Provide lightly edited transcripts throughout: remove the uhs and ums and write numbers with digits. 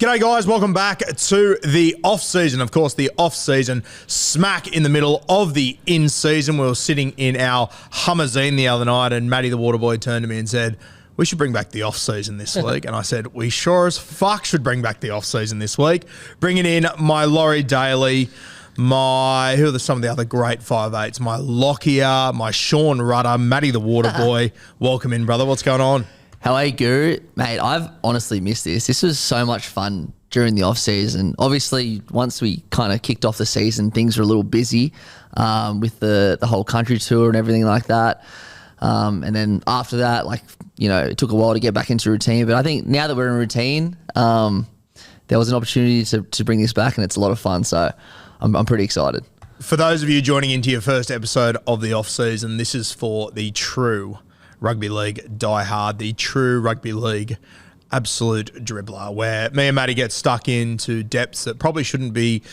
G'day guys, welcome back to the off-season. Of course, the off-season smack in the middle of the in-season. We were sitting in our Hummerzine the other night and Matty the Waterboy turned to me and said, we should bring back the off-season this week. And I said, we sure as fuck should bring back the off-season this week. Bringing in my Laurie Daly, who are some of the other great 5'8"s, my Lockyer, my Sean Rudder, Matty the Waterboy. Welcome in, brother. What's going on? How are you, Guru? Mate, I've honestly missed this. This was so much fun during the off-season. Obviously, once we kind of kicked off the season, things were a little busy with the whole country tour and everything like that. And then after that, it took a while to get back into routine. But I think now that we're in routine, there was an opportunity to bring this back, and it's a lot of fun. So I'm pretty excited. For those of you joining into your first episode of the off-season, this is for the true Rugby League diehard, the true Rugby League absolute dribbler, where me and Matty get stuck into depths that probably shouldn't be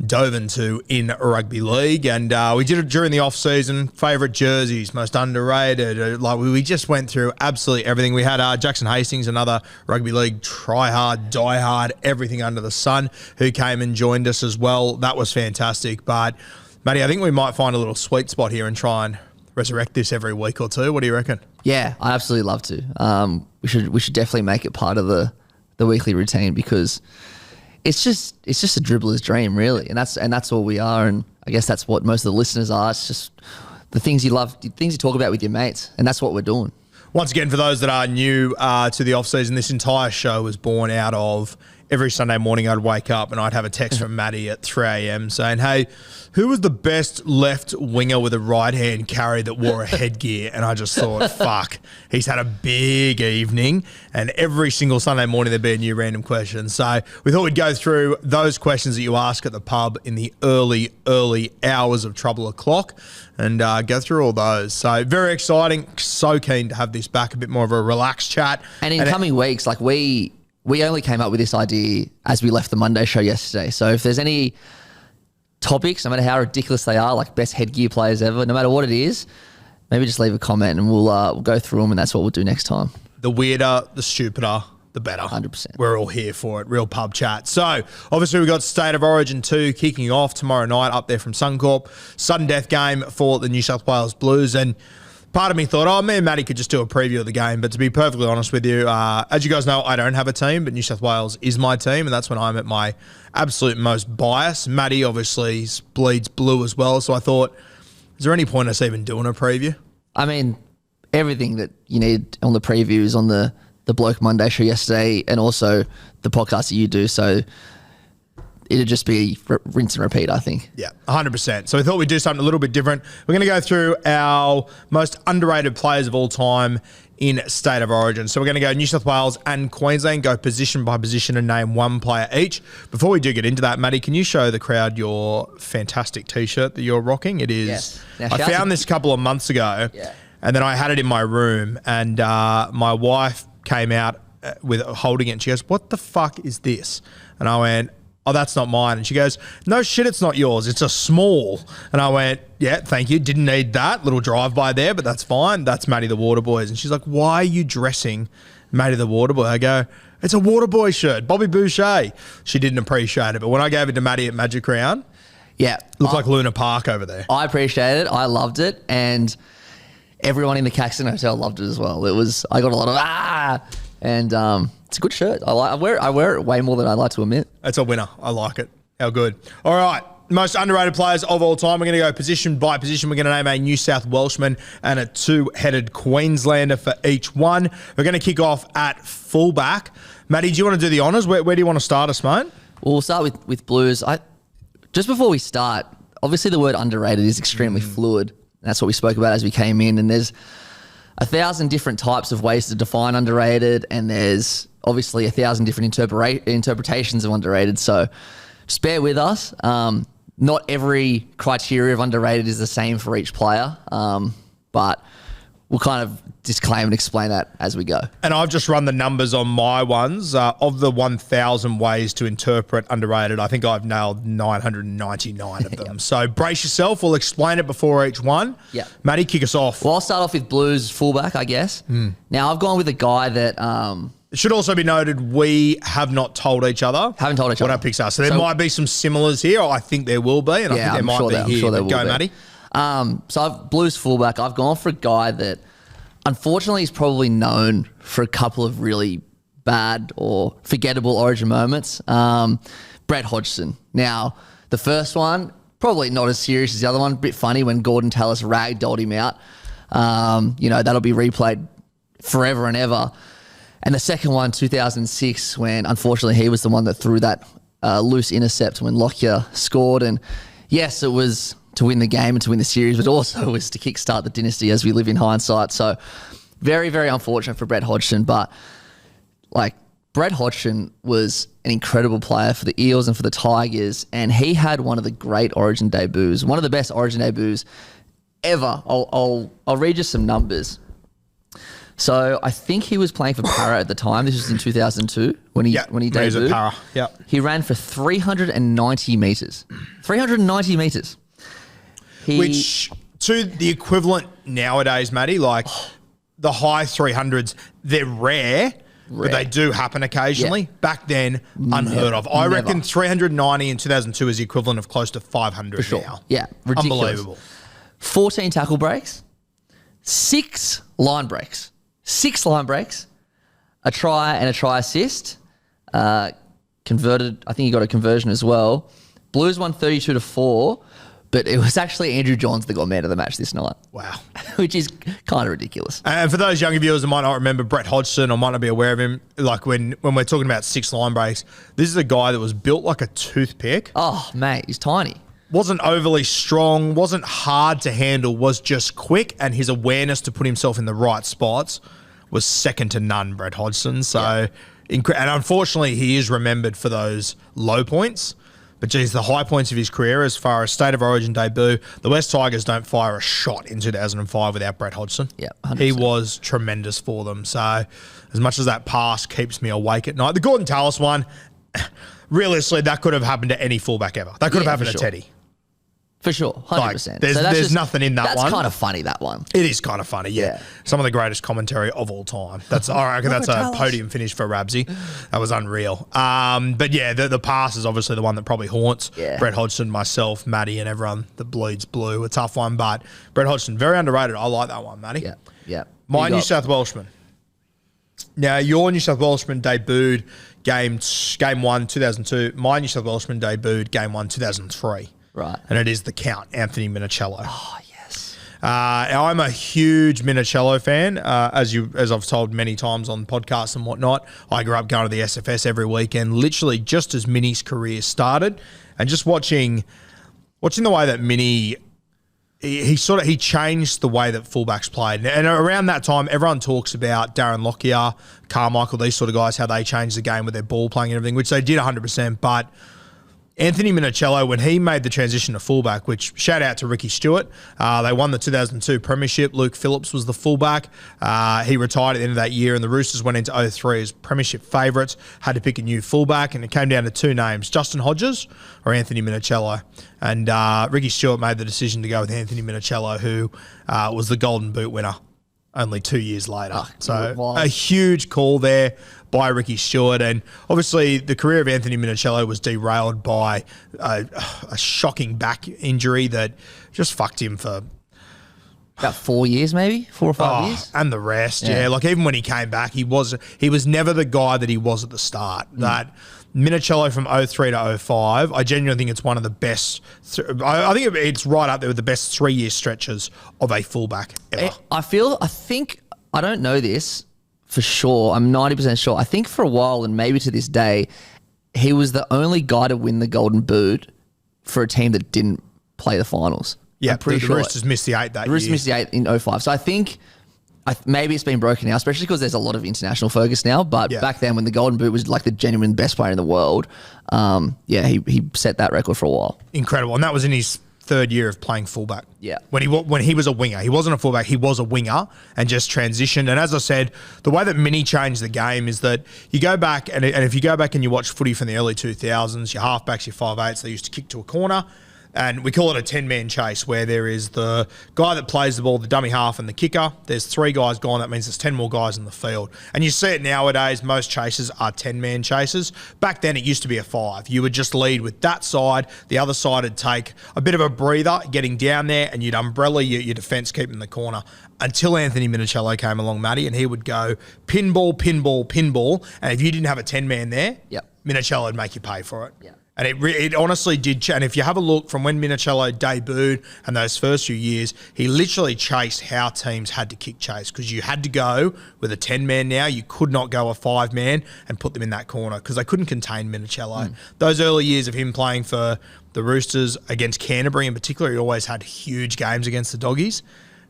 dove into in Rugby League. And we did it during the off-season. Favourite jerseys, most underrated. We just went through absolutely everything. We had Jackson Hastings, another Rugby League try-hard, die-hard, everything under the sun, who came and joined us as well. That was fantastic. But, Matty, I think we might find a little sweet spot here and try and resurrect this every week or two. What do you reckon? Yeah, I absolutely love to. We should definitely make it part of the weekly routine, because it's just a dribbler's dream, really, and that's all we are. And I guess that's what most of the listeners are. It's just the things you love, the things you talk about with your mates, and that's what we're doing. Once again, for those that are new to the off-season, this entire show was born out of every Sunday morning I'd wake up and I'd have a text from Matty at 3 a.m. saying, hey, who was the best left winger with a right-hand carry that wore a headgear? And I just thought, fuck, he's had a big evening. And every single Sunday morning there'd be a new random question. So we thought we'd go through those questions that you ask at the pub in the early hours of trouble o'clock and go through all those. So very exciting. So keen to have this back, a bit more of a relaxed chat. And in coming weeks, we only came up with this idea as we left the Monday show yesterday. So if there's any topics, no matter how ridiculous they are, like best headgear players ever, no matter what it is, maybe just leave a comment and we'll go through them, and that's what we'll do next time. The weirder, the stupider, the better. 100%. We're all here for it. Real pub chat. So, obviously, we've got State of Origin 2 kicking off tomorrow night up there from Suncorp. Sudden death game for the New South Wales Blues. And part of me thought, me and Matty could just do a preview of the game. But to be perfectly honest with you, as you guys know, I don't have a team, but New South Wales is my team, and that's when I'm at my absolute most bias. Matty obviously bleeds blue as well, so I thought, is there any point us even doing a preview? I mean, everything that you need on the preview is on the Bloke Monday show yesterday, and also the podcast that you do, so it'd just be rinse and repeat, I think. Yeah, 100%. So we thought we'd do something a little bit different. We're going to go through our most underrated players of all time in State of Origin. So we're going to go New South Wales and Queensland, go position by position and name one player each. Before we do get into that, Matty, can you show the crowd your fantastic T-shirt that you're rocking? It is. Yes. Now, I found this a couple of months ago, and then I had it in my room, and my wife came out with holding it, and she goes, what the fuck is this? And I went, oh, that's not mine. And she goes, no shit, it's not yours. It's a small. And I went, yeah, thank you. Didn't need that. Little drive-by there, but that's fine. That's Matty the Waterboy. And she's like, why are you dressing Matty the Waterboy? I go, it's a Waterboy shirt. Bobby Boucher. She didn't appreciate it. But when I gave it to Matty at Magic Round, looked like Luna Park over there. I appreciate it. I loved it. And everyone in the Caxton Hotel loved it as well. I got a lot of, and it's a good shirt. I wear it way more than I'd like to admit. It's a winner. I like it. How good. All right. Most underrated players of all time. We're going to go position by position. We're going to name a New South Welshman and a two-headed Queenslander for each one. We're going to kick off at fullback. Matty, do you want to do the honours? Where do you want to start us, mate? Well, we'll start with Blues. Just before we start, obviously the word underrated is extremely fluid. That's what we spoke about as we came in. And there's 1,000 different types of ways to define underrated, and there's obviously 1,000 different interpretations of underrated. So just bear with us. Not every criteria of underrated is the same for each player, but we'll kind of disclaim and explain that as we go. And I've just run the numbers on my ones. Of the 1,000 ways to interpret underrated, I think I've nailed 999 of them. So brace yourself. We'll explain it before each one. Yeah. Matty, kick us off. Well, I'll start off with Blues fullback, I guess. Now, I've gone with a guy that It should also be noted we have not told each other. Haven't told each what other. our picks are. So there might be some similars here. I think there will be, and I think there might be here. I'm sure there will Go, be. Matty. So I've Blues fullback. I've gone for a guy that, unfortunately, is probably known for a couple of really bad or forgettable Origin moments. Brett Hodgson. Now, the first one, probably not as serious as the other one. A bit funny when Gordon Tallis ragdolled him out. That'll be replayed forever and ever. And the second one, 2006, when unfortunately he was the one that threw that loose intercept when Lockyer scored. And yes, it was to win the game and to win the series, but also was to kickstart the dynasty as we live in hindsight. So very, very unfortunate for Brett Hodgson. But Brett Hodgson was an incredible player for the Eels and for the Tigers. And he had one of the great Origin debuts, one of the best Origin debuts ever. I'll read you some numbers. So I think he was playing for Para at the time. This was in 2002 when he debuted. Para. Yep. He ran for 390 meters. 390 meters. Which to the equivalent nowadays, Matty, the high 300s, they're rare. But they do happen occasionally. Yeah. Back then, unheard of. I reckon 390 in 2002 is the equivalent of close to 500 sure. now. Yeah, ridiculous. Unbelievable. 14 tackle breaks, 6 line breaks. 6 line breaks, a try and a try assist. Converted, I think he got a conversion as well. Blues won 32-4, but it was actually Andrew Johns that got man of the match this night. Wow. Which is kind of ridiculous. And for those younger viewers that might not remember Brett Hodgson or might not be aware of him, when we're talking about 6 line breaks, this is a guy that was built like a toothpick. Oh, mate, he's tiny. Wasn't overly strong, wasn't hard to handle, was just quick, and his awareness to put himself in the right spots was second to none, Brett Hodgson. So, and unfortunately, he is remembered for those low points. But geez, the high points of his career, as far as State of Origin debut, the West Tigers don't fire a shot in 2005 without Brett Hodgson. Yeah, 100%. He was tremendous for them. So, as much as that pass keeps me awake at night, the Gordon Tallis one, realistically, that could have happened to any fullback ever. That could have happened to Teddy. For sure, 100%. There's nothing in that one. That's kind of funny, that one. It is kind of funny, yeah. Some of the greatest commentary of all time. I reckon that's a podium finish for Rabsy. That was unreal. But yeah, the pass is obviously the one that probably haunts Brett Hodgson, myself, Matty, and everyone that bleeds blue. A tough one, but Brett Hodgson, very underrated. I like that one, Matty. Yeah. My New South Welshman. Now, your New South Welshman debuted game 1, 2002. My New South Welshman debuted game 1, 2003. Right. And it is the Count, Anthony Minicello. Oh, yes. I'm a huge Minicello fan, as I've told many times on podcasts and whatnot. I grew up going to the SFS every weekend, literally just as Mini's career started, and just watching the way that Mini, he changed the way that fullbacks played. And around that time, everyone talks about Darren Lockyer, Carmichael, these sort of guys, how they changed the game with their ball playing and everything, which they did 100%, but Anthony Minicello, when he made the transition to fullback, which shout out to Ricky Stewart, they won the 2002 premiership. Luke Phillips was the fullback. He retired at the end of that year, and the Roosters went into 2003 as premiership favourites, had to pick a new fullback, and it came down to 2 names, Justin Hodges or Anthony Minicello. And Ricky Stewart made the decision to go with Anthony Minicello, who was the Golden Boot winner only 2 years later. A huge call there by Ricky Stewart. And obviously the career of Anthony Minicello was derailed by a shocking back injury that just fucked him for about 4 years, maybe 4 or 5 years. And the rest. Yeah. Even when he came back, he was never the guy that he was at the start. That Minicello from 2003 to 2005, I genuinely think it's one of the best. I think it's right up there with the best 3-year stretches of a fullback ever. I don't know this for sure. I'm 90% sure. I think for a while, and maybe to this day, he was the only guy to win the Golden Boot for a team that didn't play the finals. Yeah, the Roosters missed the 8 that year. The Roosters missed the 8 in 2005. So I think maybe it's been broken now, especially because there's a lot of international focus now. But back then, when the Golden Boot was like the genuine best player in the world, he set that record for a while. Incredible. And that was in his 3rd year of playing fullback. Yeah. When he was a winger. He wasn't a fullback, he was a winger and just transitioned. And as I said, the way that Mini changed the game is that you go back and if you go back and you watch footy from the early 2000s, your halfbacks, your 5'8", they used to kick to a corner And we call it a 10-man chase, where there is the guy that plays the ball, the dummy half, and the kicker. There's 3 guys gone. That means there's 10 more guys in the field. And you see it nowadays. Most chases are 10-man chases. Back then, it used to be a 5. You would just lead with that side. The other side would take a bit of a breather getting down there, and you'd umbrella your defence keeping the corner until Anthony Minicello came along, Matty, and he would go pinball, pinball, pinball. And if you didn't have a 10-man there, Minicello would make you pay for it. Yeah. And it honestly did. And if you have a look from when Minicello debuted and those first few years, he literally chased how teams had to kick chase, because you had to go with a 10-man now. You could not go a 5-man and put them in that corner because they couldn't contain Minicello. Those early years of him playing for the Roosters against Canterbury in particular, he always had huge games against the Doggies.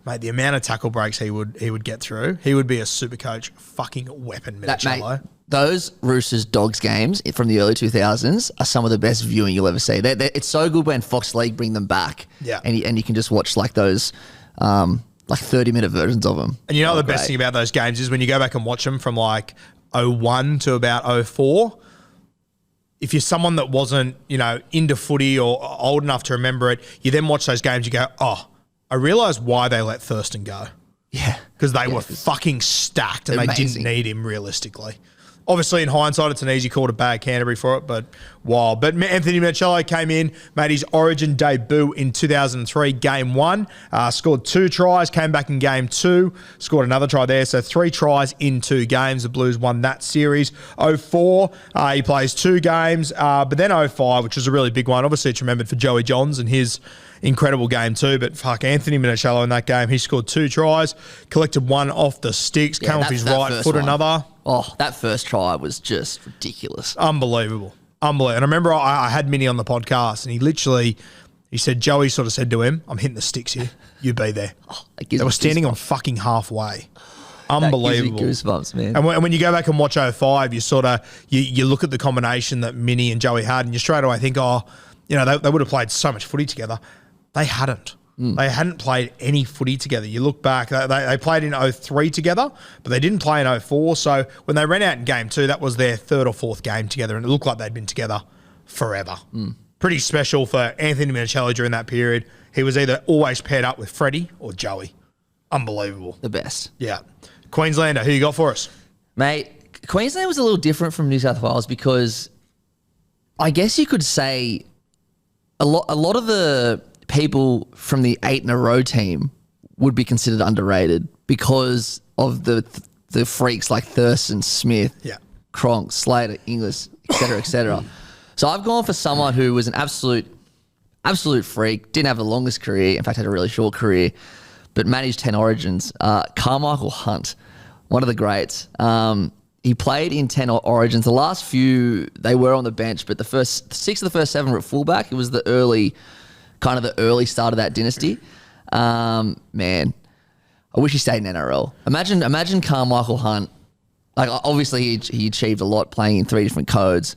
Mate, the amount of tackle breaks he would get through, he would be a super coach fucking weapon, Minicello. Those Roosters Dogs games from the early 2000s are some of the best viewing you'll ever see. It's so good when Fox League bring them back. Yeah. And you can just watch like those 30-minute versions of them. And you know the best thing about those games is when you go back and watch them from like 01 to about 04, if you're someone that wasn't, into footy or old enough to remember it, you then watch those games, you go, oh, I realised why they let Thurston go. Yeah. Because they were fucking stacked and they didn't need him realistically. Obviously, in hindsight, it's an easy call to bag Canterbury for it, but wild. But Anthony Minicello came in, made his Origin debut in 2003, Game 1, scored 2 tries, came back in Game 2, scored another try there. So 3 tries in 2 games. The Blues won that series. 04, he plays 2 games, but then 05, which was a really big one. Obviously, it's remembered for Joey Johns and his incredible game too, but fuck, Anthony Minicello in that game, he scored 2 tries, collected 1 off the sticks, came off his right foot, another. Oh, that first try was just ridiculous. Unbelievable. And I remember I had Minnie on the podcast, and he said, Joey sort of said to him, I'm hitting the sticks here. You be there. They were standing on fucking halfway. Unbelievable. That gives me goosebumps, man. And when you go back and watch 05, you sort of, you look at the combination that Minnie and Joey had, and you straight away think, they would have played so much footy together. They hadn't. They hadn't played any footy together. You look back, they played in 03 together, but they didn't play in 04. So when they ran out in Game 2, that was their 3rd or 4th game together, and it looked like they'd been together forever. Pretty special for Anthony Minicello during that period. He was either always paired up with Freddie or Joey. Unbelievable. The best. Yeah. Queenslander, who you got for us? Mate, Queensland was a little different from New South Wales because I guess you could say a lot of the people from the 8 in a row team would be considered underrated because of the freaks like Thurston, Smith, Cronk, Slater, Inglis, et cetera. So I've gone for someone who was an absolute freak, didn't have the longest career, in fact had a really short career, but managed 10 Origins. Carmichael Hunt, one of the greats. He played in 10 Origins. The last few, they were on the bench, but the first 6 of the first 7 were at fullback. It was the early start of that dynasty. Man, I wish he stayed in NRL. Imagine Carmichael Hunt. Like, obviously, he achieved a lot playing in 3 different codes,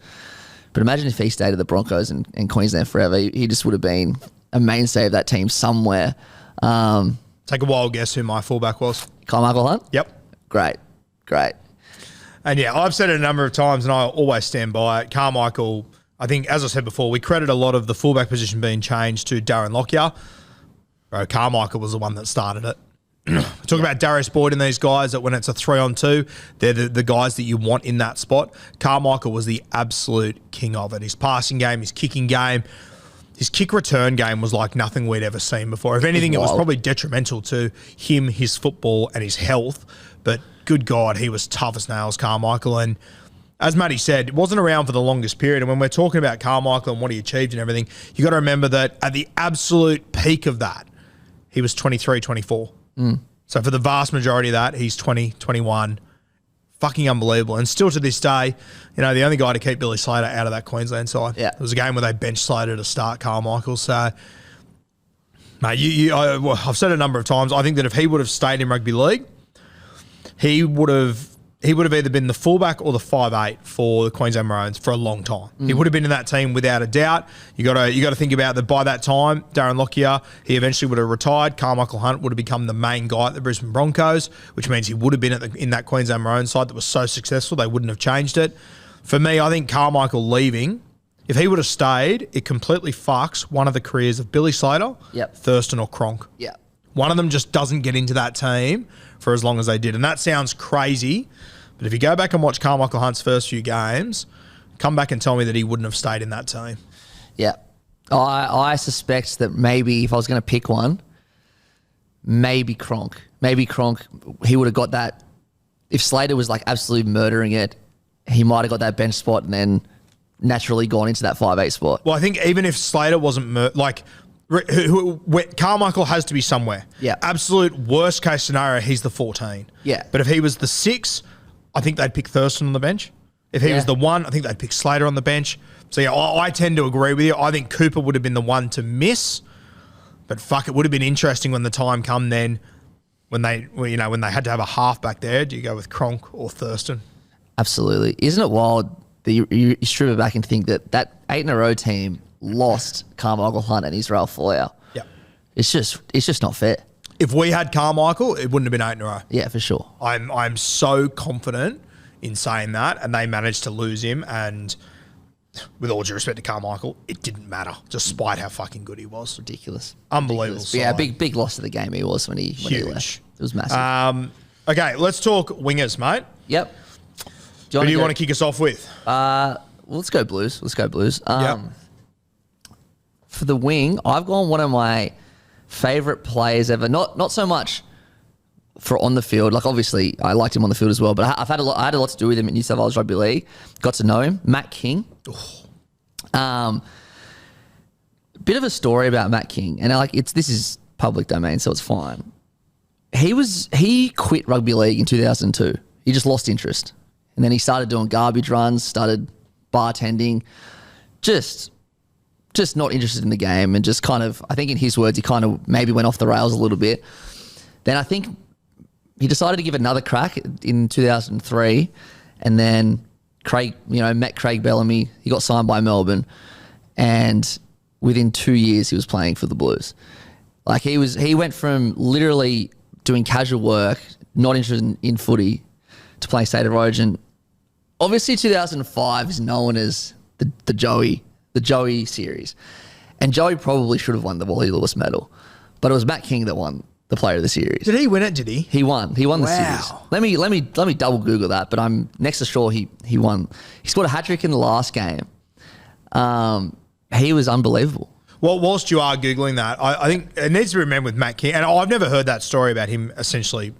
but imagine if he stayed at the Broncos and Queensland forever. He just would have been a mainstay of that team somewhere. Take a wild guess who my fullback was. Carmichael Hunt? Yep. Great. And yeah, I've said it a number of times and I always stand by it. Carmichael, I think, as I said before, we credit a lot of the fullback position being changed to Darren Lockyer. Bro, Carmichael was the one that started it. Talk about Darius Boyd and these guys that when it's a 3-on-2, they're the guys that you want in that spot. Carmichael was the absolute king of it. His passing game, his kicking game, his kick return game was like nothing we'd ever seen before. If anything, it was probably detrimental to him, his football and his health. But good God, he was tough as nails, Carmichael. And as Matty said, it wasn't around for the longest period. And when we're talking about Carmichael and what he achieved and everything, you got to remember that at the absolute peak of that, he was 23, 24. So for the vast majority of that, he's 20, 21. Fucking unbelievable. And still to this day, the only guy to keep Billy Slater out of that Queensland side. Yeah. It was a game where they benched Slater to start Carmichael. So, mate, I've said it a number of times, I think that if he would have stayed in rugby league, he would have either been the fullback or the 5'8" for the Queensland Maroons for a long time. He would have been in that team without a doubt. You got to think about that by that time, Darren Lockyer, he eventually would have retired. Carmichael Hunt would have become the main guy at the Brisbane Broncos, which means he would have been in that Queensland Maroons side that was so successful they wouldn't have changed it. For me, I think Carmichael leaving If he would have stayed, it completely fucks one of the careers of Billy Slater, Yep. Thurston or Cronk. Yeah. One of them just doesn't get into that team for as long as they did. And that sounds crazy, but if you go back and watch Carmichael Hunt's first few games, come back and tell me that he wouldn't have stayed in that team. Yeah. I suspect that maybe if I was going to pick one, maybe Cronk. Maybe Cronk, he would have got that. If Slater was like absolutely murdering it, he might have got that bench spot and then naturally gone into that 5'8" spot. Well, I think even if Slater wasn't Carmichael has to be somewhere. Yeah. Absolute worst case scenario, he's the 14. Yeah. But if he was the 6, I think they'd pick Thurston on the bench. If he was the 1, I think they'd pick Slater on the bench. So yeah, I tend to agree with you. I think Cooper would have been the one to miss. But fuck, it would have been interesting when the time come then, when they had to have a half back there. Do you go with Cronk or Thurston? Absolutely. Isn't it wild that you strip it back and think that 8 in a row team lost Carmichael Hunt and Israel Folau? Yeah. It's just not fair. If we had Carmichael, it wouldn't have been 8 in a row. Yeah, for sure. I'm so confident in saying that, and they managed to lose him, and with all due respect to Carmichael, it didn't matter, despite how fucking good he was. Ridiculous. Unbelievable. Yeah, big loss to the game he was when he left. It was massive. Okay, let's talk wingers, mate. Yep. Who do you want to kick us off with? Well, let's go Blues. Yep. For the wing, I've gone one of my favourite players ever. Not so much for on the field. Like, obviously, I liked him on the field as well, but I had a lot to do with him in New South Wales Rugby League. Got to know him. Matt King. Bit of a story about Matt King, and this is public domain, so it's fine. He quit rugby league in 2002. He just lost interest, and then he started doing garbage runs, started bartending, just not interested in the game, and just kind of, I think in his words, he kind of maybe went off the rails a little bit. Then I think he decided to give it another crack in 2003, and then met Craig Bellamy. He got signed by Melbourne, and within 2 years he was playing for the Blues. Like, he went from literally doing casual work, not interested in footy, to playing State of Origin. Obviously 2005 is known as the Joey series, and Joey probably should have won the Wally Lewis medal, but it was Matt King that won the Player of the Series. Did he win it? Did he? He won the series. Let me double Google that, but I'm next to sure he won. He scored a hat-trick in the last game. He was unbelievable. Well, whilst you are Googling that, I think it needs to be remembered with Matt King, and I've never heard that story about him essentially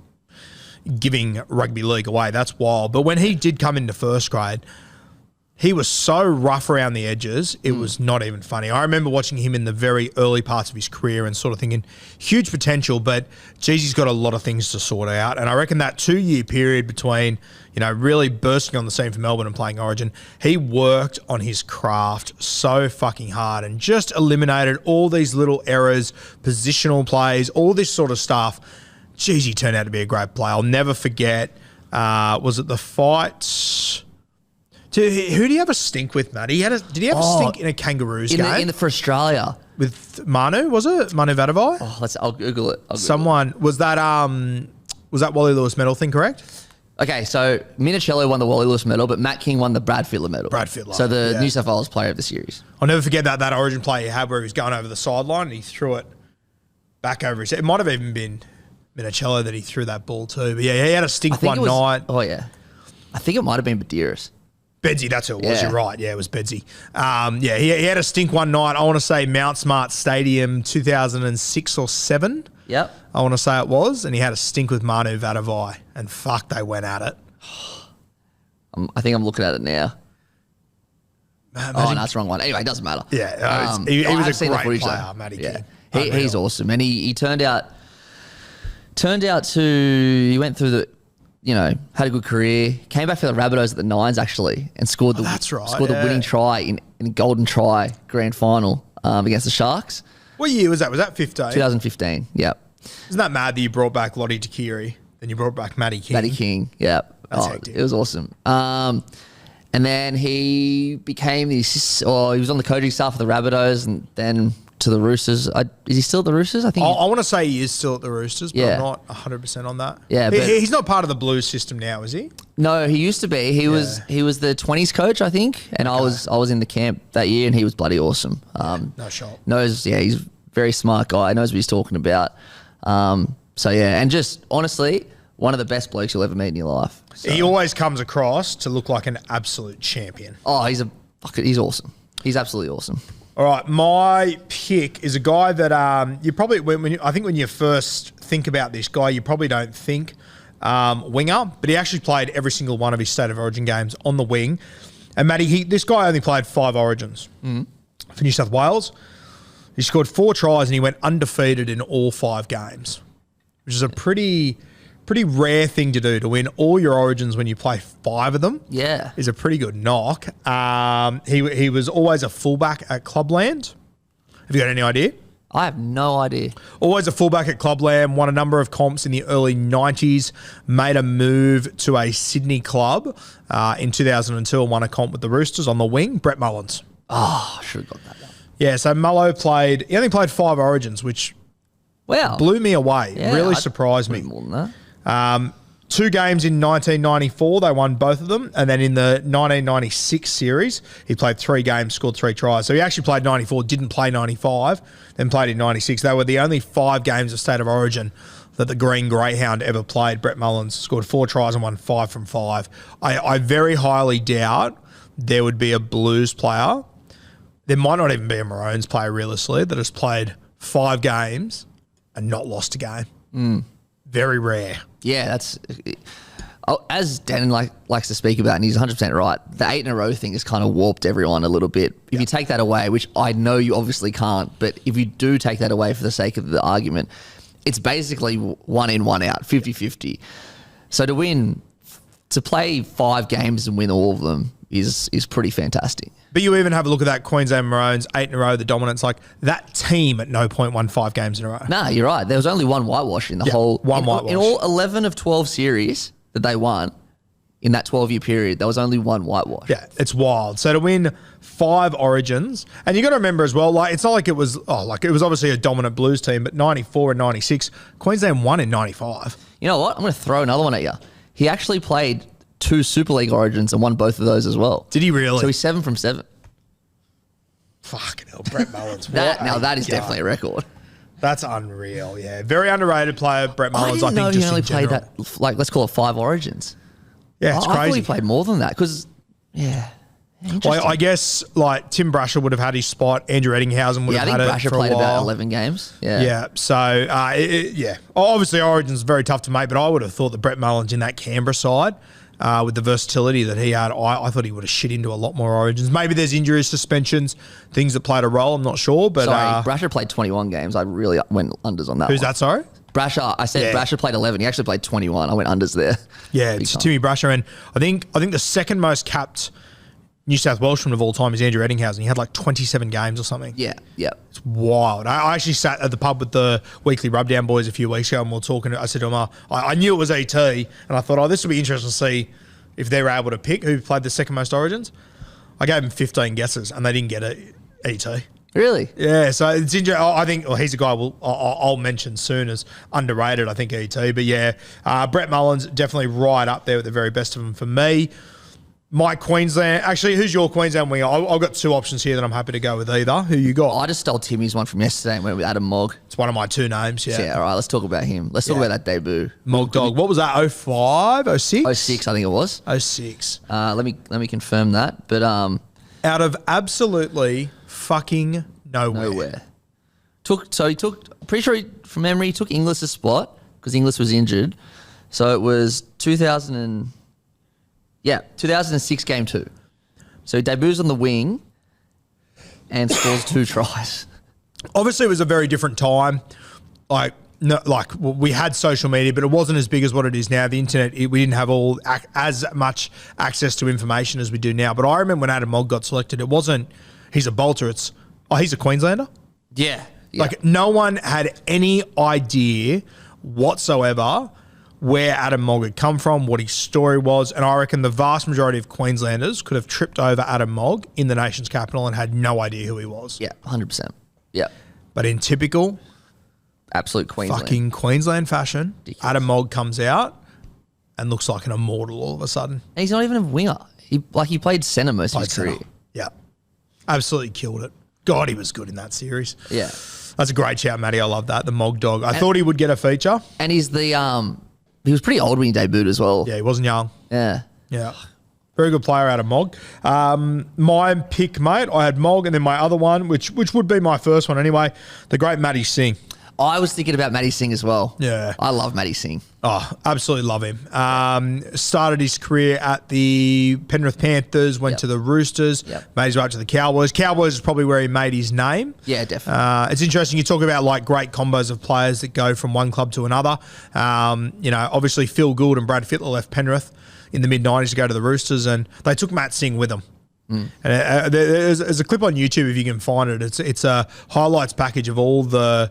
giving rugby league away. That's wild. But when he did come into first grade, he was so rough around the edges, it was not even funny. I remember watching him in the very early parts of his career and sort of thinking, huge potential, but geez, he's got a lot of things to sort out. And I reckon that 2-year period between, really bursting on the scene for Melbourne and playing Origin, he worked on his craft so fucking hard and just eliminated all these little errors, positional plays, all this sort of stuff. Geez, he turned out to be a great player. I'll never forget, was it the fight? Who do you have a stink with, Matt? Did he have a stink in a Kangaroos game? For Australia. With Manu, was it? Manu Vatovai? Oh, I'll Google it. Was that Wally Lewis medal thing correct? Okay, so Minicello won the Wally Lewis medal, but Matt King won the Brad Fittler medal. So the New South Wales Player of the Series. I'll never forget that Origin play he had where he was going over the sideline and he threw it back over his head. It might have even been Minicello that he threw that ball to. But yeah, he had a stink one night. Oh, yeah. I think it might have been Badiris. Bedsy, that's who it was. Yeah. You're right. Yeah, it was Bedsy. He had a stink one night. I want to say Mount Smart Stadium 2006 or 7. Yep. I want to say it was. And he had a stink with Manu Vatovai. And fuck, they went at it. I think I'm looking at it now. No, that's the wrong one. Anyway, it doesn't matter. Yeah, he was a great player, Matty King. He's awesome. And he turned out he went through the... had a good career. Came back for the Rabbitohs at the Nines actually, and scored the the winning try in golden try grand final against the Sharks. What year was that? Was that 15? 2015. Yep. Isn't that mad that you brought back Lottie Takiri, then you brought back Matty King? Matty King. Yep. That's hectic. It was awesome. And then he became he was on the coaching staff of the Rabbitohs, and then to the Roosters. Is he still at the Roosters? I think. I want to say he is still at the Roosters, but Yeah. I'm not 100% on that. Yeah, but- he's not part of the Blues system now, is he? No, he used to be. He was the 20s coach, I think, and I was in the camp that year, and he was bloody awesome. No shot. He's a very smart guy. Knows what he's talking about. So yeah, and just honestly, one of the best blokes you'll ever meet in your life. So. He always comes across to look like an absolute champion. Oh, he's awesome. He's absolutely awesome. All right, my pick is a guy that you probably when you first think about this guy, you probably don't think winger, but he actually played every single one of his State of Origin games on the wing. And Matty, this guy only played 5 Origins for New South Wales. He scored 4 tries and he went undefeated in all 5 games, which is a pretty rare thing to do, to win all your Origins when you play 5 of them. Yeah. Is a pretty good knock. He was always a fullback at Clubland. Have you got any idea? I have no idea. Always a fullback at Clubland, won a number of comps in the early 90s, made a move to a Sydney club in 2002 and won a comp with the Roosters on the wing, Brett Mullins. Oh, I should have got that one. Yeah, so Mullo he only played 5 Origins, which blew me away. Yeah, really surprised me. More than that. 2 games in 1994, they won both of them. And then in the 1996 series, he played 3 games, scored 3 tries. So he actually played 94, didn't play 95, then played in 96. They were the only 5 games of State of Origin that the Green Greyhound ever played. Brett Mullins scored 4 tries and won 5 from 5. I very highly doubt there would be a Blues player. There might not even be a Maroons player, realistically, that has played 5 games and not lost a game. Very rare. Yeah, that's as Dan likes to speak about, and he's 100% right. The 8 in a row thing has kind of warped everyone a little bit. If you take that away, which I know you obviously can't, but if you do take that away for the sake of the argument, it's basically 1 in, 1 out, 50-50. So to play 5 games and win all of them is pretty fantastic. But you even have a look at that Queensland Maroons, 8 in a row, the dominance. Like, that team at no point won 5 games in a row. Nah, you're right. There was only one whitewash in the whole... whitewash. In all 11 of 12 series that they won in that 12-year period, there was only one whitewash. Yeah, it's wild. So to win 5 Origins, and you got to remember as well, like, it's not like it was... it was obviously a dominant Blues team, but 94 and 96, Queensland won in 95. You know what? I'm going to throw another one at you. He actually played 2 Super League Origins and won both of those as well. Did he really? So he's 7 from 7. Fucking hell, Brett Mullins. That is definitely a record. That's unreal, yeah. Very underrated player, Brett Mullins. I didn't know he only played that, let's call it 5 Origins. Yeah, it's I crazy. thought he played more than that because, Well, I guess like Tim Brasher would have had his spot. Andrew Eddinghausen would have had it for a while. I think Brasher played about 11 games. Yeah. Yeah. So, obviously Origins is very tough to make, but I would have thought that Brett Mullins in that Canberra side, with the versatility that he had, I thought he would have shit into a lot more Origins. Maybe there's injuries, suspensions, things that played a role. I'm not sure, but Brasher played 21 games. I really went unders on that. Who's one. that? Sorry. Brasher. I said Brasher played 11. He actually played 21. I went unders there. Yeah, it's Timmy Brasher, and I think the second most capped New South Welshman of all time is Andrew Eddinghausen. He had like 27 games or something. Yeah. It's wild. I actually sat at the pub with the weekly Rubdown boys a few weeks ago and we were talking. I said to them, I knew it was ET, and I thought, this will be interesting to see if they're able to pick who played the second most Origins. I gave them 15 guesses and they didn't get it. ET. Really? Yeah, so it's interesting. I think he's a guy I'll mention soon as underrated, I think, ET. But yeah, Brett Mullins, definitely right up there with the very best of them for me. My Queensland, actually, who's your Queensland winger? I've got 2 options here that I'm happy to go with either. Who you got? I just stole Timmy's one from yesterday and went with Adam Mogg. It's one of my 2 names, yeah. Yeah, all right, let's talk about him. Let's talk about that debut. Mogg Dog. What was that, 05, 06? 06, I think it was. 06. Let me confirm that. But out of absolutely fucking nowhere. He took, pretty sure from memory, he took Inglis's spot because Inglis was injured. So it was 2006 game 2. So he debuts on the wing and scores 2 tries. Obviously, it was a very different time. We had social media, but it wasn't as big as what it is now. The internet, we didn't have as much access to information as we do now. But I remember when Adam Mogg got selected, it wasn't, he's a bolter, it's, he's a Queenslander? Yeah. Like, no one had any idea whatsoever where Adam Mogg had come from, what his story was, and I reckon the vast majority of Queenslanders could have tripped over Adam Mogg in the nation's capital and had no idea who he was. Yeah, 100%. Yeah. But in typical Absolute Queensland. fucking Queensland fashion, Ridiculous. Adam Mogg comes out and looks like an immortal all of a sudden. And he's not even a winger. He played centre most of his career. Yeah. Absolutely killed it. God, he was good in that series. Yeah. That's a great shout, Matty. I love that. The Mogg dog. I thought he would get a feature. And he's the he was pretty old when he debuted as well. Yeah, he wasn't young. Yeah. Yeah. Very good player out of Mogg. My pick, mate, I had Mogg, and then my other one, which would be my first one anyway, the great Matty Singh. I was thinking about Matty Singh as well. Yeah. I love Matty Singh. Oh, absolutely love him. Started his career at the Penrith Panthers, went to the Roosters, made his way up to the Cowboys. Cowboys is probably where he made his name. Yeah, definitely. It's interesting. You talk about like great combos of players that go from one club to another. Obviously Phil Gould and Brad Fittler left Penrith in the mid-90s to go to the Roosters, and they took Matt Singh with them. And there's a clip on YouTube if you can find it. It's a highlights package of all the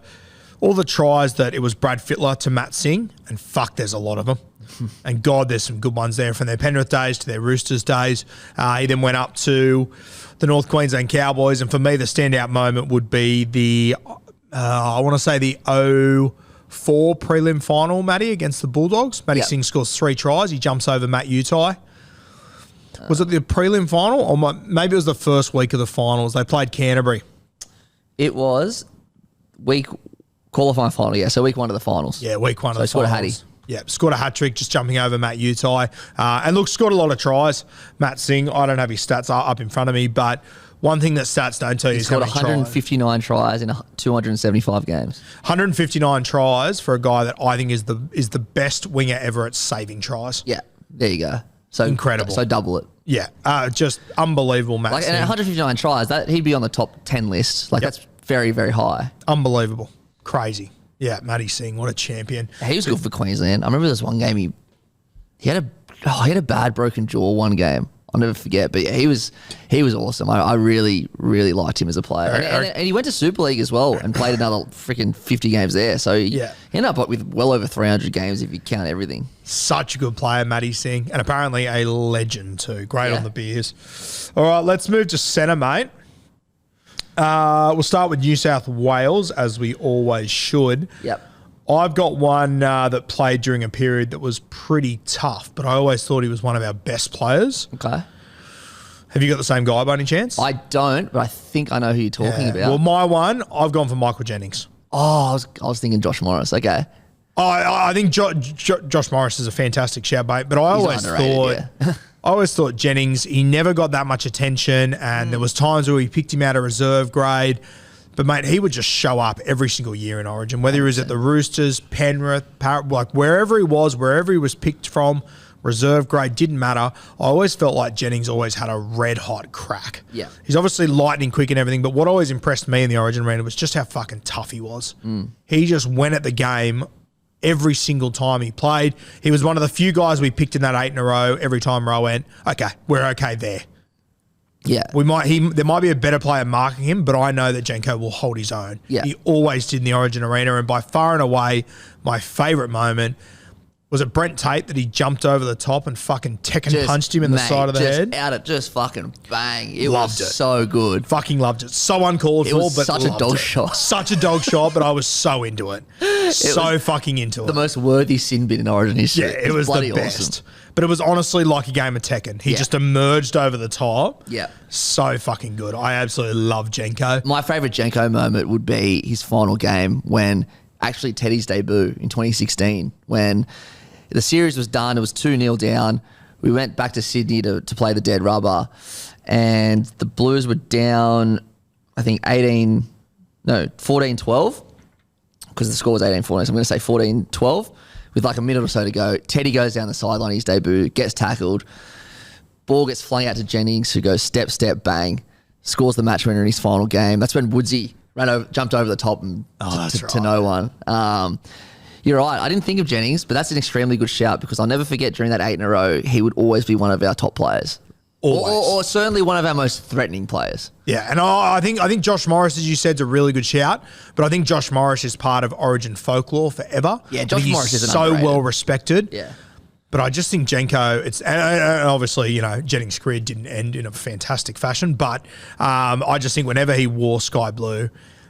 tries that it was Brad Fittler to Matt Singh, and fuck, there's a lot of them. And God, there's some good ones there from their Penrith days to their Roosters days. He then went up to the North Queensland Cowboys, and for me, the standout moment would be the 04 prelim final, Matty, against the Bulldogs. Matty Singh scores 3 tries. He jumps over Matt Utai. Was it the prelim final, or maybe it was the first week of the finals? They played Canterbury. It was qualifying final, so week 1 of the finals. Yeah, week 1 of the finals. So scored a hattie. Yeah, scored a hat-trick just jumping over Matt Utai. And look, scored a lot of tries. Matt Singh, I don't have his stats up in front of me, but one thing that stats don't tell you is how many 159 tries in 275 games. 159 tries for a guy that I think is the best winger ever at saving tries. Yeah, there you go. So incredible. So double it. Yeah, just unbelievable, Matt Singh. And 159 tries, he'd be on the top 10 list. That's very, very high. Unbelievable. Crazy. Yeah, Matty Singh, what a champion. He was good for Queensland. I remember this one game he had a bad broken jaw one game. I'll never forget, but he was awesome. I really, really liked him as a player. And he went to Super League as well and played another freaking 50 games there. So he ended up with well over 300 games if you count everything. Such a good player, Matty Singh, and apparently a legend too. Great on the beers. All right, let's move to centre, mate. We'll start with New South Wales, as we always should. Yep. I've got one that played during a period that was pretty tough, but I always thought he was one of our best players. Okay. Have you got the same guy by any chance? I don't, but I think I know who you're talking about. Well, my one, I've gone for Michael Jennings. Oh, I was thinking Josh Morris. Okay. I think Josh Morris is a fantastic shout, mate, but I always thought Jennings, he never got that much attention, and there was times where we picked him out of reserve grade. But, mate, he would just show up every single year in Origin, whether he was at the Roosters, Penrith, wherever he was picked from, reserve grade, didn't matter. I always felt like Jennings always had a red-hot crack. Yeah. He's obviously lightning quick and everything, but what always impressed me in the Origin arena was just how fucking tough he was. He just went at the game every single time he played. He was one of the few guys we picked in that 8 in a row. Every time Rowe went, okay, we're okay there. Yeah. There might be a better player marking him, but I know that Jenko will hold his own. Yeah. He always did in the Origin arena, and by far and away, my favourite moment was it Brent Tate that he jumped over the top and fucking punched him in the side of the head? Just fucking bang. Loved it. So good. Fucking loved it. So uncalled for, but such a dog shot. Such a dog shot, but I was so into it. Fucking into it. The most worthy sin bin in Origin history. Yeah, it was the best. Awesome. But it was honestly like a game of Tekken. He just emerged over the top. Yeah. So fucking good. I absolutely love Jenko. My favourite Jenko moment would be his final game when actually Teddy's debut in 2016 when the series was done. It was 2-0 down. We went back to Sydney to play the dead rubber, and the Blues were down, I think 14-12, because the score was 18-14, so I'm going to say 14-12, with like a minute or so to go. Teddy goes down the sideline, his debut, gets tackled. Ball gets flung out to Jennings, who goes step, step, bang, scores the match winner in his final game. That's when Woodsy jumped over the top and to no one. You're right. I didn't think of Jennings, but that's an extremely good shout because I'll never forget during that 8 in a row, he would always be one of our top players. Or certainly one of our most threatening players. Yeah, and I think Josh Morris, as you said, is a really good shout, but I think Josh Morris is part of Origin folklore forever. Yeah, Josh Morris is so well respected. Yeah. But I just think Jenko, and obviously, Jennings' career didn't end in a fantastic fashion, but I just think whenever he wore sky blue,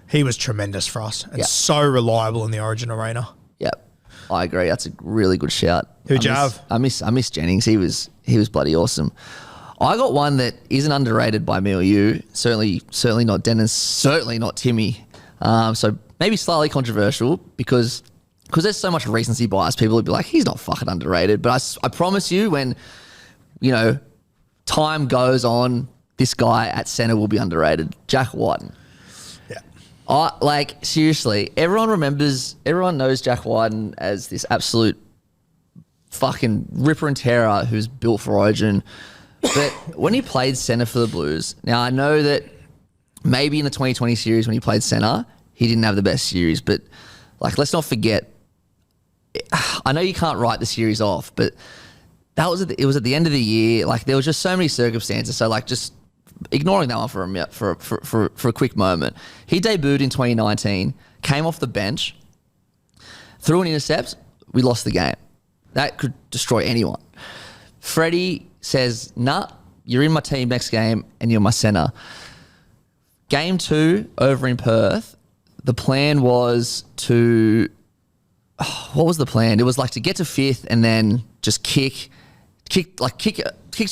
He was tremendous for us and so reliable in the Origin arena. Yep. I agree. That's a really good shout. Who'd you have? I miss Jennings. He was bloody awesome. I got one that isn't underrated by me or you. Certainly not Dennis. Certainly not Timmy. So maybe slightly controversial because there's so much recency bias. People would be like, he's not fucking underrated. But I promise you, when time goes on, this guy at centre will be underrated. Jack Whiten. Yeah. Seriously, everyone knows Jack Whiten as this absolute fucking ripper and tearer who's built for Origin. But when he played centre for the Blues, now I know that maybe in the 2020 series when he played centre, he didn't have the best series. But let's not forget, I know you can't write the series off, but it was at the end of the year. There was just so many circumstances. So just ignoring that one for a quick moment, he debuted in 2019, came off the bench, threw an intercept. We lost the game. That could destroy anyone. Freddie says, nah, you're in my team next game and you're my centre. Game 2 over in Perth, the plan was to... what was the plan? It was to get to 5th and then just kick to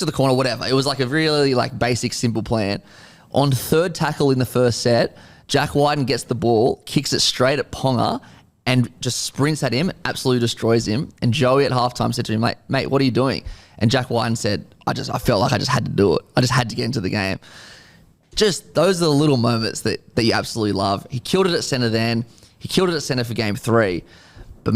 the corner, whatever. It was a really basic, simple plan. On 3rd tackle in the first set, Jack Whiten gets the ball, kicks it straight at Ponga and just sprints at him, absolutely destroys him. And Joey at halftime said to him, mate, what are you doing? And Jack Whiten said, I felt like I just had to do it. I just had to get into the game. Just those are the little moments that you absolutely love. He killed it at centre then. He killed it at centre for game 3. But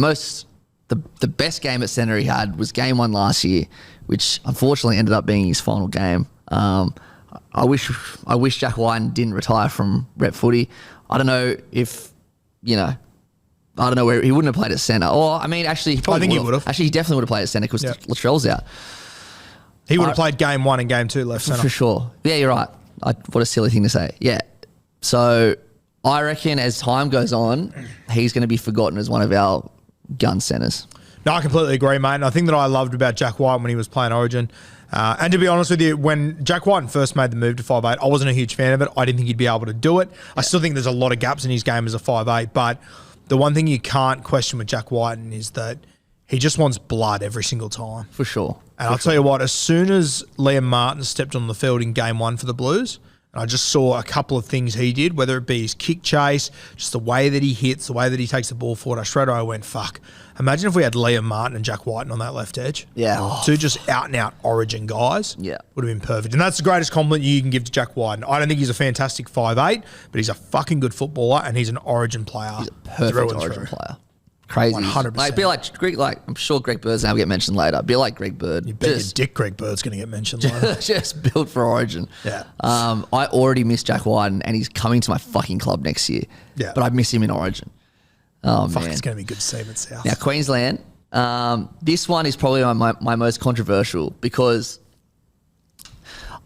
the best game at centre he had was game 1 last year, which unfortunately ended up being his final game. I wish Jack Whiten didn't retire from rep footy. I don't know if, I don't know where he wouldn't have played at centre. Or, actually, he probably he would have. Actually, he definitely would have played at centre because Latrell's out. He would have played game 1 and game 2 left centre. For sure. Yeah, you're right. What a silly thing to say. Yeah. So I reckon as time goes on, he's going to be forgotten as one of our gun centres. No, I completely agree, mate. And I think that I loved about Jack Whiten when he was playing Origin. And to be honest with you, when Jack Whiten first made the move to 5'8", I wasn't a huge fan of it. I didn't think he'd be able to do it. I still think there's a lot of gaps in his game as a 5'8", but the one thing you can't question with Jack Whiten is that he just wants blood every single time. For sure. And I'll tell you what, as soon as Liam Martin stepped on the field in game 1 for the Blues, and I just saw a couple of things he did, whether it be his kick chase, just the way that he hits, the way that he takes the ball forward, I straight away went, fuck. Imagine if we had Liam Martin and Jack Whiten on that left edge. Yeah. Two just out-and-out Origin guys. Yeah. Would have been perfect. And that's the greatest compliment you can give to Jack Whiten. I don't think he's a fantastic 5'8", but he's a fucking good footballer and he's an Origin player. He's a perfect Origin player. Crazy. 100%. Be like Greg, I'm sure Greg Bird's now will get mentioned later. Be like Greg Bird. You bet your dick Greg Bird's going to get mentioned later. Just built for Origin. Yeah. I already miss Jack Whiten and he's coming to my fucking club next year. Yeah. But I miss him in Origin. Oh, fuck, man. it's going to be good to see him at South. Now, Queensland, this one is probably my most controversial because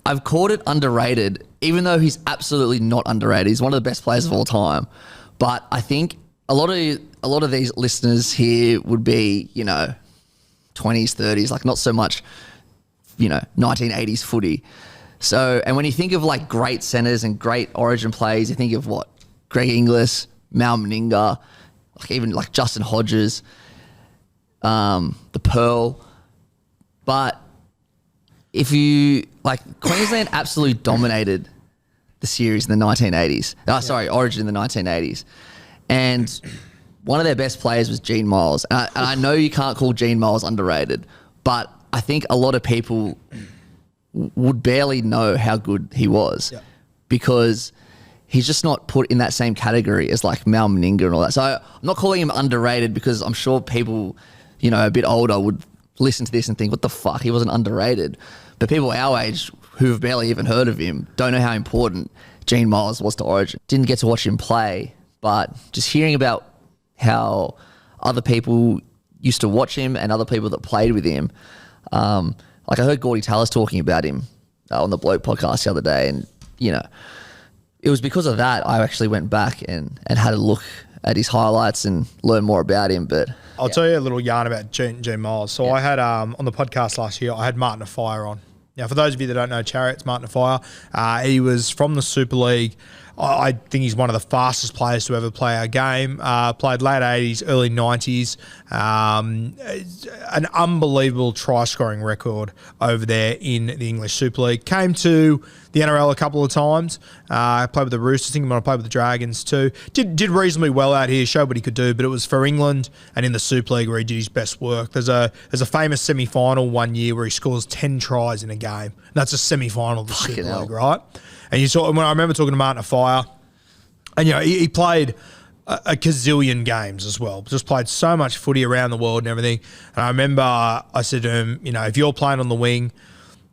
I've called it underrated, even though he's absolutely not underrated. He's one of the best players of all time. But I think a lot of these listeners here would be, 20s, 30s, not so much, 1980s footy. So, and when you think of great centres and great Origin players, you think of what? Greg Inglis, Mal Meninga, even Justin Hodges, the Pearl. But if you, Queensland absolutely dominated the series in the 1980s. Origin in the 1980s. And one of their best players was Gene Miles. And I know you can't call Gene Miles underrated, but I think a lot of people would barely know how good he was because he's just not put in that same category as Mal Meninga and all that. So I'm not calling him underrated because I'm sure people, a bit older would listen to this and think, what the fuck, he wasn't underrated. But people our age who've barely even heard of him don't know how important Gene Miles was to Origin. Didn't get to watch him play, but just hearing about how other people used to watch him and other people that played with him. I heard Gordy Tallis talking about him on the Bloke podcast the other day. And, it was because of that I actually went back and had a look at his highlights and learn more about him. But I'll tell you a little yarn about Gene Miles. So I had, on the podcast last year, I had Martin Afire on. Now, for those of you that don't know Chariots, Martin Afire, he was from the Super League. I think he's one of the fastest players to ever play our game. Played late 80s, early 90s. An unbelievable try-scoring record over there in the English Super League. Came to the NRL a couple of times. Played with the Roosters. I think he might have played with the Dragons too. Did reasonably well out here, showed what he could do, but it was for England and in the Super League where he did his best work. There's a famous semi-final one year where he scores 10 tries in a game. That's a semi-final of the Super League, right? And you saw, when I remember talking to Martin Fire, and he played a gazillion games as well. Just played so much footy around the world and everything. And I remember I said to him, if you're playing on the wing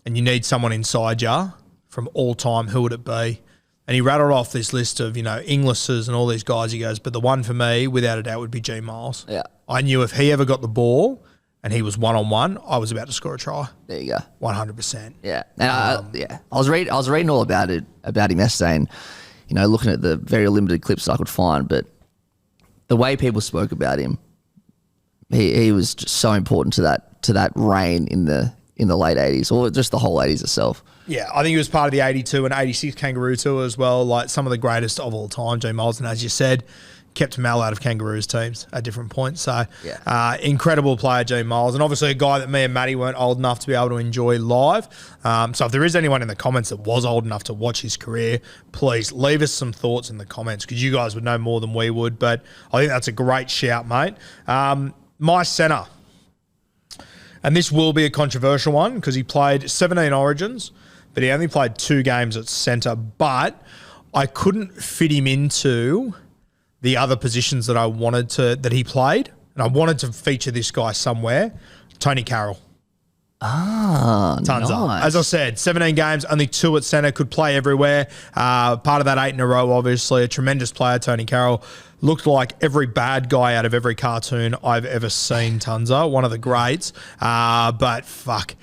and you need someone inside you from all time, who would it be? And he rattled off this list of, Englishes and all these guys. He goes, but the one for me, without a doubt, would be G Miles. Yeah. I knew if he ever got the ball and he was one-on-one, I was about to score a try. There you go. 100%. Yeah. And I was reading all about him yesterday, and looking at the very limited clips I could find, but the way people spoke about him, he was just so important to that reign in the late 80s, or just the whole 80s itself. Yeah, I think he was part of the 82 and 86 Kangaroo tour as well, like some of the greatest of all time, G Miles. And as you said, kept Mal out of Kangaroos teams at different points. So, incredible player, G Miles. And obviously a guy that me and Matty weren't old enough to be able to enjoy live. So if there is anyone in the comments that was old enough to watch his career, please leave us some thoughts in the comments, because you guys would know more than we would. But I think that's a great shout, mate. My centre. And this will be a controversial one because he played 17 Origins, but he only played 2 games at centre. But I couldn't fit him into the other positions that he played, and I wanted to feature this guy somewhere. Tony Carroll. Tons up. As I said, 17 games, only 2 at centre, could play everywhere. Part of that 8 in a row, obviously. A tremendous player, Tony Carroll. Looked like every bad guy out of every cartoon I've ever seen, Tunza. One of the greats. But fuck,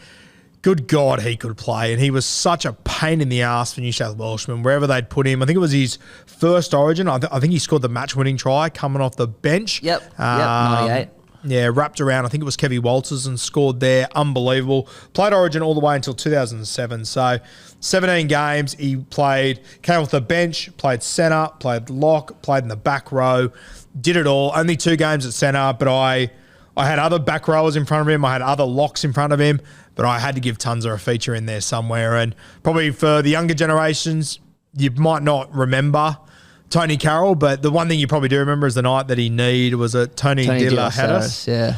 good God, he could play. And he was such a pain in the ass for New South Welshmen, wherever they'd put him. I think it was his first Origin. I think he scored the match-winning try coming off the bench. Yep, 98. Yeah, wrapped around. I think it was Kevy Walters and scored there. Unbelievable. Played Origin all the way until 2007. So 17 games. He came off the bench, played centre, played lock, played in the back row, did it all. Only 2 games at centre, but I had other back rowers in front of him. I had other locks in front of him, but I had to give Tunza a feature in there somewhere. And probably for the younger generations, you might not remember Tony Carroll, but the one thing you probably do remember is the night that he kneed was a Tony De La Hattis. Yeah.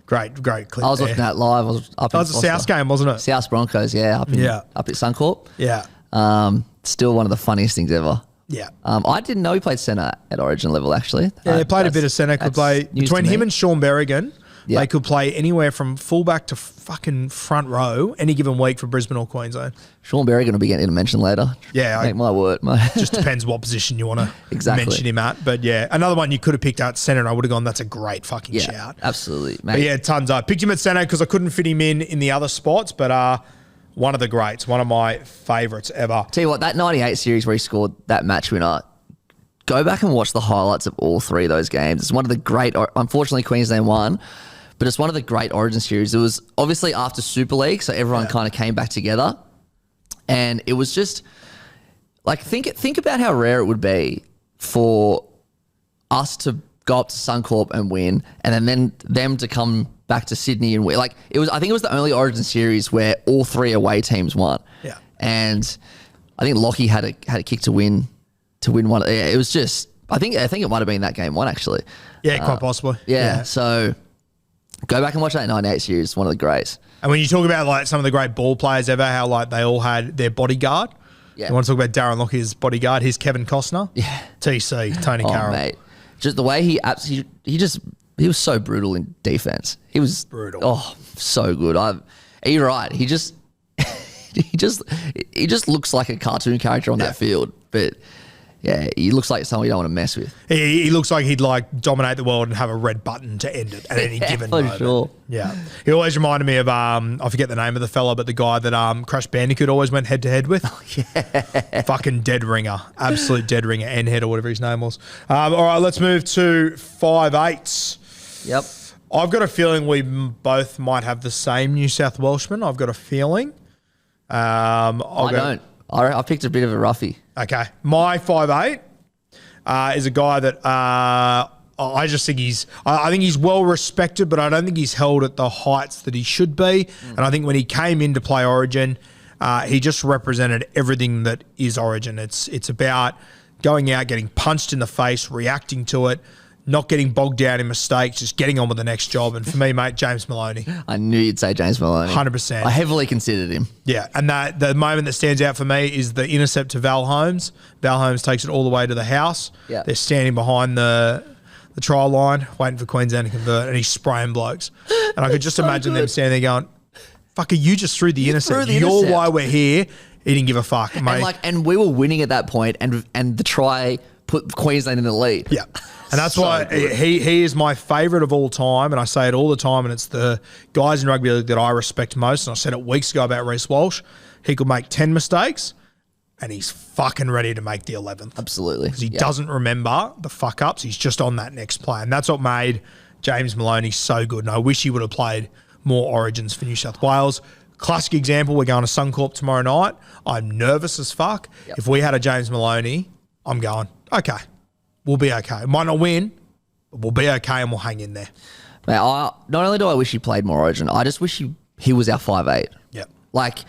Great clip. I was looking at live. I was up. That was a South game, wasn't it? South Broncos, up at Suncorp. Yeah. Still one of the funniest things ever. Yeah. I didn't know he played centre at Origin level, actually. Yeah, he played a bit of centre. Could play between him and Sean Berrigan. They could play anywhere from fullback to fucking front row any given week for Brisbane or Queensland. Sean Berrigan will be getting a mention later. Yeah. Make my word, mate. Just depends what position you want to mention him at. But yeah, another one you could have picked out centre and I would have gone, that's a great fucking shout. Absolutely, mate. But yeah, tons. I picked him at centre because I couldn't fit him in the other spots, but one of the greats, one of my favourites ever. Tell you what, that 98 series where he scored that match winner, go back and watch the highlights of all 3 of those games. It's one of the great, unfortunately Queensland won, but it's one of the great Origin series. It was obviously after Super League, so everyone kind of came back together. And it was just, like, think about how rare it would be for us to go up to Suncorp and win, and then them to come back to Sydney and win. Like, I think it was the only Origin series where all 3 away teams won. Yeah. And I think Lockie had a kick to win one. It was just, I think it might have been that game 1, actually. Yeah, quite possibly. Yeah. So go back and watch that 98 series. It's one of the greats. And when you talk about like some of the great ball players ever, how like they all had their bodyguard. Yeah. You want to talk about Darren Lockie's bodyguard? Here's Kevin Costner. Yeah. TC, Tony Carroll. Mate. Just the way he was so brutal in defense. He was brutal. Oh, so good. You're right. He just looks like a cartoon character on that field, but yeah, he looks like someone you don't want to mess with. He looks like he'd like dominate the world and have a red button to end it at any given moment. Sure. Yeah. He always reminded me of, I forget the name of the fella, but the guy that Crash Bandicoot always went head to head with. Oh, yeah. Fucking dead ringer. Absolute dead ringer. N-head or whatever his name was. All right, let's move to 5'8". Yep. I've got a feeling we both might have the same New South Welshman. I've got a feeling. I don't. I picked a bit of a roughie. Okay. My 5'8" is a guy that I just think I think he's well respected, but I don't think he's held at the heights that he should be. And I think when he came in to play Origin, he just represented everything that is Origin. It's about going out, getting punched in the face, reacting to it, not getting bogged down in mistakes, just getting on with the next job. And for me, mate, James Maloney. I knew you'd say James Maloney. 100%. I heavily considered him. Yeah, and the moment that stands out for me is the intercept to Val Holmes. Val Holmes takes it all the way to the house. Yeah. They're standing behind the trial line, waiting for Queensland to convert, and he's spraying blokes. And I could just imagine them standing there going, fucker, you just threw the intercept. You're why we're here. He didn't give a fuck, mate. And we were winning at that point, and the try put Queensland in the lead. Yeah. And that's why he is my favourite of all time, and I say it all the time, and it's the guys in rugby league that I respect most. And I said it weeks ago about Reece Walsh. He could make 10 mistakes, and he's fucking ready to make the 11th. Absolutely. Because he doesn't remember the fuck-ups. He's just on that next play. And that's what made James Maloney so good. And I wish he would have played more Origins for New South Wales. Classic example, we're going to Suncorp tomorrow night. I'm nervous as fuck. Yep. If we had a James Maloney, I'm going, okay, we'll be okay. Might not win, but we'll be okay and we'll hang in there. Mate, not only do I wish he played more Origin, I just wish he was our 5'8". Yep. Like,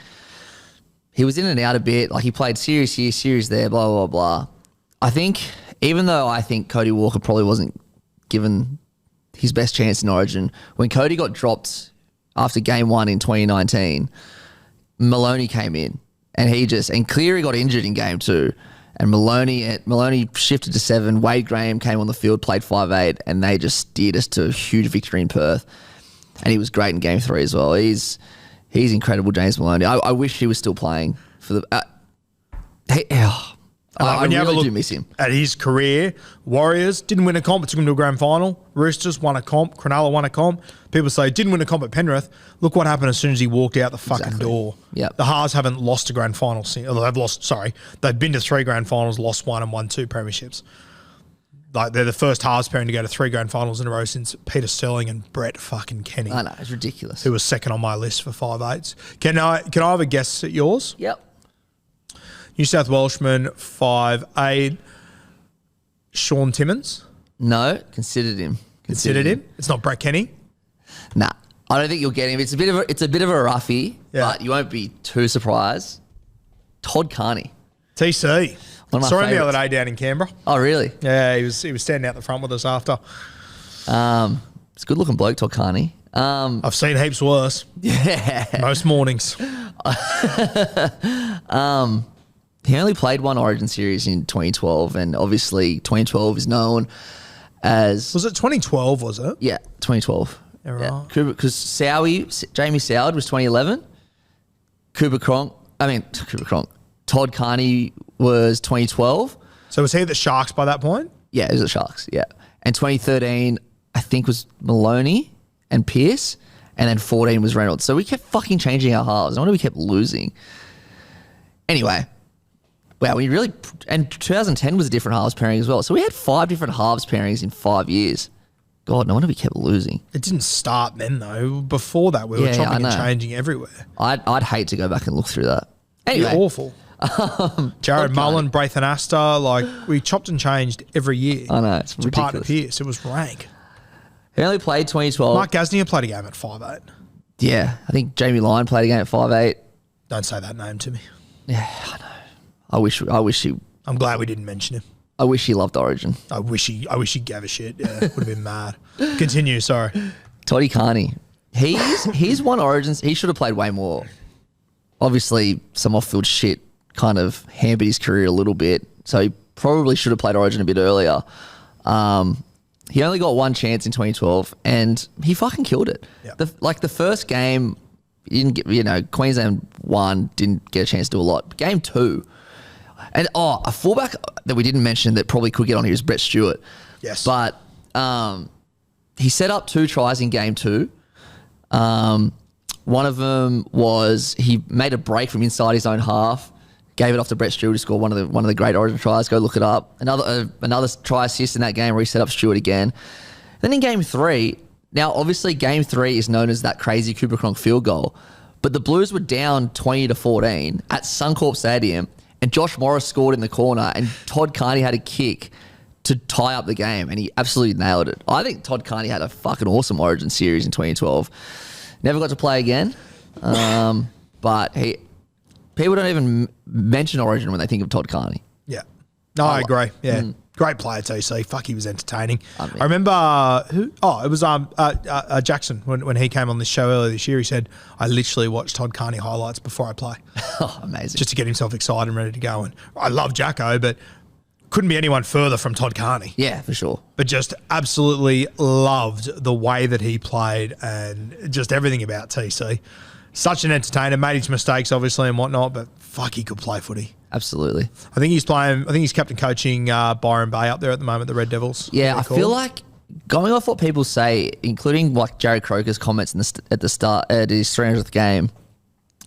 he was in and out a bit. Like, he played series here, series there, blah, blah, blah. I think, even though I think Cody Walker probably wasn't given his best chance in Origin, when Cody got dropped after game 1 in 2019, Maloney came in and Cleary got injured in game 2. And Maloney shifted to 7. Wade Graham came on the field, played 5'8", and they just steered us to a huge victory in Perth. And he was great in game 3 as well. He's incredible, James Maloney. I wish he was still playing for the. I really do miss him. At his career, Warriors didn't win a comp, but took him to a grand final. Roosters won a comp. Cronulla won a comp. People say didn't win a comp at Penrith. Look what happened as soon as he walked out the fucking door. Yep. The Haas haven't lost a grand final since. They've been to 3 grand finals, lost 1 and won 2 premierships. Like, they're the first Haas pairing to go to 3 grand finals in a row since Peter Sterling and Brett fucking Kenny. I know, it's ridiculous. Who was second on my list for 5'8". Can I have a guess at yours? Yep. New South Welshman, 5'8". Sean Timmins? No, considered him. Considered him? It's not Brett Kenny? Nah, I don't think you'll get him. It's a bit of a roughie, but you won't be too surprised. Todd Carney. TC. Saw him the other day down in Canberra. Oh, really? Yeah, he was standing out the front with us after. It's a good looking bloke, Todd Carney. I've seen heaps worse. Yeah. Most mornings. He only played 1 Origin series in 2012, and obviously 2012 is known as... Was it 2012, was it? Yeah, 2012. Yeah, right. Because Jamie Soward was 2011. Todd Carney was 2012. So was he at the Sharks by that point? Yeah, it was the Sharks, yeah. And 2013, I think, was Maloney and Pearce, and then 14 was Reynolds. So we kept fucking changing our halves. No wonder we kept losing. Anyway... Wow, and 2010 was a different halves pairing as well. So we had 5 different halves pairings in 5 years. God, no wonder we kept losing. It didn't start then, though. Before that, we were chopping and changing everywhere. I'd hate to go back and look through that. Anyway. It'd be awful. Jared Mullen, Braithen Astor, we chopped and changed every year. I know, it's ridiculous. Part of Pierce, it was rank. He only played 2012. Mark Gasnier played a game at 5'8". Yeah, I think Jamie Lyon played a game at 5'8". Don't say that name to me. Yeah, I know. I wish he... I'm glad we didn't mention him. I wish he loved Origin. I wish he gave a shit. Yeah, would have been mad. Continue, sorry. Toddy Carney. He's won Origins. He should have played way more. Obviously, some off-field shit kind of hampered his career a little bit, so he probably should have played Origin a bit earlier. He only got 1 chance in 2012, and he fucking killed it. Yep. The first game, he didn't get, Queensland won, didn't get a chance to do a lot. Game 2... And a fullback that we didn't mention that probably could get on here is Brett Stewart. Yes. But he set up 2 tries in game 2. One of them was he made a break from inside his own half, gave it off to Brett Stewart to score one of the great Origin tries. Go look it up. Another try assist in that game where he set up Stewart again. Then in game 3, now obviously game 3 is known as that crazy Cooper Cronk field goal, but the Blues were down 20-14 at Suncorp Stadium. and Josh Morris scored in the corner, and Todd Carney had a kick to tie up the game, and he absolutely nailed it. I think Todd Carney had a fucking awesome Origin series in 2012. Never got to play again, but people don't even mention Origin when they think of Todd Carney. Yeah. No, I agree. Yeah. Great player, TC. Fuck, he was entertaining. I remember it was Jackson when he came on this show earlier this year. He said, I literally watched Todd Carney highlights before I play. Oh, amazing. Just to get himself excited and ready to go. And I love Jacko, but couldn't be anyone further from Todd Carney. Yeah, for sure. But just absolutely loved the way that he played and just everything about TC. Such an entertainer. Made his mistakes, obviously, and whatnot, but fuck, he could play footy. Absolutely. I think he's captain coaching Byron Bay up there at the moment, the Red Devils. Yeah, I feel like going off what people say, including like Jared Croker's comments at the start at his 300th game,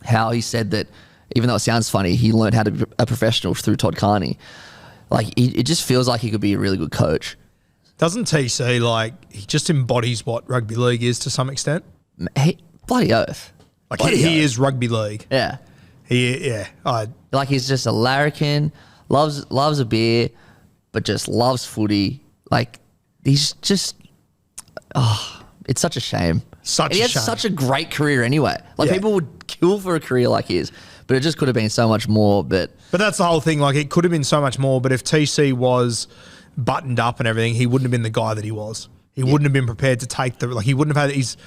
how he said that even though it sounds funny, he learned how to be a professional through Todd Carney. Like, it just feels like he could be a really good coach. Doesn't TC, like, he just embodies what rugby league is to some extent? Bloody oath. Like, he is rugby league. Yeah. Like, he's just a larrikin, loves a beer, but just loves footy. Like, he's just, it's such a shame. He had such a great career anyway. Like, people would kill for a career like his, but it just could have been so much more. But that's the whole thing. Like, it could have been so much more, but if TC was buttoned up and everything, he wouldn't have been the guy that he was. He wouldn't have been prepared to take he wouldn't have had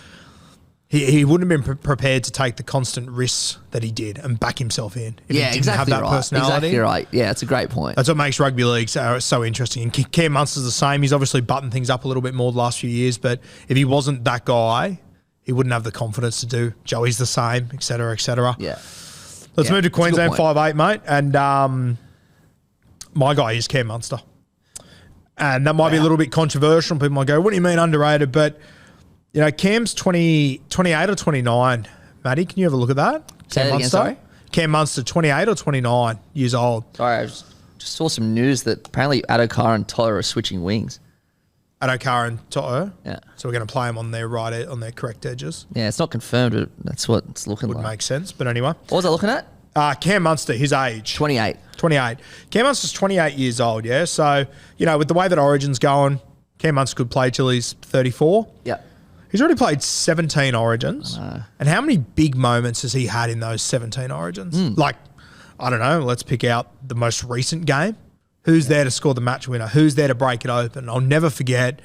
he wouldn't have been prepared to take the constant risks that he did and back himself in if he didn't have that personality. Exactly right. Yeah, it's a great point. That's what makes rugby league so interesting. And Cam Munster's the same. He's obviously buttoned things up a little bit more the last few years, but if he wasn't that guy, he wouldn't have the confidence to do. Joey's the same, et cetera, et cetera. Yeah. Let's move to Queensland 5'8", mate. And my guy is Cam Munster. And that might be a little bit controversial. People might go, what do you mean underrated? But, you know, Cam's 28 or 29. Matty, can you have a look at that? Say that again, sorry? Cam Munster, 28 or 29 years old. Sorry, I just saw some news that apparently Adokar and Toa are switching wings. Adokar and Toa? Yeah. So we're going to play them on their on their correct edges. Yeah, it's not confirmed, but that's what it's looking like. Would make sense. But anyway. What was I looking at? Cam Munster, his age. 28. Cam Munster's 28 years old, yeah? So, you know, with the way that Origin's going, Cam Munster could play till he's 34. Yeah. He's already played 17 Origins. And how many big moments has he had in those 17 Origins? Like, I don't know, let's pick out the most recent game. Who's there to score the match winner? Who's there to break it open? I'll never forget,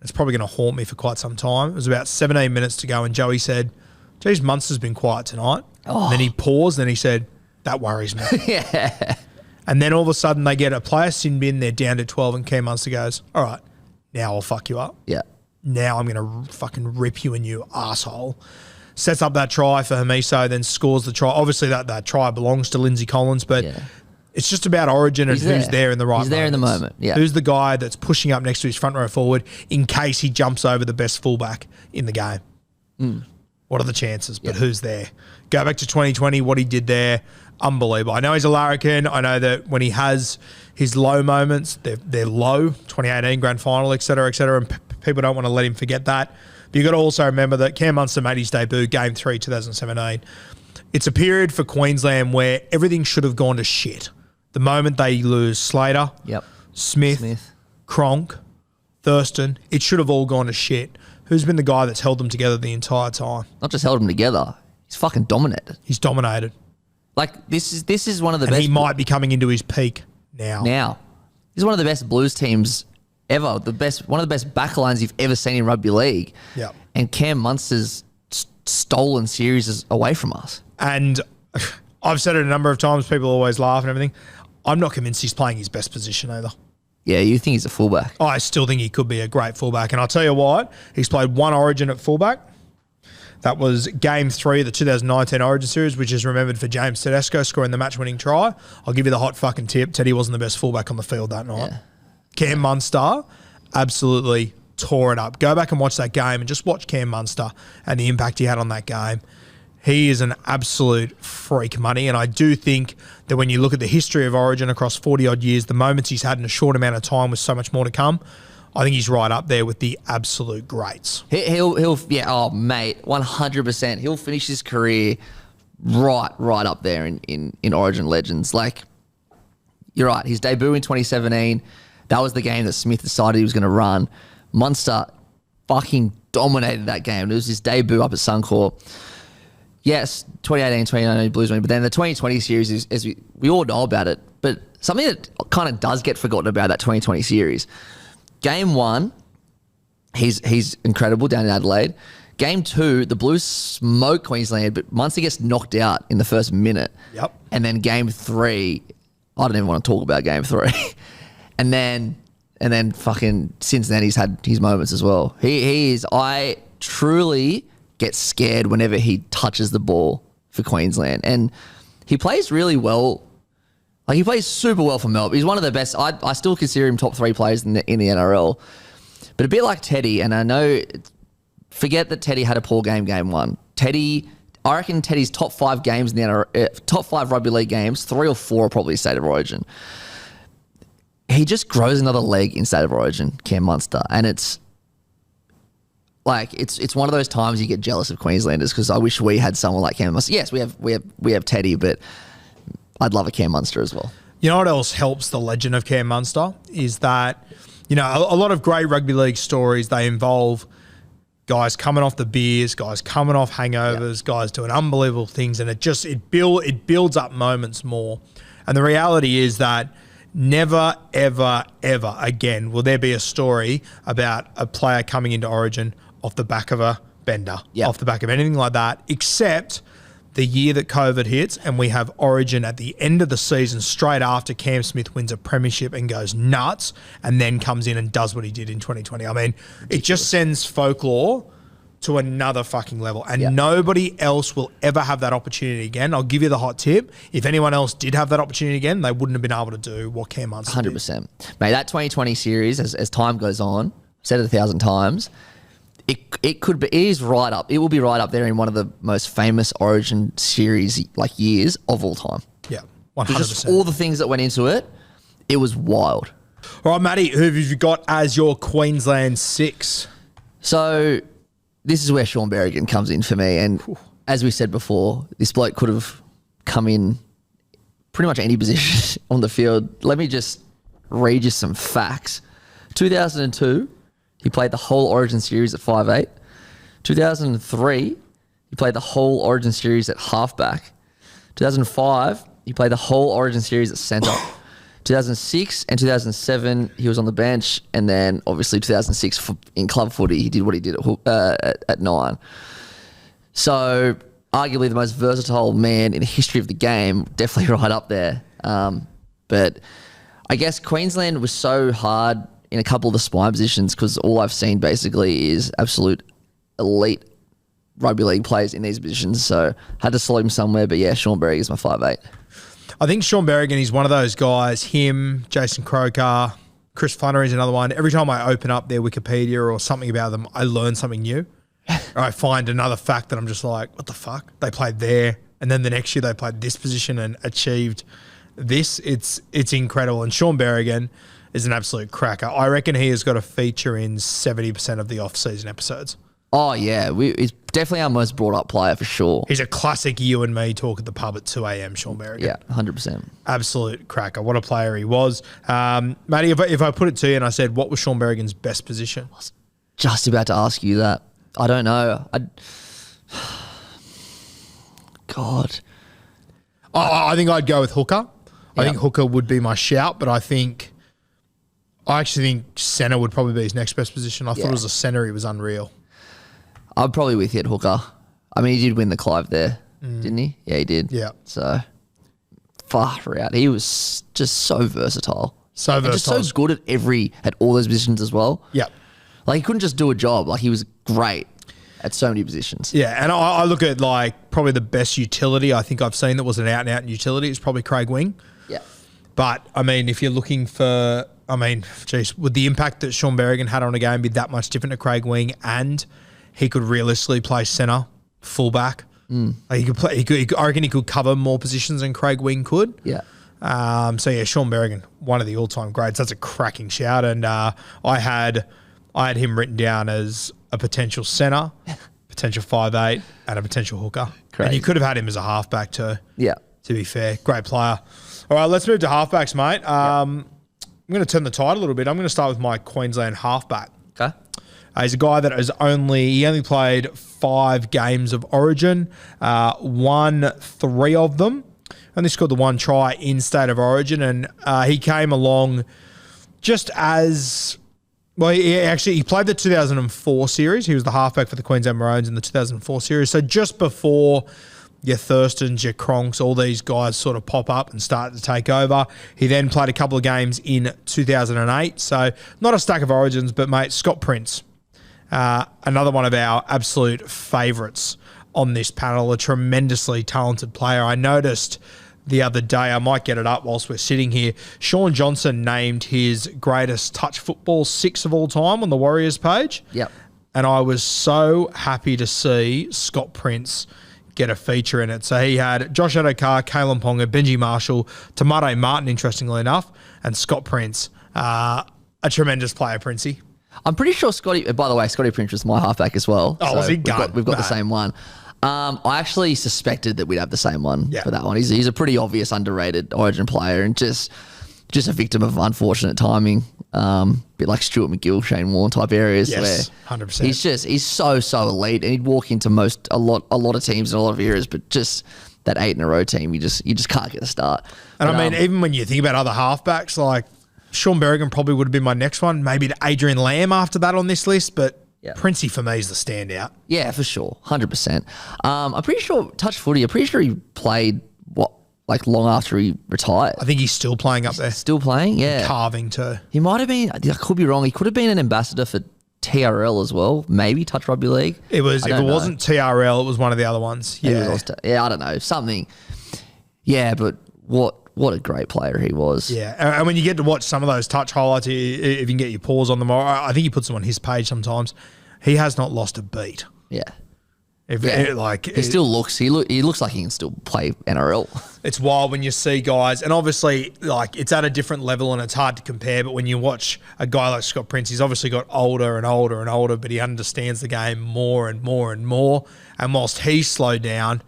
it's probably going to haunt me for quite some time. It was about 17 minutes to go and Joey said, geez, Munster's been quiet tonight. And then he paused and he said, that worries me. Yeah. And then all of a sudden they get a player sin bin, they're down to 12 and Cam Munster goes, all right, now I'll fuck you up. Yeah. Now I'm going to fucking rip you a new asshole. Sets up that try for Hamiso, then scores the try. Obviously that try belongs to Lindsay Collins, but it's just about Origin and who's there in the right moment. He's there in the moment, yeah. Who's the guy that's pushing up next to his front row forward in case he jumps over the best fullback in the game. What are the chances? But who's there? Go back to 2020, what he did there, unbelievable. I know he's a larrikin. I know that when he has his low moments, they're low, 2018 grand final, et cetera, and people don't want to let him forget that. But you've got to also remember that Cam Munster made his debut, Game 3, 2017. It's a period for Queensland where everything should have gone to shit. The moment they lose Slater, Smith, Cronk, Thurston, it should have all gone to shit. Who's been the guy that's held them together the entire time? Not just held them together, he's fucking dominated. He's dominated. Like, this is one of the best. He might be coming into his peak now. He's one of the best Blues teams ever. One of the best backlines you've ever seen in rugby league. Yeah. And Cam Munster's stolen series away from us. And I've said it a number of times. People always laugh and everything. I'm not convinced he's playing his best position either. Yeah, you think he's a fullback? I still think he could be a great fullback. And I'll tell you what, he's played one Origin at fullback. That was Game 3 of the 2019 Origin Series, which is remembered for James Tedesco scoring the match-winning try. I'll give you the hot fucking tip. Teddy wasn't the best fullback on the field that night. Yeah. Cam Munster absolutely tore it up. Go back and watch that game and just watch Cam Munster and the impact he had on that game. He is an absolute freak money, and I do think that when you look at the history of Origin across 40-odd years, the moments he's had in a short amount of time with so much more to come, I think he's right up there with the absolute greats. He'll yeah, oh, mate, 100%. He'll finish his career right up there in Origin legends. Like, you're right. His debut in 2017, that was the game that Smith decided he was going to run. Munster fucking dominated that game. It was his debut up at Suncorp. Yes, 2018, 2019 Blues win, but then the 2020 series is, as we all know about it, but something that kind of does get forgotten about that 2020 series. Game 1, he's incredible down in Adelaide. Game 2, the Blues smoke Queensland, but Munster gets knocked out in the first minute. Yep. And then Game 3, I don't even want to talk about Game 3. and then fucking since then he's had his moments as well. I truly get scared whenever he touches the ball for Queensland. And he plays really well. Like, he plays super well for Melbourne. He's one of the best. I still consider him top 3 players in the NRL. But a bit like Teddy, and I know, forget that Teddy had a poor game 1. I reckon Teddy's top 5 games in the NRL, top 5 rugby league games, 3 or 4 are probably State of Origin. He just grows another leg in State of Origin, Cam Munster. And it's like, it's one of those times you get jealous of Queenslanders, because I wish we had someone like Cam Munster. Yes, we have Teddy, but I'd love a Cam Munster as well. You know what else helps the legend of Cam Munster is that, you know, a lot of great rugby league stories, they involve guys coming off the beers, guys coming off hangovers, guys doing unbelievable things, and it builds up moments more. And the reality is that never, ever, ever again will there be a story about a player coming into Origin off the back of a bender, off the back of anything like that, except the year that COVID hits and we have Origin at the end of the season straight after Cam Smith wins a premiership and goes nuts and then comes in and does what he did in 2020. I mean, it just sends folklore to another fucking level, and nobody else will ever have that opportunity again. I'll give you the hot tip. If anyone else did have that opportunity again, they wouldn't have been able to do what Cam Munster did. 100%. Mate, that 2020 series, as time goes on, I've said it 1,000 times, it will be right up there in one of the most famous Origin series like years of all time. Yeah, 100%. Just all the things that went into it, it was wild. All right, Matty, who have you got as your Queensland 6? So this is where Sean Berrigan comes in for me. And as we said before, this bloke could have come in pretty much any position on the field. Let me just read you some facts. 2002, he played the whole Origin series at 5'8". 2003, he played the whole Origin series at halfback. 2005, he played the whole Origin series at centre. 2006 and 2007, he was on the bench. And then obviously 2006 in club footy, he did what he did at 9. So arguably the most versatile man in the history of the game, definitely right up there. But I guess Queensland was so hard in a couple of the spine positions because all I've seen basically is absolute elite rugby league players in these positions. So had to slot him somewhere. But yeah, Sean Berrigan is my 5'8". I think Sean Berrigan is one of those guys, him, Jason Croker, Chris Flannery is another one. Every time I open up their Wikipedia or something about them, I learn something new. Or I find another fact that I'm just like, what the fuck? They played there. And then the next year they played this position and achieved this. It's incredible. And Sean Berrigan is an absolute cracker. I reckon he has got a feature in 70% of the off-season episodes. Oh, yeah. He's definitely our most brought-up player for sure. He's a classic you and me talk at the pub at 2 a.m, Sean Berrigan. Yeah, 100%. Absolute cracker. What a player he was. Matty, if I put it to you and I said, what was Sean Berrigan's best position? I was just about to ask you that. I don't know. God. I think I'd go with hooker. I think hooker would be my shout, but I actually think centre would probably be his next best position. I thought it was a centre. He was unreal. I'm probably with you at hooker. I mean, he did win the Clive there, didn't he? Yeah, he did. Yeah. So, far out. He was just so versatile. So versatile. And just so good at all those positions as well. Yeah. Like, he couldn't just do a job. Like, he was great at so many positions. Yeah, and I look at, like, probably the best utility I think I've seen that was an out-and-out utility is probably Craig Wing. Yeah. But, I mean, if you're looking for, would the impact that Sean Berrigan had on a game be that much different to Craig Wing, and he could realistically play centre, fullback? Like, I reckon he could cover more positions than Craig Wing could. Yeah. So, yeah, Sean Berrigan, one of the all-time greats. That's a cracking shout. And I had him written down as a potential centre, potential 5'8", and a potential hooker. Crazy. And you could have had him as a halfback too. Yeah. To be fair, great player. All right, let's move to halfbacks, mate. I'm going to turn the tide a little bit. I'm going to start with my Queensland halfback. Okay. He's a guy that he only played 5 games of Origin, won 3 of them, only scored the 1 try in State of Origin, and he came along just as well. He played the 2004 series. He was the halfback for the Queensland Maroons in the 2004 series. So just before your Thurstons, your Cronks, all these guys sort of pop up and start to take over. He then played a couple of games in 2008. So not a stack of Origins, but mate, Scott Prince. Another one of our absolute favourites on this panel, a tremendously talented player. I noticed the other day, I might get it up whilst we're sitting here, Sean Johnson named his greatest touch football 6 of all time on the Warriors page. Yep. And I was so happy to see Scott Prince get a feature in it. So he had Josh Adokar, Kalen Ponga, Benji Marshall, Tamate Martin, interestingly enough, and Scott Prince. A tremendous player, Princey. I'm pretty sure Scotty, by the way, Scotty Prince was my halfback as well. Oh, was he? We've got the same one. I actually suspected that we'd have the same one for that one. He's a pretty obvious underrated Origin player and just a victim of unfortunate timing. Bit like Stuart McGill, Shane Warne type areas. Yes, where 100%. He's so elite, and he'd walk into a lot of teams in a lot of areas, but just that 8 in a row team, you just can't get a start. And I mean, even when you think about other halfbacks, like Sean Berrigan probably would have been my next one. Maybe Adrian Lamb after that on this list, but Princey for me is the standout. Yeah, for sure, 100%. I'm pretty sure touch footy. I'm pretty sure he played long after he retired. I think he's still playing up there. Still playing, yeah. Carving too. He might have been. I could be wrong. He could have been an ambassador for TRL as well. Maybe Touch Rugby League. It was. If it wasn't TRL, it was one of the other ones. Yeah. I don't know, something. Yeah, but what a great player he was. Yeah, and when you get to watch some of those touch highlights, if you can get your paws on them, I think he puts them on his page sometimes. He has not lost a beat. Yeah. He still looks. He looks like he can still play NRL. It's wild when you see guys, and obviously, it's at a different level, and it's hard to compare. But when you watch a guy like Scott Prince, he's obviously got older and older and older, but he understands the game more and more and more. And whilst he's slowed down,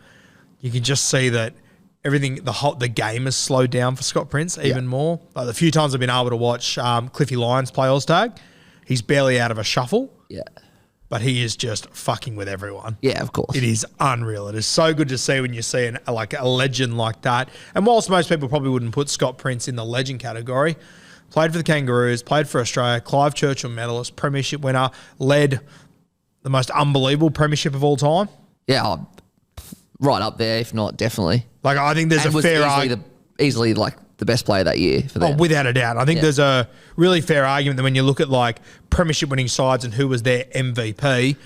you can just see that everything, the game has slowed down for Scott Prince even more. Like the few times I've been able to watch Cliffy Lyons play Oztag, he's barely out of a shuffle. Yeah. But he is just fucking with everyone. Yeah, of course. It is unreal. It is so good to see when you see a legend like that. And whilst most people probably wouldn't put Scott Prince in the legend category, played for the Kangaroos, played for Australia, Clive Churchill medalist, premiership winner, led the most unbelievable premiership of all time. Yeah, right up there, if not definitely. I think there's a fair argument. Easily the best player that year for them. Oh, without a doubt. I think there's a really fair argument that when you look at premiership winning sides and who was their MVP,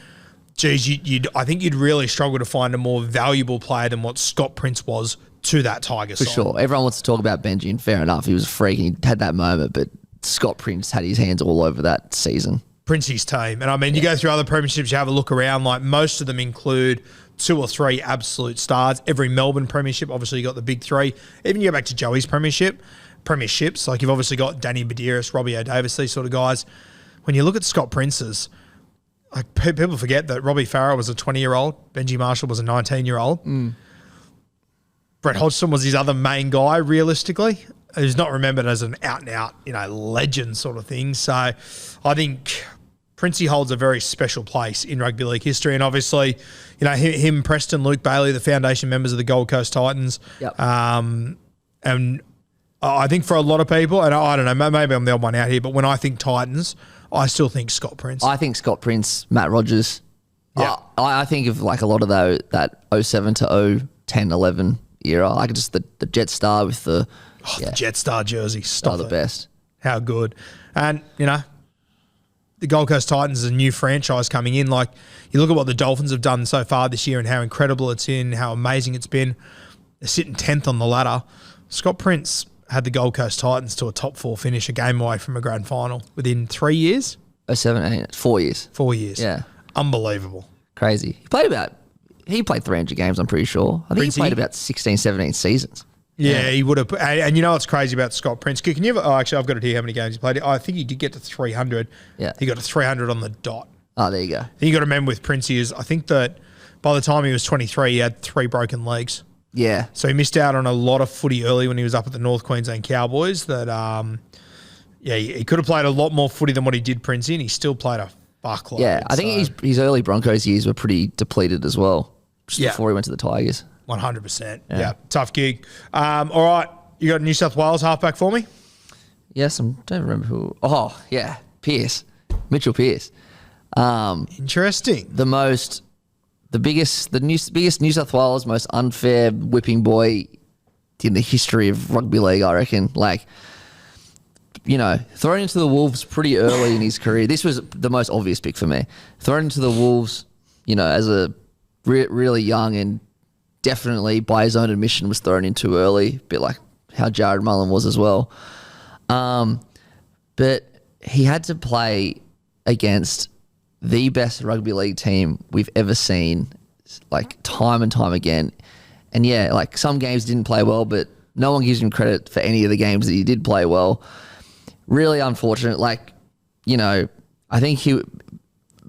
geez, I think you'd really struggle to find a more valuable player than what Scott Prince was to that Tigers side. For sure. Everyone wants to talk about Benji, and fair enough. He was a freak and he had that moment, but Scott Prince had his hands all over that season. Princey's team. And I mean, you go through other premierships, you have a look around, most of them include 2 or 3 absolute stars. Every Melbourne premiership, obviously you got the big 3. Even you go back to Joey's premierships, you've obviously got Danny Badiris, Robbie O'Davis, these sort of guys. When you look at Scott Prince's, people forget that Robbie Farah was a 20-year-old, Benji Marshall was a 19-year-old. Brett Hodgson was his other main guy, realistically, who's not remembered as an out-and-out, legend sort of thing. So I think Princey holds a very special place in rugby league history. And obviously, him, Preston, Luke Bailey, the foundation members of the Gold Coast Titans. Yep. And I think for a lot of people, and I don't know, maybe I'm the odd one out here, but when I think Titans, I still think Scott Prince. I think Scott Prince, Matt Rogers. Yeah. I think of a lot of that 07 to 010, 11 era, just the Jetstar with the... the Jetstar jersey. Stop the best. How good. And, the Gold Coast Titans is a new franchise coming in. You look at what the Dolphins have done so far this year and how incredible it's in, how amazing it's been. They're sitting 10th on the ladder. Scott Prince had the Gold Coast Titans to a top 4 finish, a game away from a grand final within 3 years. 4 years. 4 years. Yeah. Unbelievable. Crazy. He played 300 games, I'm pretty sure. I think he played about 16, 17 seasons. Yeah, he would have. And you know what's crazy about Scott Prince? Can you actually, I've got it here how many games he played. I think he did get to 300. Yeah. He got to 300 on the dot. Oh, there you go. You got to remember with Princey is I think that by the time he was 23, he had 3 broken legs. Yeah. So he missed out on a lot of footy early when he was up at the North Queensland Cowboys that, he could have played a lot more footy than what he did, Princey, and he still played a fuckload. Yeah, I think his early Broncos years were pretty depleted as well, just Yeah. before he went to the Tigers. 100%. Yeah, tough gig. All right, you got New South Wales halfback for me? Yes, I don't remember who. Oh, yeah, Mitchell Pearce. Interesting. The biggest New South Wales most unfair whipping boy in the history of rugby league, I reckon. Like, thrown into the Wolves pretty early in his career. This was the most obvious pick for me. Thrown into the Wolves, as a really young and definitely by his own admission was thrown in too early, a bit like how Jared Mullen was as well. But he had to play against the best rugby league team we've ever seen, like time and time again. And yeah, like some games didn't play well, but no one gives him credit for any of the games that he did play well. Really unfortunate. Like, I think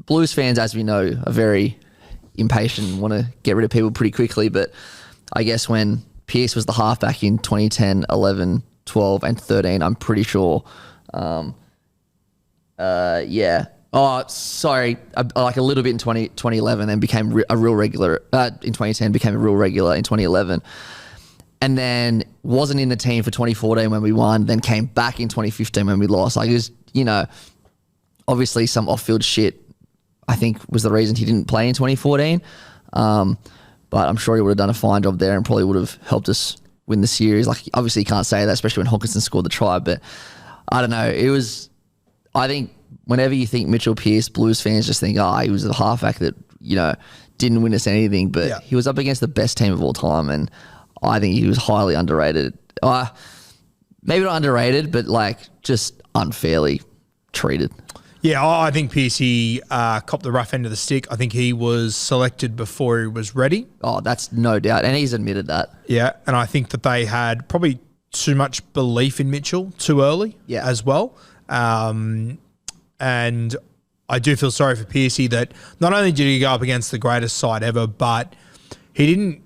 Blues fans, as we know, are very impatient and want to get rid of people pretty quickly. But I guess when Pearce was the halfback in 2010, 11, 12 and 13, I'm pretty sure. Yeah. Oh, sorry. Like a little bit in 2011, then became a real regular. In 2010, became a real regular in 2011. And then wasn't in the team for 2014 when we won, then came back in 2015 when we lost. Like, it was, obviously some off-field shit, I think, was the reason he didn't play in 2014. But I'm sure he would have done a fine job there and probably would have helped us win the series. Like, obviously you can't say that, especially when Hawkinson scored the try. But I don't know. I think whenever you think Mitchell Pearce, Blues fans just think, he was a halfback that, didn't win us anything. But he was up against the best team of all time, and I think he was highly underrated. Maybe not underrated, but like just unfairly treated. Yeah, I think Pearcey copped the rough end of the stick. I think he was selected before he was ready. Oh, that's no doubt. And he's admitted that. Yeah, and I think that they had probably too much belief in Mitchell too early as well. And I do feel sorry for Pearcey that not only did he go up against the greatest side ever, but he didn't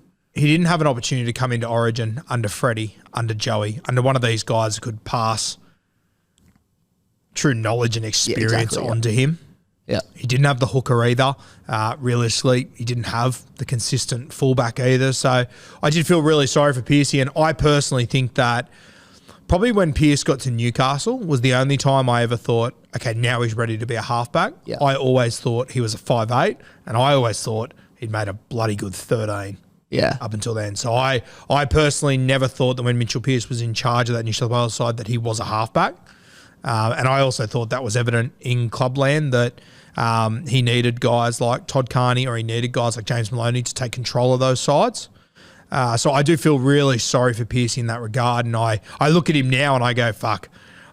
have an opportunity to come into Origin under Freddie, under Joey, under one of these guys who could pass true knowledge and experience onto him. Yeah. He didn't have the hooker either. Realistically, he didn't have the consistent fullback either. So I did feel really sorry for Pearcey, and I personally think that probably when Pearce got to Newcastle was the only time I ever thought, okay, now he's ready to be a halfback. Yeah. I always thought he was a 5'8", and I always thought he'd made a bloody good 13. Yeah. Up until then. So I personally never thought that when Mitchell Pearce was in charge of that New South Wales side that he was a halfback. And I also thought that was evident in clubland that he needed guys like Todd Carney or he needed guys like James Maloney to take control of those sides. So I do feel really sorry for Pearce in that regard. And I look at him now and I go, fuck,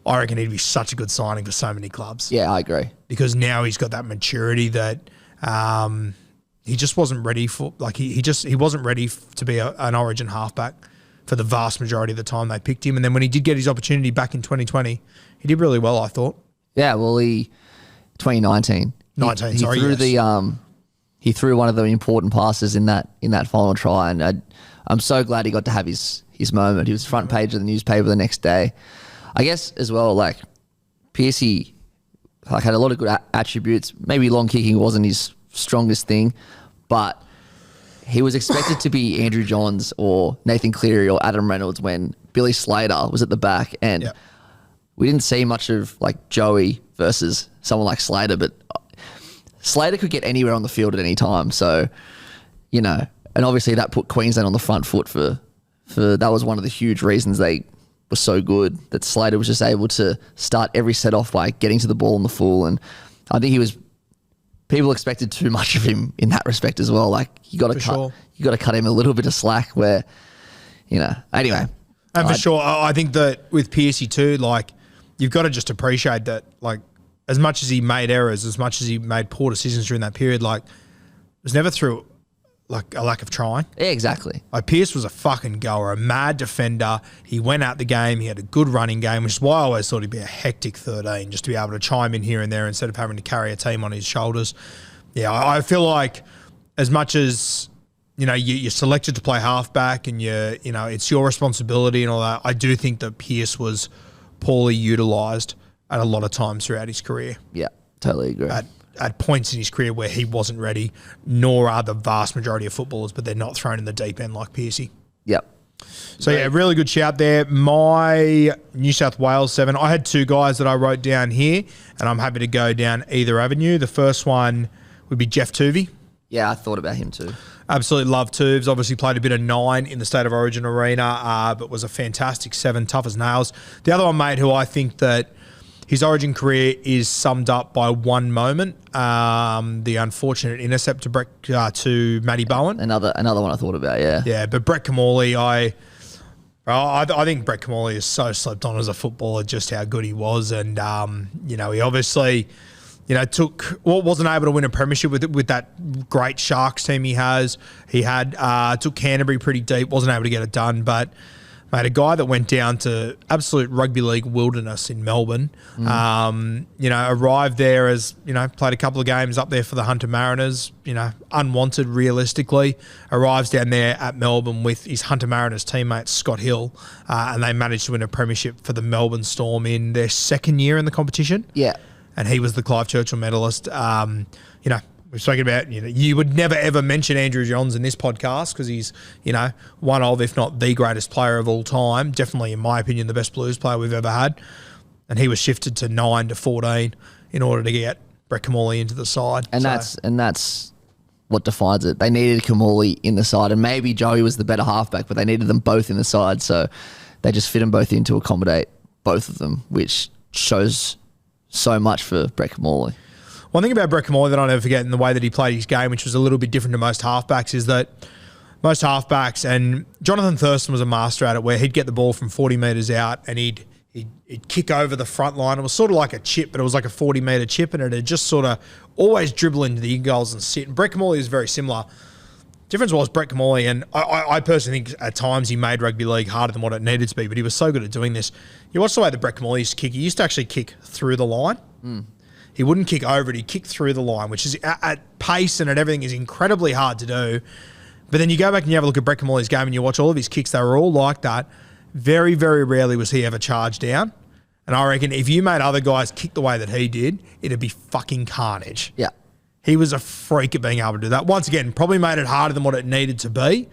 I reckon he'd be such a good signing for so many clubs. Yeah, I agree. Because now he's got that maturity that he just wasn't ready for. Like he wasn't ready to be an Origin halfback for the vast majority of the time they picked him. And then when he did get his opportunity back in 2020, he did really well, I thought. Yeah, well, 2019. He threw one of the important passes in that final try, and I'm so glad he got to have his moment. He was front page of the newspaper the next day. I guess as well, like Pearcey, like had a lot of good attributes. Maybe long kicking wasn't his strongest thing, but he was expected to be Andrew Johns or Nathan Cleary or Adam Reynolds when Billy Slater was at the back, and we didn't see much of like Joey versus someone like Slater, but Slater could get anywhere on the field at any time. So, and obviously that put Queensland on the front foot for that was one of the huge reasons they were so good, that Slater was just able to start every set off by getting to the ball in the full. And I think people expected too much of him in that respect as well. Like you got to cut him a little bit of slack where, anyway. And for sure, I think that with Pearcey too, like you've got to just appreciate that, like as much as he made errors, as much as he made poor decisions during that period, like it was never through like a lack of trying. Yeah, exactly. Like Pearce was a fucking goer, a mad defender. He went out the game. He had a good running game, which is why I always thought he'd be a hectic 13, just to be able to chime in here and there instead of having to carry a team on his shoulders. Yeah, I feel like as much as, you're selected to play halfback and it's your responsibility and all that, I do think that Pearce was poorly utilised at a lot of times throughout his career. Yeah, totally agree. At points in his career where he wasn't ready, nor are the vast majority of footballers, but they're not thrown in the deep end like Pearcey. Yep. So, yeah, really good shout there. My New South Wales 7, I had 2 guys that I wrote down here, and I'm happy to go down either avenue. The first one would be Jeff Tuvey. Yeah, I thought about him too. Absolutely love Tubes. Obviously played a bit of 9 in the State of Origin arena, but was a fantastic 7, tough as nails. The other one, mate, who I think that his Origin career is summed up by one moment, the unfortunate intercept to Matty Bowen. Another one I thought about, yeah. Yeah, but Brett Camorley, I think Brett Camorley is so slept on as a footballer, just how good he was. And, he obviously, wasn't able to win a premiership with that great Sharks team he has. He took Canterbury pretty deep, wasn't able to get it done, but mate, a guy that went down to absolute rugby league wilderness in Melbourne, arrived there as, played a couple of games up there for the Hunter Mariners, unwanted realistically, arrives down there at Melbourne with his Hunter Mariners teammate Scott Hill, and they managed to win a premiership for the Melbourne Storm in their second year in the competition. Yeah. And he was the Clive Churchill medalist. We've spoken about, you would never ever mention Andrew Johns in this podcast because he's, one of, if not the greatest player of all time. Definitely, in my opinion, the best Blues player we've ever had. And he was shifted to 9 to 14 in order to get Brett Camorley into the side. And that's what defines it. They needed Camorley in the side, and maybe Joey was the better halfback, but they needed them both in the side, so they just fit them both in to accommodate both of them, which shows so much for Brett Camorley. One thing about Brett Camorley that I'll never forget in the way that he played his game, which was a little bit different to most halfbacks, is that most halfbacks, and Jonathan Thurston was a master at it, where he'd get the ball from 40 metres out and he'd kick over the front line. It was sort of like a chip, but it was like a 40-metre chip, and it'd just sort of always dribble into the in-goals and sit. And Brett Camorley is very similar. Difference was Brett Camorley, and I personally think at times he made rugby league harder than what it needed to be, but he was so good at doing this. You watch the way that Brett Camorley used to kick. He used to actually kick through the line. He wouldn't kick over it. He'd kick through the line, which is at pace and at everything is incredibly hard to do. But then you go back and you have a look at Brett Camorley's game and you watch all of his kicks. They were all like that. Very, very rarely was he ever charged down. And I reckon if you made other guys kick the way that he did, it'd be fucking carnage. Yeah. He was a freak at being able to do that. Once again, probably made it harder than what it needed to be.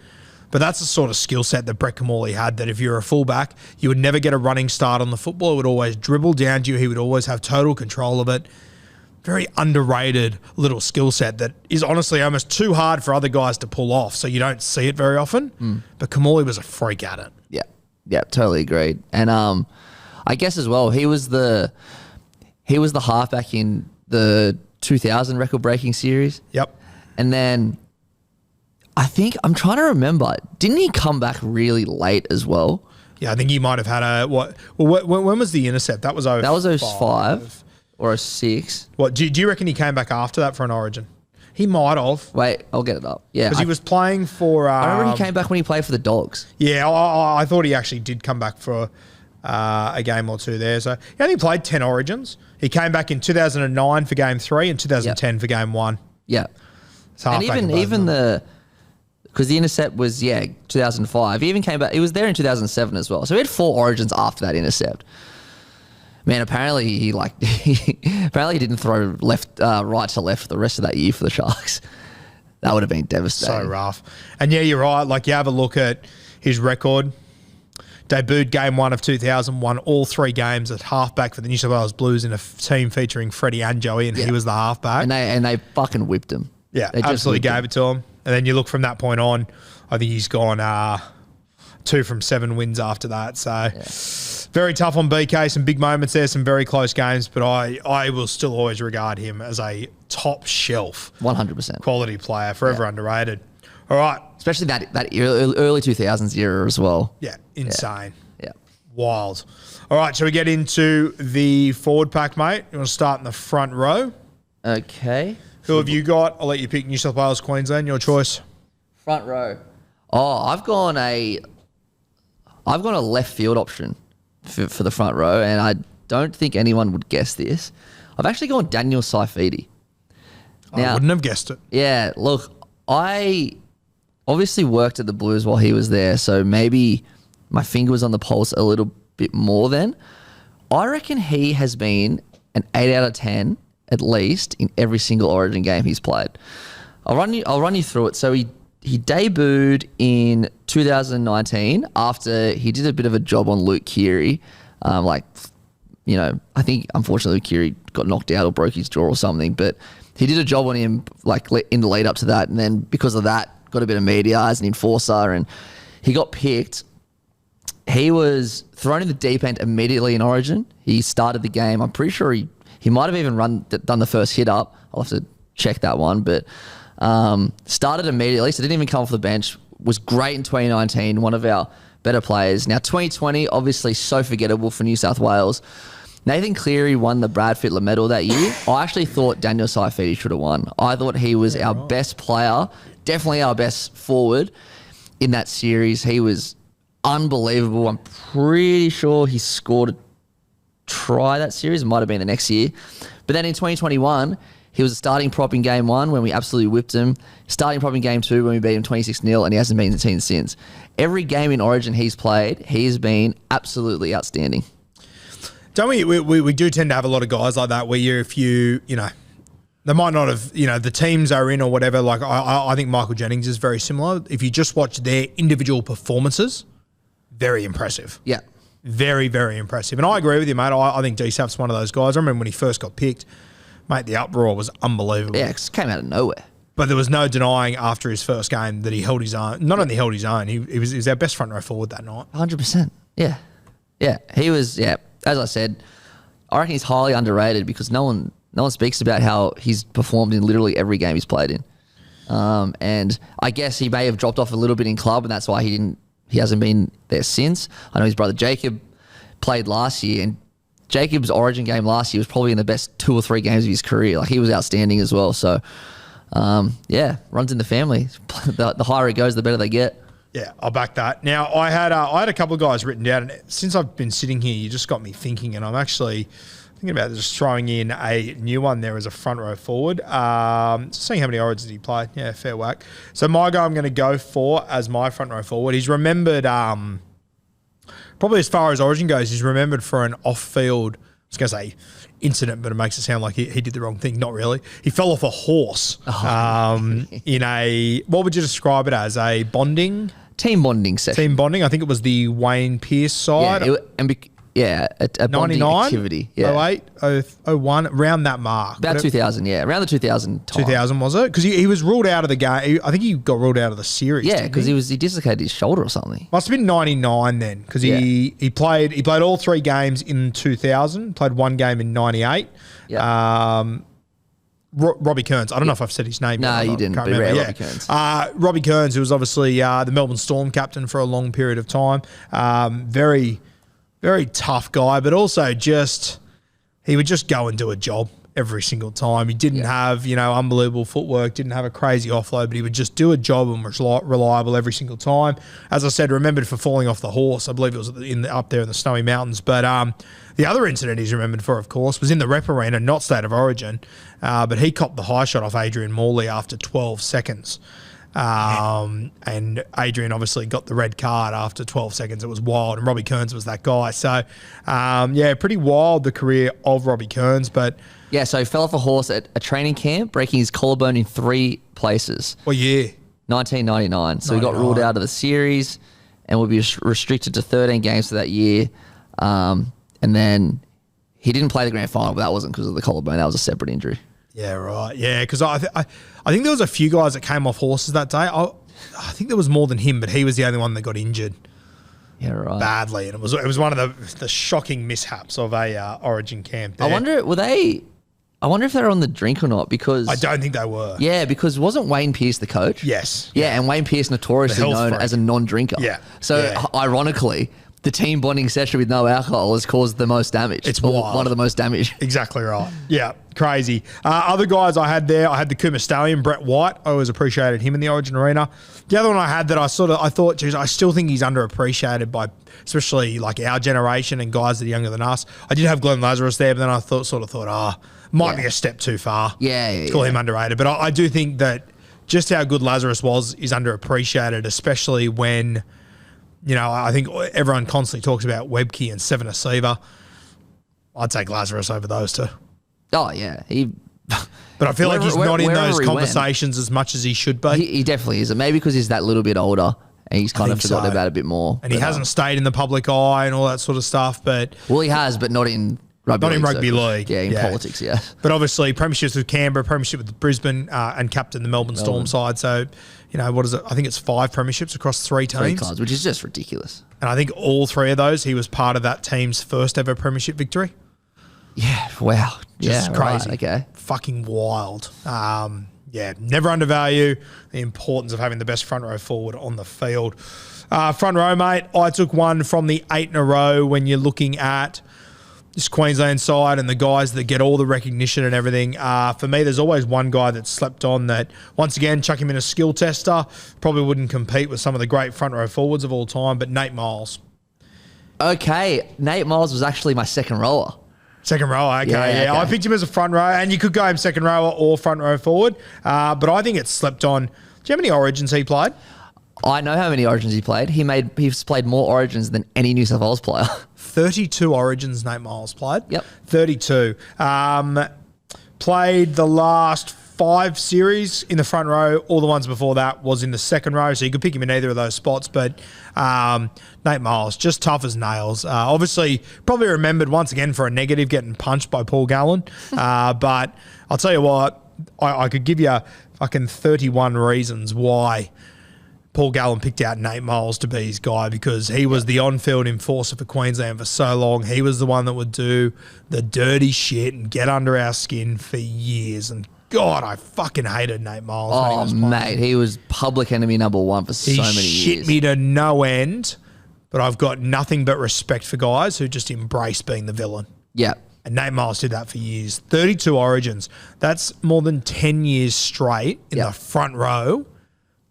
But that's the sort of skill set that Brett Camorley had, that if you're a fullback, you would never get a running start on the football. It would always dribble down to you. He would always have total control of it. Very underrated little skill set that is honestly almost too hard for other guys to pull off, so you don't see it very often. But Camorley was a freak at it. Yeah, totally agreed. And I guess as well, he was the halfback in the 2000 record-breaking series. Yep. And then I think, I'm trying to remember, didn't he come back really late as well? Yeah, I think he might have had when was the intercept? That was 05. That was 05 or 06. What, do you reckon he came back after that for an Origin? He might have. Wait, I'll get it up. Yeah. Because he was playing for... I remember he came back when he played for the Dogs. Yeah, I thought he actually did come back for a game or two there. So he only played 10 Origins. He came back in 2009 for Game 3 and 2010 for Game 1. Yeah. And even because the intercept was, 2005. He even came back. He was there in 2007 as well. So he had 4 Origins after that intercept. Man, apparently he didn't throw right to left for the rest of that year for the Sharks. That would have been devastating. So rough. And yeah, you're right. Like, you have a look at his record. Debuted Game 1 of 2000, won all 3 games at halfback for the New South Wales Blues in a team featuring Freddie and Joey, and he was the halfback. And they fucking whipped him. Yeah, they absolutely gave it to him. And then you look from that point on, I think he's gone 2 from 7 wins after that. So very tough on BK. Some big moments there, some very close games, but I will still always regard him as a top shelf 100% quality player, forever underrated. All right. Especially that early 2000s era as well. Yeah, insane. Yeah. Wild. All right, shall we get into the forward pack, mate? You want to start in the front row? Okay. Who have you got? I'll let you pick New South Wales, Queensland, your choice. Front row. Oh, I've gone a left field option for the front row, and I don't think anyone would guess this. I've actually gone Daniel Saifidi. I wouldn't have guessed it. Yeah, look, I obviously worked at the Blues while he was there, so maybe my finger was on the pulse a little bit more then. I reckon he has been an 8 out of 10 at least in every single Origin game he's played. I'll run you through it. So he debuted in 2019 after he did a bit of a job on Luke Keary. I think unfortunately Luke Keary got knocked out or broke his jaw or something, but he did a job on him like in the lead up to that, and then because of that got a bit of media as an enforcer, and he got picked. He was thrown in the deep end immediately in Origin. He started the game. I'm pretty sure he might have even done the first hit up. I'll have to check that one, but started immediately, so didn't even come off the bench. Was great in 2019, one of our better players. Now 2020, obviously so forgettable for New South Wales. Nathan Cleary won the Brad Fittler medal that year. I actually thought Daniel Saifidi should have won. I thought he was our best player, definitely our best forward in that series. He was unbelievable. I'm pretty sure he scored a try that series. It might have been the next year. But then in 2021, he was a starting prop in game 1 when we absolutely whipped him. Starting prop in game 2 when we beat him 26-0, and he hasn't been in the team since. Every game in Origin he's played, he's been absolutely outstanding. Don't we do tend to have a lot of guys like that where they might not have, the teams are in or whatever. Like I think Michael Jennings is very similar. If you just watch their individual performances, very impressive. Yeah. Very, very impressive. And I agree with you, mate. I think DSAF's one of those guys. I remember when he first got picked, mate, the uproar was unbelievable. Yeah, it came out of nowhere. But there was no denying after his first game that he held his own. Not only held his own, he was our best front row forward that night. 100%. Yeah. Yeah. He was, as I said, I reckon he's highly underrated because no one speaks about how he's performed in literally every game he's played in. And I guess he may have dropped off a little bit in club, and that's why he hasn't been there since. I know his brother Jacob played last year, and Jacob's Origin game last year was probably in the best 2 or 3 games of his career. Like, he was outstanding as well. So, runs in the family. The higher it goes, the better they get. Yeah, I'll back that. Now, I had a couple of guys written down, and since I've been sitting here, you just got me thinking, and I'm actually thinking about just throwing in a new one there as a front row forward. Seeing how many Origins he played. Yeah, fair whack. So my guy I'm going to go for as my front row forward, he's remembered, probably as far as Origin goes, he's remembered for an off-field, I was going to say incident, but it makes it sound like he did the wrong thing. Not really. He fell off a horse in a, what would you describe it as, a bonding? Team bonding session. Team bonding. I think it was the Wayne Pearce side. A bonding 99, activity. Yeah. 08, 01, around that mark. About 2000, around the 2000 time. 2000, was it? Because he was ruled out of the game. I think he got ruled out of the series. Yeah, because he dislocated his shoulder or something. Must have been 99 then, because he played all 3 games in 2000, played 1 game in 98. Yeah. Robbie Kearns. I don't know if I've said his name. No, you didn't. Robbie Kearns. Robbie Kearns, who was obviously the Melbourne Storm captain for a long period of time. Very, very tough guy, but also he would just go and do a job every single time. He didn't have, unbelievable footwork, didn't have a crazy offload, but he would just do a job and was reliable every single time. As I said, remembered for falling off the horse. I believe it was up there in the Snowy Mountains. But the other incident he's remembered for, of course, was in the rep arena, not State of Origin, but he copped the high shot off Adrian Morley after 12 seconds. And Adrian obviously got the red card after 12 seconds. It was wild, and Robbie Kearns was that guy. So, pretty wild, the career of Robbie Kearns. But yeah, so he fell off a horse at a training camp, breaking his collarbone in 3 places. What year? 1999. So he got ruled out of the series and will be restricted to 13 games for that year. And then he didn't play the grand final, but that wasn't because of the collarbone. That was a separate injury. Yeah, right. Yeah, because I think there was a few guys that came off horses that day. I think there was more than him, but he was the only one that got injured. Yeah, right. Badly, and it was one of the shocking mishaps of a Origin camp there. I wonder if they were on the drink or not, because I don't think they were. Yeah, because wasn't Wayne Pearce the coach? Yes. Yeah, and Wayne Pearce notoriously known as a non-drinker. Yeah. So ironically, the team bonding session with no alcohol has caused the most damage. It's wild. One of the most damage. Exactly right. Yeah, crazy. Other guys I had there, I had the Kuma Stallion, Brett White. I always appreciated him in the Origin arena. The other one I had that I thought, geez, I still think he's underappreciated by especially like our generation and guys that are younger than us. I did have Glenn Lazarus there, but then I thought, might be a step too far. Yeah. Call him underrated. But I do think that just how good Lazarus was is underappreciated, especially when, I think everyone constantly talks about Webke and Seven Seaver. I'd take Lazarus over those two. Oh, yeah. But I feel like he's not in those conversations as much as he should be. He definitely isn't. Maybe because he's that little bit older and he's kind of forgotten about it a bit more. And he hasn't stayed in the public eye and all that sort of stuff. But he has, but not in rugby league. Yeah, in politics, yeah. But obviously, premierships with Canberra, premiership with Brisbane, and captain the Melbourne Storm side. So, what is it? I think it's 5 premierships across 3 teams. 3 clubs, which is just ridiculous. And I think all 3 of those, he was part of that team's first ever premiership victory. Yeah, wow. Just crazy. Right, okay. Fucking wild. Never undervalue the importance of having the best front row forward on the field. Front row, mate, I took one from the 8 in a row when you're looking at this Queensland side and the guys that get all the recognition and everything. For me, there's always one guy that's slept on that, once again, chuck him in a skill tester, probably wouldn't compete with some of the great front row forwards of all time, but Nate Miles. Okay, Nate Miles was actually my second rower. Second rower, okay. Yeah. I picked him as a front rower, and you could go him second rower or front row forward, but I think it's slept on. Do you know how many Origins he played? I know how many Origins he played. He's played more Origins than any New South Wales player. 32 Origins Nate Miles played. Yep. 32. Played the last 5 series in the front row. All the ones before that was in the second row, so you could pick him in either of those spots. But Nate Miles, just tough as nails. Obviously, probably remembered once again for a negative getting punched by Paul Gallen. But I'll tell you what, I could give you fucking 31 reasons why Paul Gallen picked out Nate Miles to be his guy, because he was the on-field enforcer for Queensland for so long. He was the one that would do the dirty shit and get under our skin for years. And God, I fucking hated Nate Miles. Oh, mate, he was public enemy number 1 for so many years. He shit me to no end, but I've got nothing but respect for guys who just embrace being the villain. Yeah. And Nate Miles did that for years. 32 Origins. That's more than 10 years straight in the front row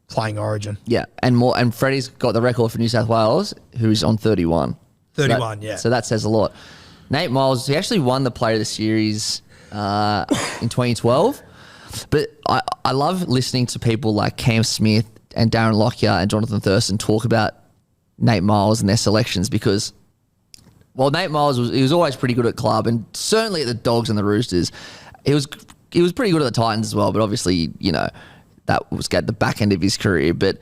playing Origin. Yeah, and Freddie's got the record for New South Wales, who's on 31. 31, So that says a lot. Nate Miles, he actually won the Player of the Series in 2012. But I love listening to people like Cam Smith and Darren Lockyer and Jonathan Thurston talk about Nate Miles and their selections, because Nate Miles was always pretty good at club, and certainly at the Dogs and the Roosters. He was pretty good at the Titans as well, but obviously, that was at the back end of his career. But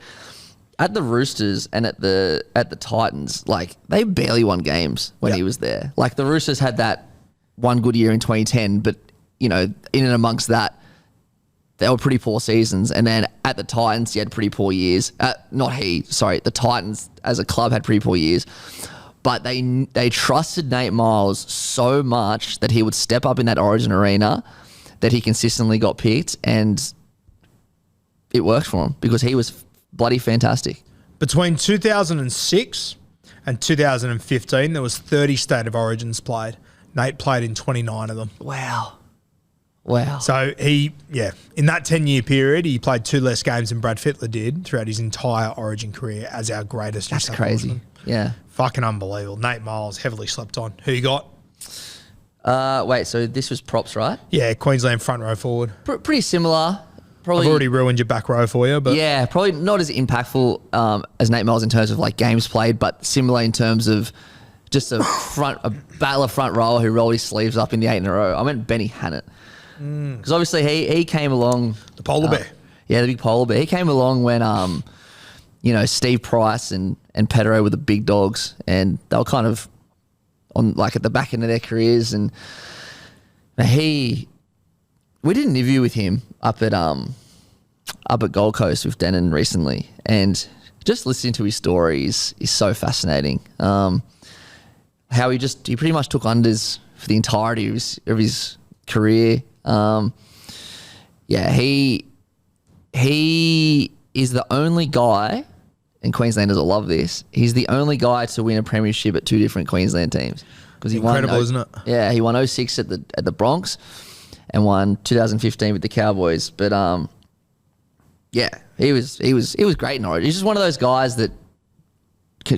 at the Roosters and at the Titans, like, they barely won games when he was there. Like, the Roosters had that one good year in 2010, but in and amongst that, they were pretty poor seasons. And then at the Titans, he had pretty poor years. The Titans as a club had pretty poor years. But they trusted Nate Miles so much that he would step up in that Origin arena, that he consistently got picked, and it worked for him because he was bloody fantastic. Between 2006 and 2015, there was 30 State of Origins played. Nate played in 29 of them. Wow. So in that 10-year period, he played 2 less games than Brad Fittler did throughout his entire Origin career as our greatest. That's crazy. Horseman. Yeah. Fucking unbelievable. Nate Miles, heavily slept on. Who you got? So this was props, right? Yeah, Queensland front row forward. Pretty similar. Probably, I've already ruined your back row for you, but yeah, probably not as impactful as Nate Miles in terms of like games played, but similar in terms of just a battle of front rower who rolled his sleeves up in the 8 in a row. I meant Benny Hannett, because obviously he came along. The polar bear. Yeah, the big polar bear. He came along when Steve Price and Petero were the big dogs, and they were kind of on like at the back end of their careers. And we did an interview with him up at Gold Coast with Denon recently, and just listening to his stories is so fascinating. How he pretty much took unders for the entirety of his career. He is the only guy and Queenslanders will love this, he's the only guy to win a premiership at 2 different Queensland teams. He Incredible, isn't it? Yeah, he won 06 at the Bronx and won 2015 with the Cowboys. But yeah, he was great in Origin. He's just one of those guys that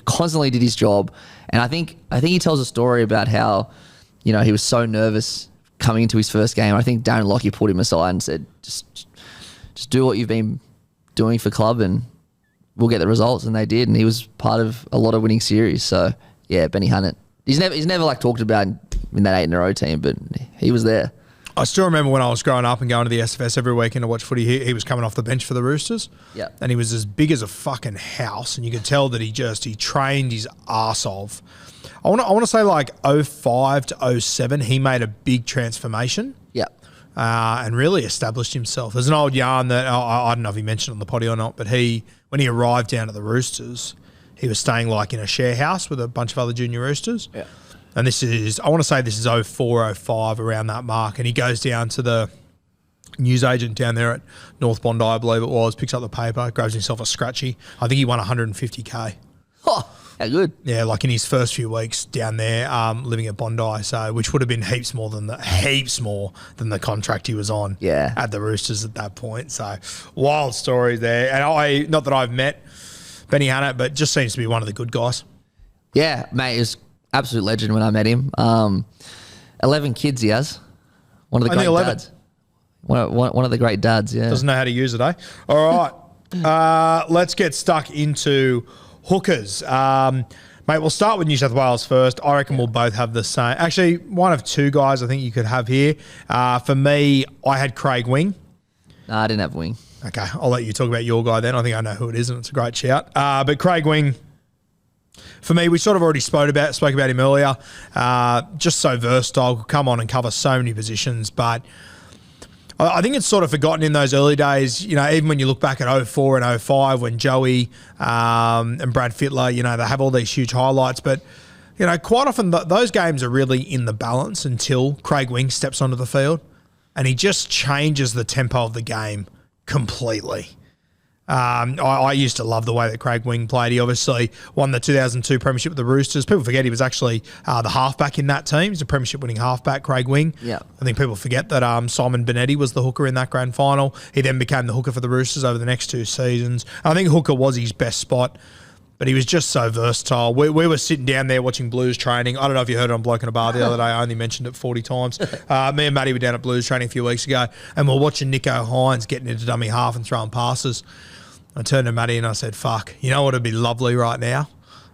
constantly did his job. And I think he tells a story about how, he was so nervous coming into his first game. I think Darren Lockyer pulled him aside and said, just do what you've been doing for club and we'll get the results. And they did. And he was part of a lot of winning series. So yeah, Benny Hunnett. He's never like talked about in that 8 in a row team, but he was there. I still remember when I was growing up and going to the SFS every weekend to watch footy, he was coming off the bench for the Roosters. Yeah. And he was as big as a fucking house. And you could tell that he trained his arse off. I want to say like 05 to 07, he made a big transformation. Yeah. And really established himself. There's an old yarn that, I don't know if he mentioned it on the potty or not, but when he arrived down at the Roosters, he was staying like in a share house with a bunch of other junior Roosters. Yeah. And I want to say this is 04, 05, around that mark. And he goes down to the newsagent down there at North Bondi, I believe it was, picks up the paper, grabs himself a scratchy. I think he won 150K. Oh, how good. Yeah, like in his first few weeks down there, living at Bondi, so which would have been heaps more than the contract he was on at the Roosters at that point. So wild story there. And not that I've met Benny Hunnett, but just seems to be one of the good guys. Yeah, mate, he was absolute legend when I met him. 11 kids he has. One of the great dads. One of the great dads, yeah. Doesn't know how to use it, eh? All right. Let's get stuck into hookers. Mate, we'll start with New South Wales first. I reckon we'll both have the same. Actually, one of two guys I think you could have here. For me, I had Craig Wing. No, I didn't have Wing. Okay, I'll let you talk about your guy then. I think I know who it is, and it's a great shout. But Craig Wing, for me, we sort of already spoke about him earlier. Just so versatile, could come on and cover so many positions. But I think it's sort of forgotten in those early days, even when you look back at 04 and 05 when Joey and Brad Fittler, they have all these huge highlights. But, quite often those games are really in the balance until Craig Wing steps onto the field and he just changes the tempo of the game completely. I used to love the way that Craig Wing played. He obviously won the 2002 premiership with the Roosters. People forget he was actually the halfback in that team. He's a premiership winning halfback, Craig Wing. Yeah. I think people forget that Simon Benetti was the hooker in that grand final. He then became the hooker for the Roosters over the next 2 seasons. I think hooker was his best spot, but he was just so versatile. We were sitting down there watching Blues training. I don't know if you heard it on Bloke in a Bar the other day. I only mentioned it 40 times. Me and Matty were down at Blues training a few weeks ago, and we're watching Nico Hines getting into dummy half and throwing passes. I turned to Matty and I said, fuck, you know what would be lovely right now?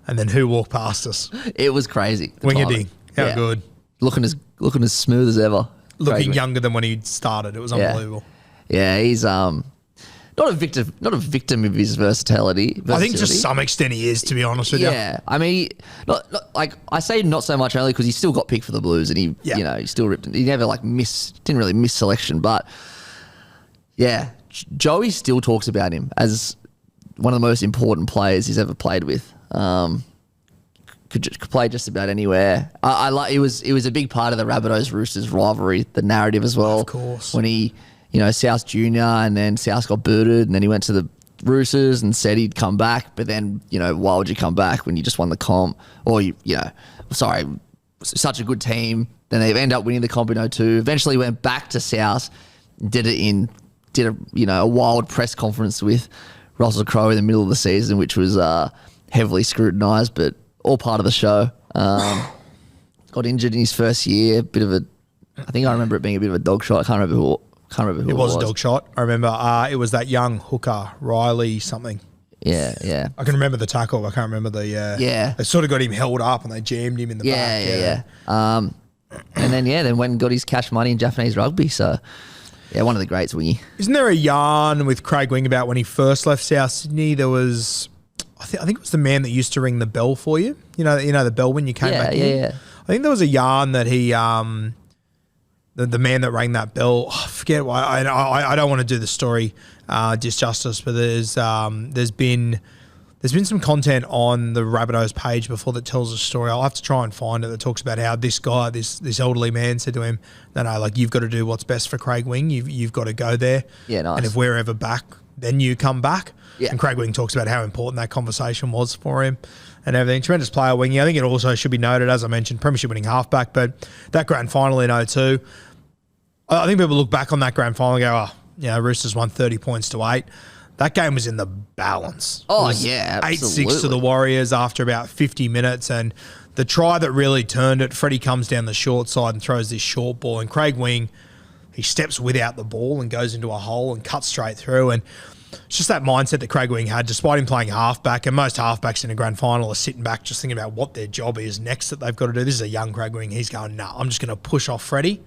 And then who walked past us? It was crazy. Wingerding. How good. Looking as smooth as ever. Looking younger than when he started. It was unbelievable. Yeah, he's not a victim of his versatility. I think to some extent he is, to be honest with you. Yeah. I mean, not like I say not so much only because he still got picked for the Blues and he still ripped. He never didn't really miss selection, but yeah. Joey still talks about him as one of the most important players he's ever played with. Could play just about anywhere. I like it was a big part of the Rabbitohs Roosters rivalry, the narrative as well. Of course. When he, South Junior and then South got booted and then he went to the Roosters and said he'd come back, but then why would you come back when you just won the comp? Or such a good team. Then they end up winning the comp in 02. Eventually went back to South, did a wild press conference with Russell Crowe in the middle of the season, which was heavily scrutinised, but all part of the show. Got injured in his first year. I think I remember it being a bit of a dog shot. I can't remember who it was. It was a dog shot. I remember it was that young hooker, Riley something. Yeah. I can remember the tackle. I can't remember the. Yeah. They sort of got him held up and they jammed him in the back. Yeah. And then went and got his cash money in Japanese rugby. So. Yeah, one of the greats, Wingy. Isn't there a yarn with Craig Wing about when he first left South Sydney? There was, I think it was the man that used to ring the bell for you. You know the bell when you came back in? Yeah. I think there was a yarn that he, the man that rang that bell, I forget why, I don't want to do the story disjustice, but there's been some content on the Rabbitohs page before that tells a story. I'll have to try and find it that talks about how this guy, this elderly man said to him, no, like you've got to do what's best for Craig Wing. You've got to go there. Yeah, nice. And if we're ever back, then you come back. Yeah. And Craig Wing talks about how important that conversation was for him and everything. Tremendous player, Wingy. I think it also should be noted, as I mentioned, premiership winning halfback, but that grand final in 02, I think people look back on that grand final and go, Roosters won 30 points to 8. That game was in the balance. Oh, yeah, absolutely. 8-6 to the Warriors after about 50 minutes, and the try that really turned it, Freddie comes down the short side and throws this short ball, and Craig Wing, he steps without the ball and goes into a hole and cuts straight through, and it's just that mindset that Craig Wing had, despite him playing halfback, and most halfbacks in a grand final are sitting back just thinking about what their job is next that they've got to do. This is a young Craig Wing. He's going, I'm just going to push off Freddie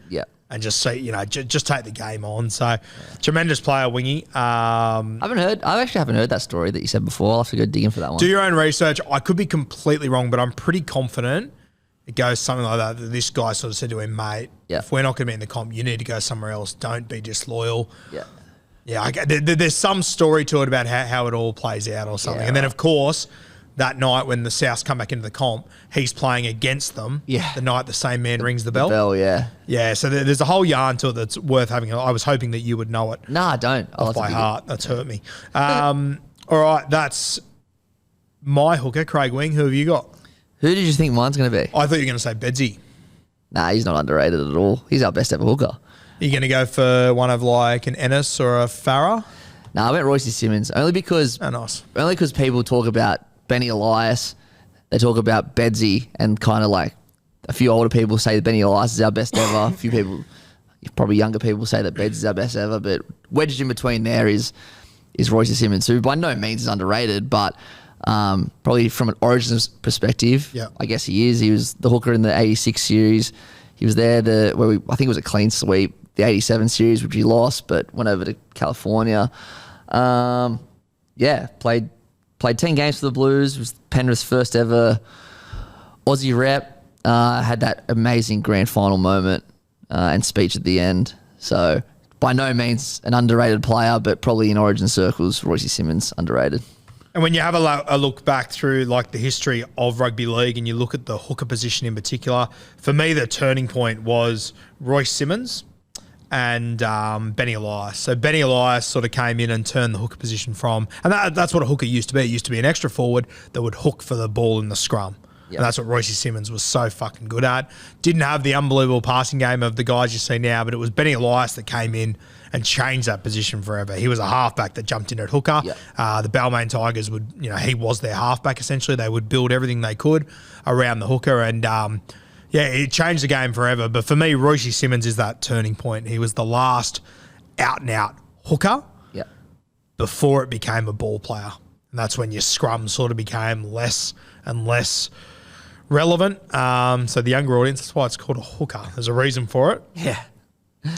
and just say, just take the game on. So, tremendous player, Wingy. I actually haven't heard that story that you said before. I'll have to go digging for that one. Do your own research. I could be completely wrong, but I'm pretty confident it goes something like that this guy sort of said to him, mate, if we're not going to be in the comp, you need to go somewhere else. Don't be disloyal. Yeah. Yeah, there's some story to it about how it all plays out or something. And then, of course, that night when the Souths come back into the comp, he's playing against them the night the same man rings the bell. Yeah, so there's a whole yarn to it that's worth having. I was hoping that you would know it. No, I don't. Off by heart. That's hurt me. All right, that's my hooker, Craig Wing. Who have you got? Who did you think mine's going to be? I thought you were going to say Bedsy. Nah, he's not underrated at all. He's our best ever hooker. Are you going to go for one of like an Ennis or a Farah? No, I went Royce Simmons only because people talk about Benny Elias, they talk about Bedsy, and kind of like a few older people say that Benny Elias is our best ever. A few people, probably younger people, say that Beds is our best ever. But wedged in between there is Royce Simmons, who by no means is underrated, but probably from an Origins perspective, I guess he is. He was the hooker in the 86 series. He was there I think it was a clean sweep. The 87 series, which he lost, but went over to California. Played 10 games for the Blues. Was Penrith's first ever Aussie rep. Had that amazing grand final moment and speech at the end. So by no means an underrated player, but probably in Origin circles, Royce Simmons underrated. And when you have a look back through like the history of rugby league and you look at the hooker position in particular, for me the turning point was Royce Simmons and Benny Elias. So Benny Elias sort of came in and turned the hooker position from, and that's what a hooker used to be. It used to be an extra forward that would hook for the ball in the scrum. Yep. And that's what Royce Simmons was so fucking good at. Didn't have the unbelievable passing game of the guys you see now, but it was Benny Elias that came in and changed that position forever. He was a halfback that jumped in at hooker. Yep. The Balmain Tigers would, he was their halfback essentially. They would build everything they could around the hooker, and it changed the game forever. But for me, Royce Simmons is that turning point. He was the last out-and-out hooker before it became a ball player. And that's when your scrum sort of became less and less relevant. So the younger audience, that's why it's called a hooker. There's a reason for it. Yeah.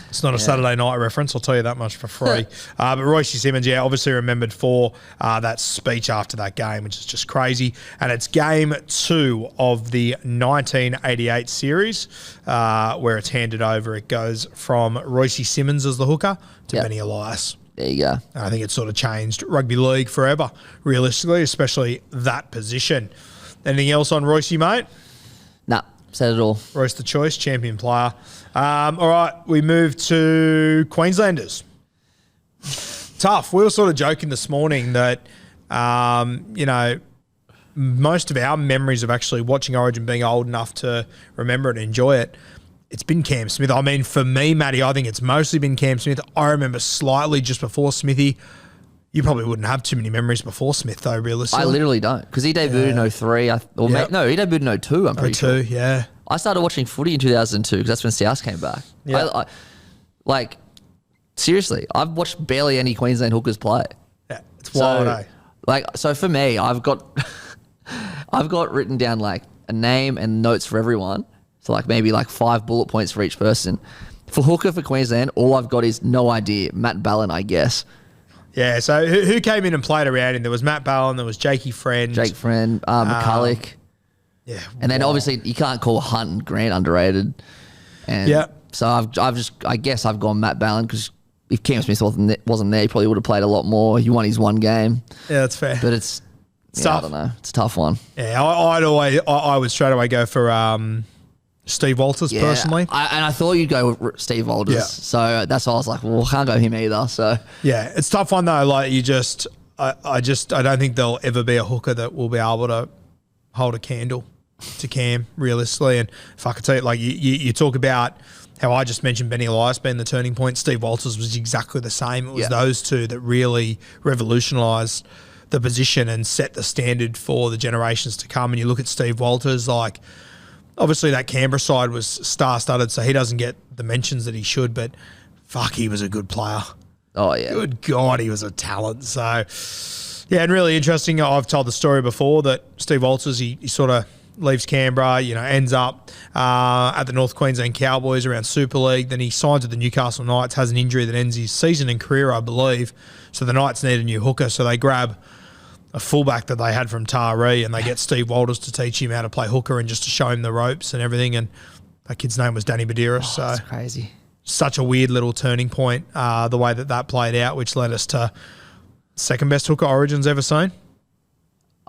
It's not a Saturday night reference, I'll tell you that much for free. But Royce Simmons, obviously remembered for that speech after that game, which is just crazy. And it's game 2 of the 1988 series where it's handed over. It goes from Royce Simmons as the hooker to Benny Elias. There you go. And I think it sort of changed rugby league forever, realistically, especially that position. Anything else on Royce, mate? Nah, said it all. Royce the choice, champion player. All right, we move to Queenslanders. Tough. We were sort of joking this morning that, most of our memories of actually watching Origin, being old enough to remember it and enjoy it, it's been Cam Smith. I mean, for me, Matty, I think it's mostly been Cam Smith. I remember slightly just before Smithy. You probably wouldn't have too many memories before Smith, though, realistically. I literally don't, because he debuted in 03. He debuted in 02, I'm pretty sure. 02, yeah. I started watching footy in 2002 because that's when South came back. Yeah. Seriously, I've watched barely any Queensland hookers play. Yeah, it's wild, eh? So for me, I've got written down like a name and notes for everyone. So maybe 5 bullet points for each person. For hooker for Queensland, all I've got is no idea. Matt Ballin, I guess. Yeah, so who came in and played around him? There was Matt Ballin, there was Jake Friend, McCulloch. Yeah. And then obviously you can't call Hunt and Grant underrated. And so I guess I've gone Matt Ballin, because if Cam Smith wasn't there, he probably would have played a lot more. He won his one game. Yeah, that's fair. But it's tough. I don't know. It's a tough one. Yeah, I would straight away go for Steve Walters, personally. I thought you'd go with Steve Walters. Yeah. So that's why I was like, well, can't go him either. So Yeah, it's a tough one though. Like I don't think there'll ever be a hooker that will be able to hold a candle to Cam realistically. And if I could tell you, like you talk about how I just mentioned Benny Elias being the turning point, Steve Walters was exactly the same. It was those two that really revolutionised the position and set the standard for the generations to come. And you look at Steve Walters, like obviously that Canberra side was star-studded, so he doesn't get the mentions that he should, but fuck, he was a good player. Oh, yeah. Good God, he was a talent. So, yeah, and really interesting. I've told the story before that Steve Walters, he sort of leaves Canberra, ends up at the North Queensland Cowboys around Super League. Then he signs with the Newcastle Knights, has an injury that ends his season and career, I believe. So the Knights need a new hooker, so they grab a fullback that they had from Taree, and they get Steve Walters to teach him how to play hooker and just to show him the ropes and everything. And that kid's name was Danny Badiris. So that's crazy. Such a weird little turning point, the way that played out, which led us to second best hooker Origins ever seen.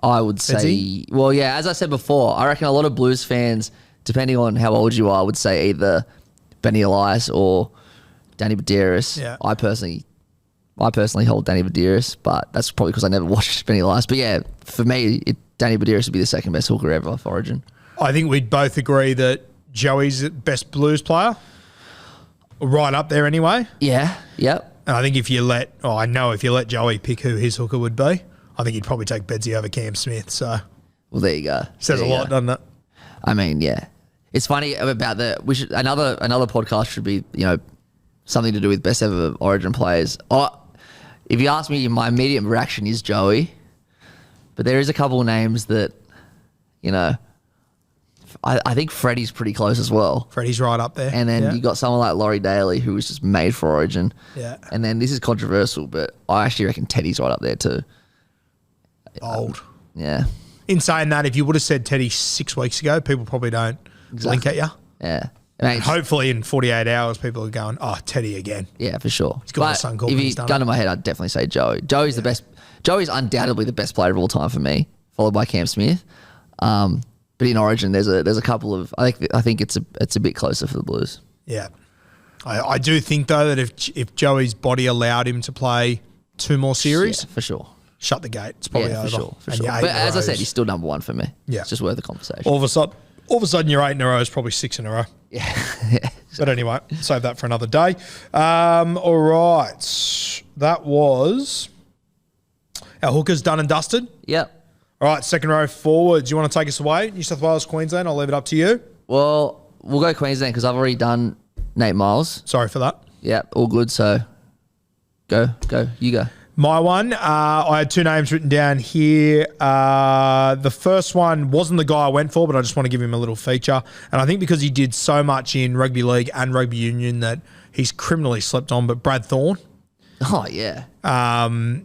I would say, well, yeah, as I said before, I reckon a lot of Blues fans, depending on how old you are, would say either Benny Elias or Danny Badiris. Yeah. I personally hold Danny Badiris, but that's probably because I never watched Benny Elias. But yeah, for me, Danny Badiris would be the second best hooker ever for Origin. I think we'd both agree that Joey's the best Blues player, right up there anyway. Yeah, yep. And I think if you let Joey pick who his hooker would be, I think he'd probably take Bedsy over Cam Smith. So, well, there you go. Says a lot, doesn't it? I mean, yeah, it's funny about another podcast should be something to do with best ever Origin players. If you ask me, my immediate reaction is Joey, but there is a couple of names that I think Freddie's pretty close as well. Freddie's right up there. And then you got someone like Laurie Daly, who was just made for Origin. Yeah. And then this is controversial, but I actually reckon Teddy's right up there too. Bold. Yeah. In saying that, if you would have said Teddy 6 weeks ago, people probably don't blink at you. Yeah. And hopefully in 48 hours, people are going, oh, Teddy again. Yeah, for sure. He's got a son called. If you gun to my head, I'd definitely say Joey. Joey's the best. Joey's undoubtedly the best player of all time for me, followed by Cam Smith. But in Origin, there's a couple of. I think it's a bit closer for the Blues. Yeah, I do think though that if Joey's body allowed him to play 2 more series, for sure, shut the gate. It's probably over. For sure. But as I said, he's still number 1 for me. Yeah, it's just worth the conversation. All of a sudden, your 8 in a row is probably 6 in a row. Yeah. Exactly. But anyway, save that for another day. All right, that was our hookers done and dusted. Yep. All right, second row forwards. You want to take us away? New South Wales, Queensland. I'll leave it up to you. Well, we'll go Queensland because I've already done Nate Miles. Sorry for that. Yeah, all good. So go. You go. My one, I had 2 names written down here. The first one wasn't the guy I went for, but I just want to give him a little feature. And I think because he did so much in rugby league and rugby union that he's criminally slept on, but Brad Thorne. Oh, yeah.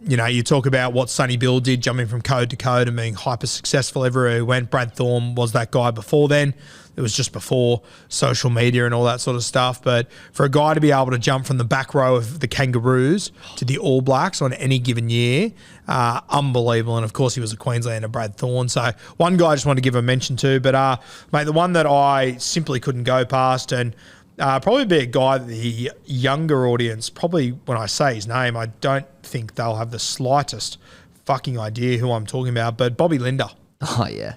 You talk about what Sonny Bill did, jumping from code to code and being hyper successful everywhere he went. Brad Thorne was that guy before then. It was just before social media and all that sort of stuff. But for a guy to be able to jump from the back row of the Kangaroos to the All Blacks on any given year, unbelievable. And, of course, he was a Queenslander, Brad Thorne. So one guy I just want to give a mention to. But, mate, the one that I simply couldn't go past and probably be a guy that the younger audience, probably when I say his name, I don't think they'll have the slightest fucking idea who I'm talking about, but Bobby Linder. Oh, yeah.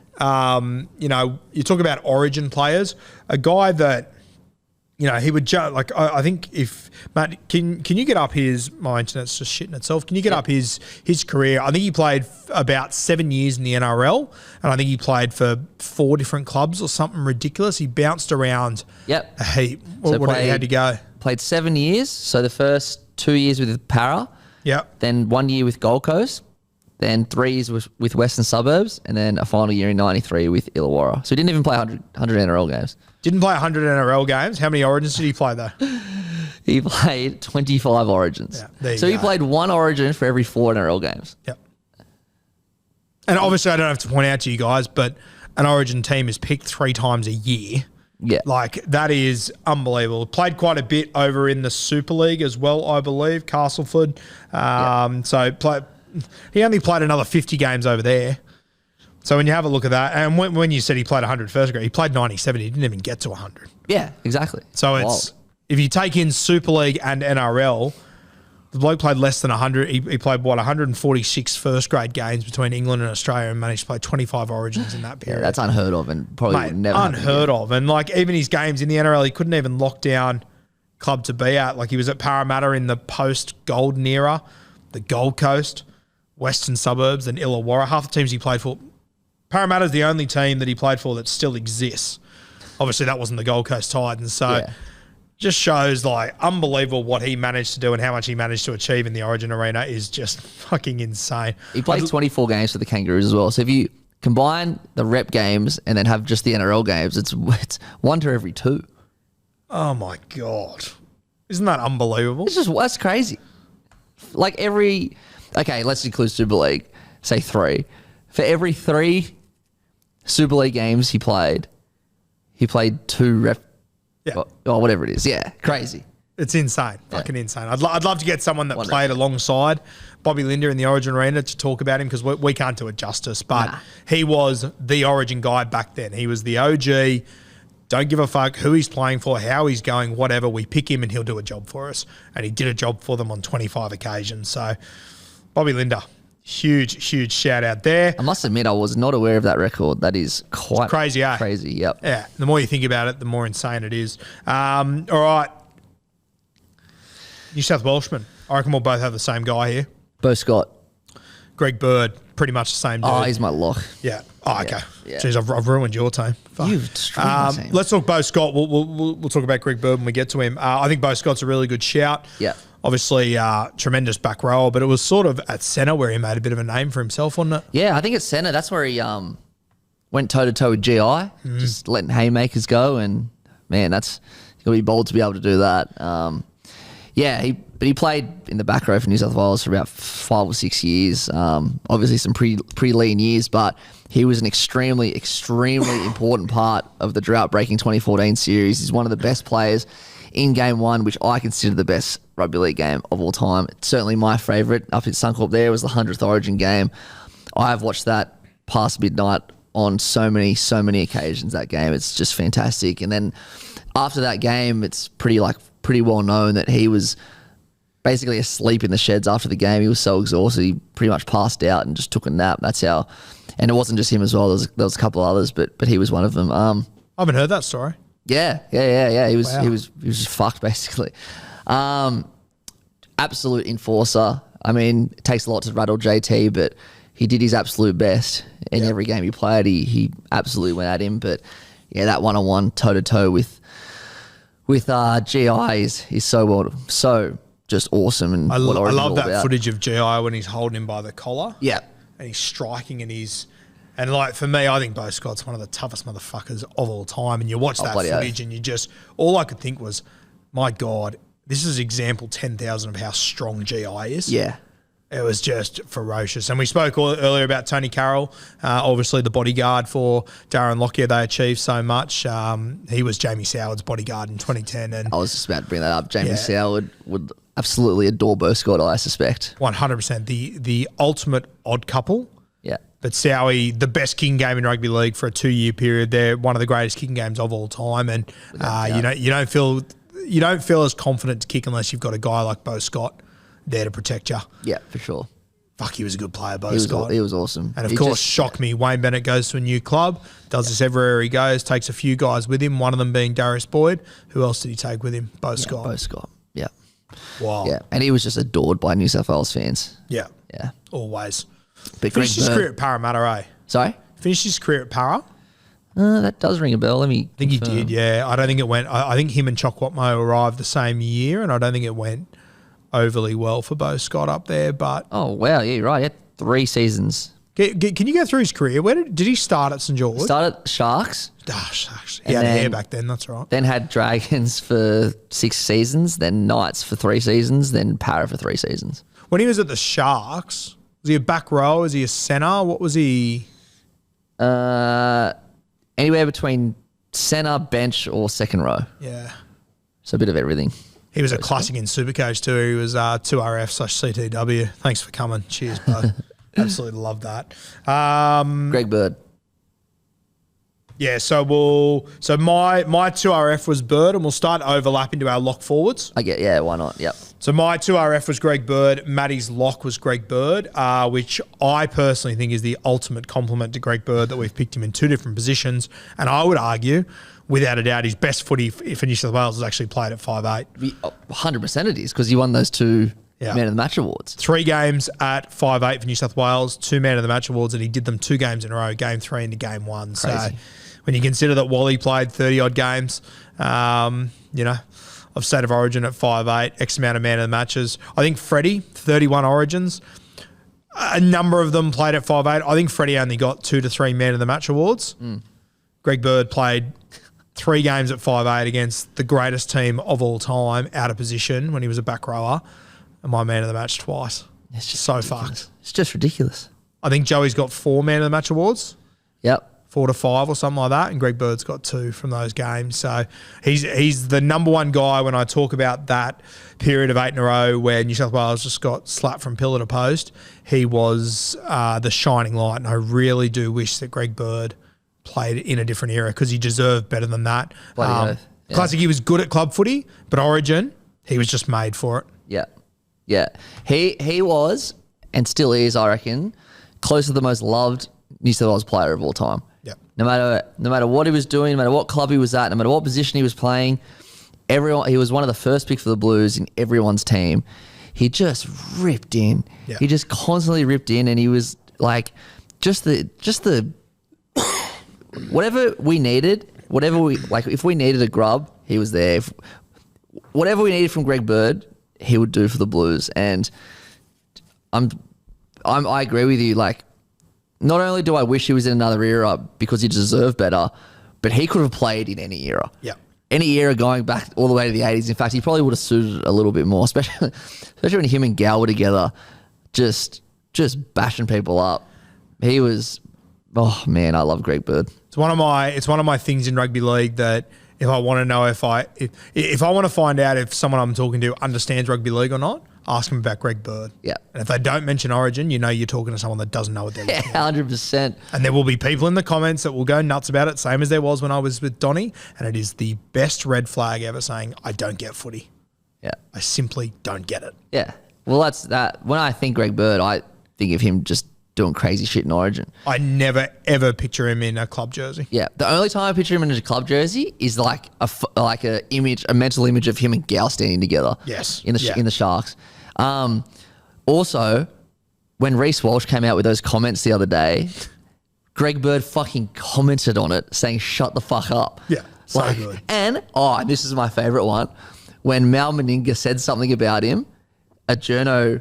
You talk about Origin players, a guy that, he would like, I think if, Matt, can you get up my internet's just shitting itself. Can you get up his career? I think he played about 7 years in the NRL, and I think he played for 4 different clubs or something ridiculous. He bounced around a heap. What had to go? Played 7 years. So the first 2 years with Para. Yep. Then 1 year with Gold Coast. Then 3 years with Western Suburbs, and then a final year in 93 with Illawarra. So he didn't even play 100 NRL games. Didn't play 100 NRL games. How many Origins did he play, though? He played 25 Origins. Yeah, so he played 1 Origin for every 4 NRL games. Yep. And obviously, I don't have to point out to you guys, but an Origin team is picked 3 times a year. Yeah. Like, that is unbelievable. Played quite a bit over in the Super League as well, I believe, Castleford. So he only played another 50 games over there. So when you have a look at that, and when you said he played 100 first grade, he played 97. He didn't even get to 100. Yeah, exactly. So it's if you take in Super League and NRL, the bloke played less than 100. He played, 146 first grade games between England and Australia and managed to play 25 Origins in that period. Yeah, that's unheard of and probably would never unheard of. And like even his games in the NRL, he couldn't even lock down club to be at. Like he was at Parramatta in the post-Golden era, the Gold Coast, Western Suburbs and Illawarra. Half the teams he played for. Parramatta's the only team that he played for that still exists. Obviously, that wasn't the Gold Coast Titans. So just shows like unbelievable what he managed to do and how much he managed to achieve in the Origin arena is just fucking insane. He played 24 games for the Kangaroos as well. So if you combine the rep games and then have just the NRL games, it's 1 to every 2. Oh my God. Isn't that unbelievable? That's crazy. Like let's include Super League, say 3. For every 3 Super League games he played 2 rep. Yeah. Or whatever it is. Yeah. Crazy. It's insane. Fucking insane. I'd love to get someone that played alongside Bobby Linda in the Origin arena to talk about him because we can't do it justice. But he was the Origin guy back then. He was the OG. Don't give a fuck who he's playing for, how he's going, whatever. We pick him and he'll do a job for us. And he did a job for them on 25 occasions. So Bobby Linda, huge shout out there. I must admit, I was not aware of that record. That is quite crazy, eh? Crazy, yep. Yeah, the more you think about it, the more insane it is. All right. New South Welshman. I reckon we'll both have the same guy here. Bo Scott. Greg Bird, pretty much the same dude. Oh, he's my lock. Yeah. Oh, okay. Yeah. Jeez, I've ruined your team. You've destroyed my team. Let's talk Bo Scott. We'll talk about Greg Bird when we get to him. I think Bo Scott's a really good shout. Yeah. Obviously, tremendous back rower, but it was sort of at centre where he made a bit of a name for himself, wasn't it? Yeah, I think at centre, that's where he went toe-to-toe with GI, just letting haymakers go. And, man, that's going to be bold to be able to do that. But he played in the back row for New South Wales for about 5 or 6 years. Obviously, some pretty lean years, but he was an extremely important part of the drought-breaking 2014 series. He's one of the best players in Game 1, which I consider the best rugby league game of all time. It's certainly my favourite. Up in Suncorp there was the 100th Origin game. I have watched that past midnight on so many occasions, that game. It's just fantastic. And then after that game, it's pretty well known that he was basically asleep in the sheds after the game. He was so exhausted, he pretty much passed out and just took a nap. That's how. And it wasn't just him as well. There was a couple of others, but he was one of them. I haven't heard that story. Yeah. He was just fucked basically. Absolute enforcer. I mean, it takes a lot to rattle JT, but he did his absolute best in every game he played. He absolutely went at him. But yeah, that one-on-one, toe-to-toe with GI is so just awesome. And I love that footage of GI when he's holding him by the collar. Yeah. And he's striking and like for me, I think Bo Scott's one of the toughest motherfuckers of all time. And you watch that footage and you just, all I could think was, my God, this is example 10,000 of how strong GI is. Yeah. It was just ferocious. And we spoke earlier about Tony Carroll, obviously the bodyguard for Darren Lockyer. They achieved so much. He was Jamie Soward's bodyguard in 2010. And I was just about to bring that up. Jamie Soward would absolutely adore Bo Scott, I suspect. 100%. The ultimate odd couple. Yeah. But Sowie, the best kicking game in rugby league for a 2-year period. They're one of the greatest kicking games of all time. And you don't feel as confident to kick unless you've got a guy like Bo Scott there to protect you. Yeah, for sure. Fuck, he was a good player, Bo Scott. He was awesome. And of course, shock me. Wayne Bennett goes to a new club, does this everywhere he goes, takes a few guys with him, one of them being Darius Boyd. Who else did he take with him? Bo Scott. Bo Scott, yeah. Wow. Yeah, and he was just adored by New South Wales fans. Yeah. Yeah. Always. But finished his career at Parramatta, eh? Sorry? Finished his career at Para? That does ring a bell. I think he did, yeah. I don't think it went. I think him and Chokwatmo arrived the same year, and I don't think it went overly well for Bo Scott up there. But oh wow, yeah, you're right. He had 3 seasons. Can you go through his career? Where did he start at St George? Started at Sharks. Sharks. He had hair back then. That's right. Then had Dragons for 6 seasons. Then Knights for 3 seasons. Then Para for 3 seasons. When he was at the Sharks, was he a back row? Was he a centre? What was he? Anywhere between centre, bench, or second row. Yeah. So a bit of everything. He was a classic in Supercoach too. He was 2RF/CTW. Thanks for coming. Cheers, bud. Absolutely love that. Greg Bird. Yeah, so my 2RF was Bird, and we'll start to overlap into our lock forwards. Why not? Yep. So my 2RF was Greg Bird. Matty's lock was Greg Bird, which I personally think is the ultimate compliment to Greg Bird that we've picked him in two different positions. And I would argue, without a doubt, his best footy for New South Wales was actually played at 5'8". 100% it is, because he won those two Man of the Match awards. 3 games at 5'8" for New South Wales, 2 Man of the Match awards, and he did them 2 games in a row, game 3 into game 1. Crazy. So when you consider that Wally played 30-odd games, of State of Origin at 5'8", X amount of Man of the Matches. I think Freddie, 31 Origins, a number of them played at 5'8". I think Freddie only got 2 to 3 Man of the Match awards. Greg Bird played 3 games at 5'8" against the greatest team of all time, out of position when he was a back rower, and my Man of the Match twice. It's just so ridiculous. fucked. It's just ridiculous. I think Joey's got 4 Man of the Match awards. Yep. 4 to 5 or something like that, and Greg Bird's got 2 from those games. So he's the number one guy when I talk about that period of 8 in a row where New South Wales just got slapped from pillar to post. He was the shining light, and I really do wish that Greg Bird played in a different era because he deserved better than that. Classic, he was good at club footy, but Origin, he was just made for it. Yeah. He was, and still is, I reckon, close to the most loved New South Wales player of all time. Yep. No matter what he was doing, no matter what club he was at, no matter what position he was playing, he was one of the first picks for the Blues in everyone's team. He just ripped in. Yeah. He just constantly ripped in, and he was like just the whatever we needed, if we needed a grub, he was there. Whatever we needed from Greg Bird, he would do for the Blues. And I agree with you. Like, not only do I wish he was in another era because he deserved better, but he could have played in any era. Yeah. Any era going back all the way to the 80s. In fact, he probably would have suited it a little bit more, especially when him and Gal were together, just bashing people up. He was, oh man, I love Greg Bird. It's one of my things in rugby league that if I want to know if I want to find out if someone I'm talking to understands rugby league or not, ask them about Greg Bird. Yeah. And if they don't mention Origin, you know you're talking to someone that doesn't know what they're looking at. 100%. And there will be people in the comments that will go nuts about it, same as there was when I was with Donnie, and it is the best red flag ever, saying, I don't get footy. Yeah. I simply don't get it. Yeah. Well, that's that. When I think Greg Bird, I think of him just doing crazy shit in Origin. I never, ever picture him in a club jersey. Yeah. The only time I picture him in a club jersey is like a mental image of him and Gal standing together. Yes. In the Sharks. Also, when Reece Walsh came out with those comments the other day, Greg Bird fucking commented on it saying, shut the fuck up. Yeah. So good. And, this is my favourite one. When Mal Meninga said something about him, a journo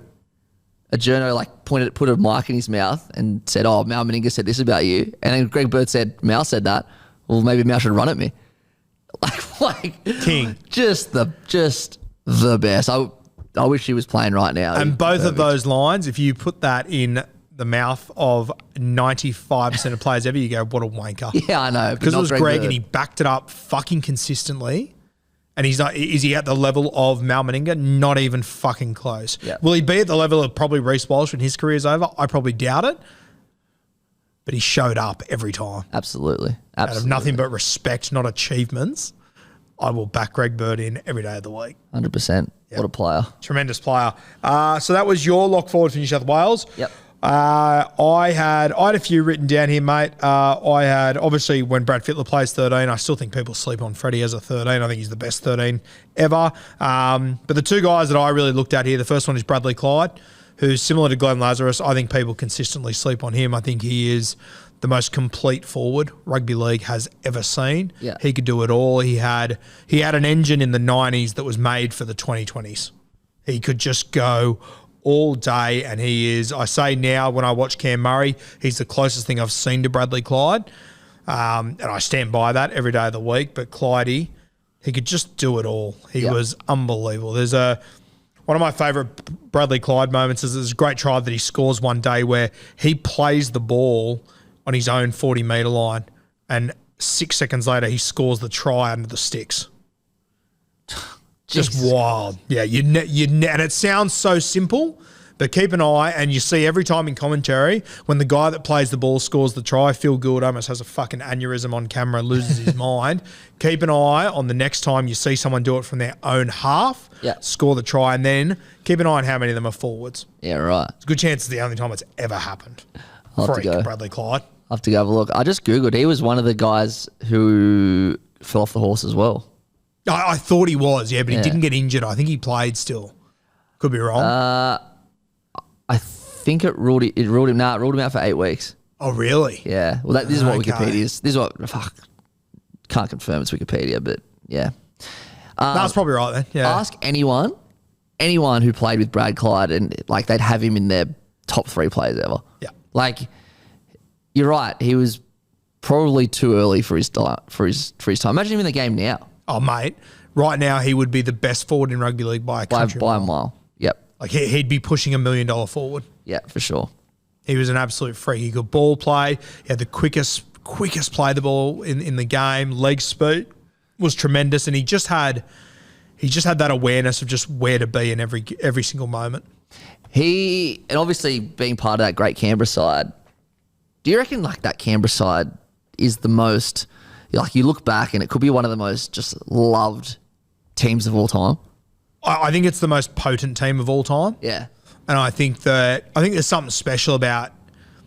put a mic in his mouth and said, Mal Meninga said this about you. And then Greg Bird said, Mal said that. Well, maybe Mal should run at me. Like King. Just the best. I wish he was playing right now. And both of those lines, if you put that in the mouth of 95% of players ever, you go, what a wanker. Yeah, I know. Because it was Greg and he backed it up fucking consistently. And he's not, is he at the level of Mal Meninga? Not even fucking close. Yeah. Will he be at the level of probably Reece Walsh when his career's over? I probably doubt it. But he showed up every time. Absolutely. Out of nothing but respect, not achievements, I will back Greg Bird in every day of the week. 100%. Yep. What a player. Tremendous player. So that was your lock forward for New South Wales. Yep. I had a few written down here, mate. I had, obviously, when Brad Fittler plays 13, I still think people sleep on Freddie as a 13. I think he's the best 13 ever. But the two guys that I really looked at here, the first one is Bradley Clyde, who's similar to Glenn Lazarus. I think people consistently sleep on him. I think he is the most complete forward rugby league has ever seen. Yeah. He could do it all. He had an engine in the 90s that was made for the 2020s. He could just go all day, and he is, I say now when I watch Cam Murray, he's the closest thing I've seen to Bradley Clyde. And I stand by that every day of the week. But Clydey, he could just do it all. He was unbelievable. There's one of my favourite Bradley Clyde moments is there's a great try that he scores one day where he plays the ball on his own 40-metre line, and 6 seconds later he scores the try under the sticks. Just wild. Yeah, and it sounds so simple, But keep an eye, and you see every time in commentary when the guy that plays the ball scores the try, Phil Gould almost has a fucking aneurysm on camera and loses his mind. Keep an eye on the next time you see someone do it from their own half, score the try, and then keep an eye on how many of them are forwards. Yeah, right. It's a good chance it's the only time it's ever happened. I'll have to go. Bradley Clyde. I'll have to go have a look. I just Googled. He was one of the guys who fell off the horse as well. I thought he was, but he didn't get injured. I think he played still. Could be wrong. I think it ruled him out for 8 weeks. Oh, really? Yeah. Well, this is what Wikipedia is. This is what, can't confirm it's Wikipedia, but yeah. That's probably right then. Yeah. Ask anyone who played with Brad Clyde, and like they'd have him in their top 3 players ever. Yeah. Like, you're right. He was probably too early for his time. Imagine him in the game now. Oh, mate. Right now, he would be the best forward in rugby league by a country by a mile. Yep. Like he'd be pushing $1 million forward. Yeah, for sure. He was an absolute freak. He could ball play. He had the quickest play the ball in the game. Leg speed was tremendous, and he just had that awareness of just where to be in every single moment. And obviously being part of that great Canberra side, do you reckon like that Canberra side is the most, like you look back and it could be one of the most just loved teams of all time? I think it's the most potent team of all time. Yeah. And I think there's something special about,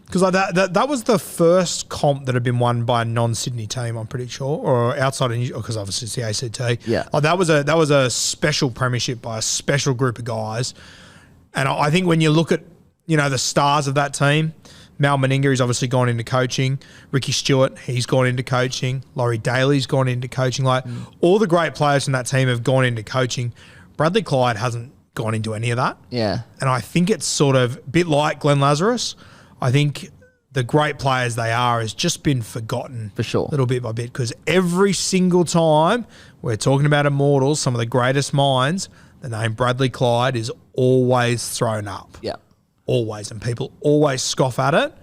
because like that was the first comp that had been won by a non-Sydney team, I'm pretty sure, or outside of, because obviously it's the ACT. Yeah. Like that was a special premiership by a special group of guys. And I think when you look at, the stars of that team, Mal Meninga, he's obviously gone into coaching. Ricky Stewart, he's gone into coaching. Laurie Daly's gone into coaching. Like all the great players from that team have gone into coaching. Bradley Clyde hasn't gone into any of that. Yeah. And I think it's sort of a bit like Glenn Lazarus. I think the great players they are has just been forgotten. For sure. Little bit by bit, because every single time we're talking about immortals, some of the greatest minds, the name Bradley Clyde is always thrown up. Yeah. Always. And people always scoff at it.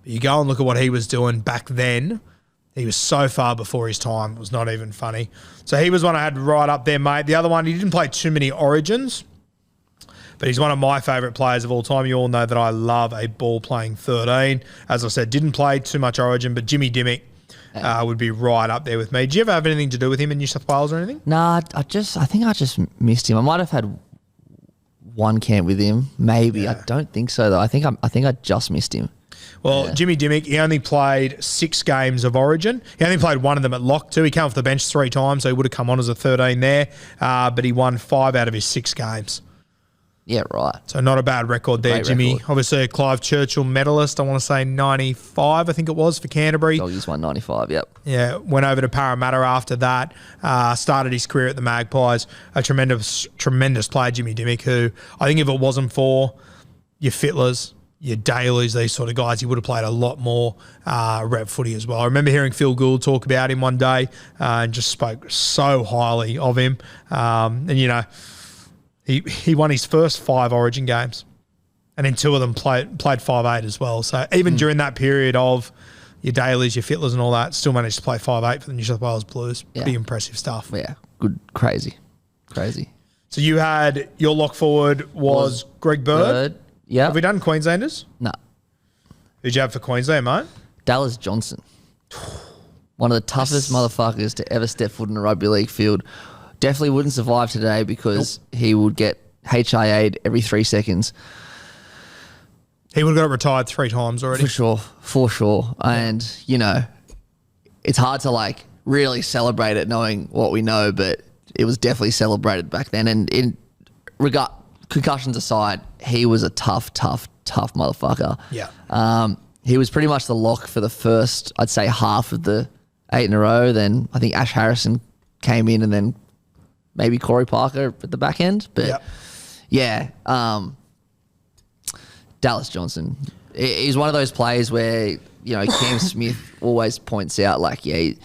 But you go and look at what he was doing back then. He was so far before his time. It was not even funny. So he was one I had right up there, mate. The other one, he didn't play too many Origins, but he's one of my favourite players of all time. You all know that I love a ball-playing 13. As I said, didn't play too much Origin, but Jimmy Dimmick would be right up there with me. Do you ever have anything to do with him in New South Wales or anything? Nah, I think I just missed him. I might have had one camp with him, maybe. Yeah. I don't think so, though. I think I just missed him. Well, Jimmy Dimmick, he only played 6 games of Origin. He only played one of them at lock too. He came off the bench 3 times, so he would have come on as a 13 there. But he won 5 out of his 6 games. Yeah, right. So not a bad record there, Jimmy. Record. Obviously a Clive Churchill medalist, I want to say 95, I think it was, for Canterbury. Doggies won 95, yep. Yeah, went over to Parramatta after that, started his career at the Magpies. A tremendous player, Jimmy Dimmick, who I think if it wasn't for your Fittlers, your Dailies, these sort of guys, he would have played a lot more rep footy as well. I remember hearing Phil Gould talk about him one day and just spoke so highly of him. He won his first 5 Origin games, and then 2 of them played 5'8" as well. So even during that period of your Dailies, your Fittlers and all that, still managed to play 5'8" for the New South Wales Blues. Yeah. Pretty impressive stuff. Yeah, good, crazy. So you had your lock forward was Greg Bird. Yeah. Have we done Queenslanders? No. Who'd you have for Queensland, mate? Dallas Johnson. One of the toughest motherfuckers to ever step foot in a rugby league field. Definitely wouldn't survive today because he would get HIA'd every 3 seconds. He would have got retired 3 times already. For sure. And, it's hard to really celebrate it knowing what we know, but it was definitely celebrated back then. And in regard, concussions aside, he was a tough motherfucker. Yeah. He was pretty much the lock for the first, I'd say, half of the 8 in a row. Then I think Ash Harrison came in, and then maybe Corey Parker at the back end. But Dallas Johnson. He's one of those players where, Cam Smith always points out a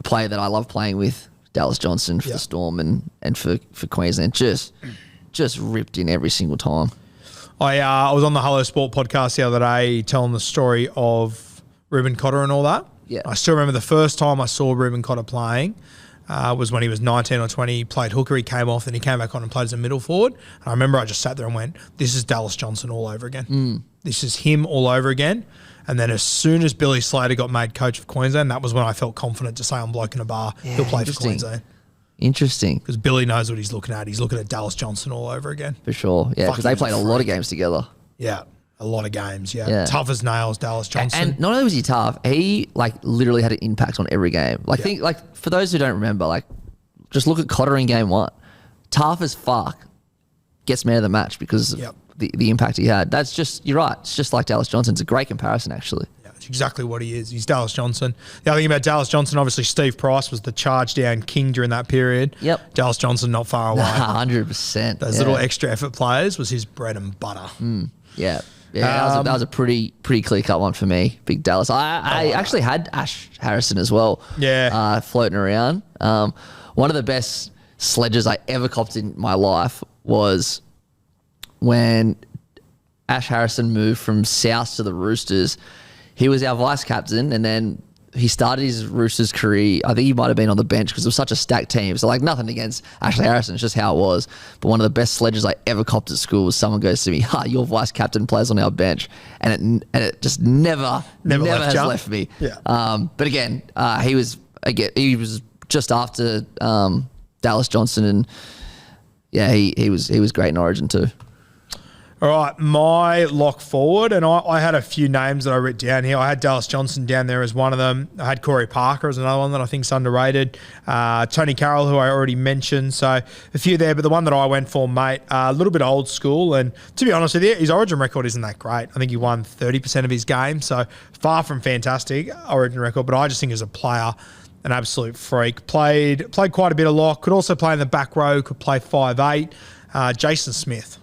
player that I love playing with, Dallas Johnson for the Storm and for Queensland. Just ripped in every single time. I was on the Hello Sport podcast the other day telling the story of Ruben Cotter and all that. Yeah. I still remember the first time I saw Ruben Cotter playing. was when he was 19 or 20. He played hooker, he came off, then he came back on and played as a middle forward. And I remember I just sat there and went, this is Dallas Johnson all over again. This is him all over again. And then as soon as Billy Slater got made coach of Queensland, that was when I felt confident to say on Bloke in a Bar, he'll play for Queensland. Interesting. Because Billy knows what he's looking at. He's looking at Dallas Johnson all over again. For sure. Yeah, because they played a lot of games together. Yeah, a lot of games, Tough as nails, Dallas Johnson. And not only was he tough, he literally had an impact on every game. For those who don't remember, just look at Cotter in game 1. Tough as fuck. Gets man of the match because of the impact he had. That's just, you're right. It's just like Dallas Johnson. It's a great comparison, actually. Yeah, it's exactly what he is. He's Dallas Johnson. The other thing about Dallas Johnson, obviously Steve Price was the charge down king during that period. Yep. Dallas Johnson not far away. 100%. Those little extra effort players was his bread and butter. Yeah. Yeah, that was a pretty clear cut one for me. Big Dallas. I actually had Ash Harrison as well. Yeah. Floating around. One of the best sledges I ever copped in my life was when Ash Harrison moved from South to the Roosters. He was our vice captain, and then he started his Roosters career. I think he might have been on the bench because it was such a stacked team. So nothing against Ashley Harrison, it's just how it was. But one of the best sledges I ever copped at school was someone goes to me, your vice captain plays on our bench, and it just never has left me. Yeah. But again, he was just after Dallas Johnson, and he was great in Origin too. All right, my lock forward, and I had a few names that I wrote down here. I had Dallas Johnson down there as one of them. I had Corey Parker as another one that I think is underrated. Tony Carroll, who I already mentioned. So a few there, but the one that I went for, mate, a little bit old school. And to be honest with you, his Origin record isn't that great. I think he won 30% of his games, so far from fantastic Origin record. But I just think as a player, an absolute freak. Played quite a bit of lock. Could also play in the back row. Could play 5'8". Jason Smith.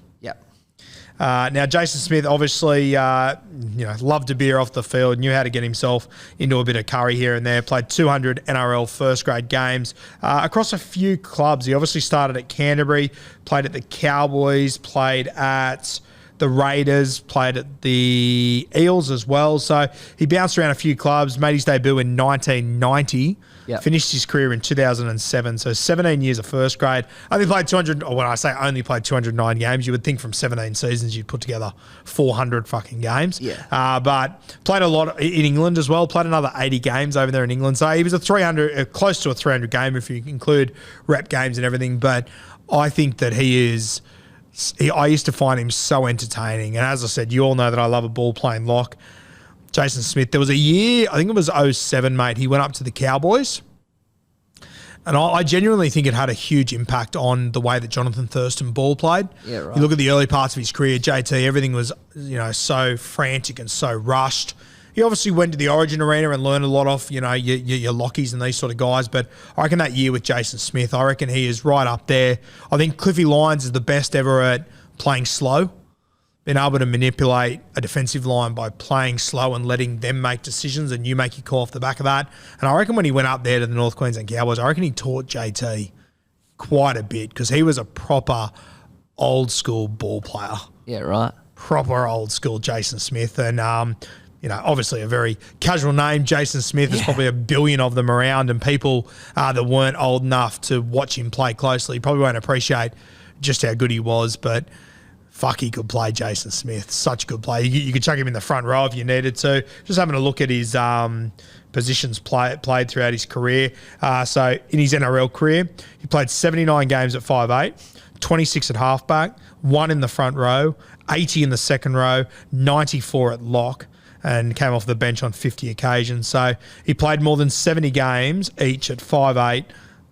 Now, Jason Smith obviously, loved a beer off the field, knew how to get himself into a bit of curry here and there, played 200 NRL first grade games across a few clubs. He obviously started at Canterbury, played at the Cowboys, played at the Raiders, played at the Eels as well. So he bounced around a few clubs, made his debut in 1990. Finished his career in 2007, so 17 years of first grade. Only played 200, or when I say only played 209 games, you would think from 17 seasons you'd put together 400 fucking games. But played a lot in England as well, played another 80 games over there in England. So he was close to a 300 game if you include rep games and everything. But I think that I used to find him so entertaining. And as I said, you all know that I love a ball playing lock. Jason Smith, there was a year, I think it was 07, mate, he went up to the Cowboys. And I genuinely think it had a huge impact on the way that Jonathan Thurston ball played. Yeah, right. You look at the early parts of his career, JT, everything was, so frantic and so rushed. He obviously went to the Origin arena and learned a lot off, your Lockies and these sort of guys. But I reckon that year with Jason Smith, I reckon he is right up there. I think Cliffy Lyons is the best ever at playing slow. Being able to manipulate a defensive line by playing slow and letting them make decisions and you make your call off the back of that. And I reckon when he went up there to the North Queensland Cowboys, I reckon he taught JT quite a bit because he was a proper old school ball player. Yeah, right. Proper old school Jason Smith. And, obviously a very casual name, Jason Smith. There's probably a billion of them around, and people that weren't old enough to watch him play closely probably won't appreciate just how good he was, but fuck, he could play, Jason Smith. Such a good player. You could chuck him in the front row if you needed to. Just having a look at his positions played throughout his career. So in his NRL career, he played 79 games at 5'8", 26 at halfback, 1 in the front row, 80 in the second row, 94 at lock, and came off the bench on 50 occasions. So he played more than 70 games each at 5'8",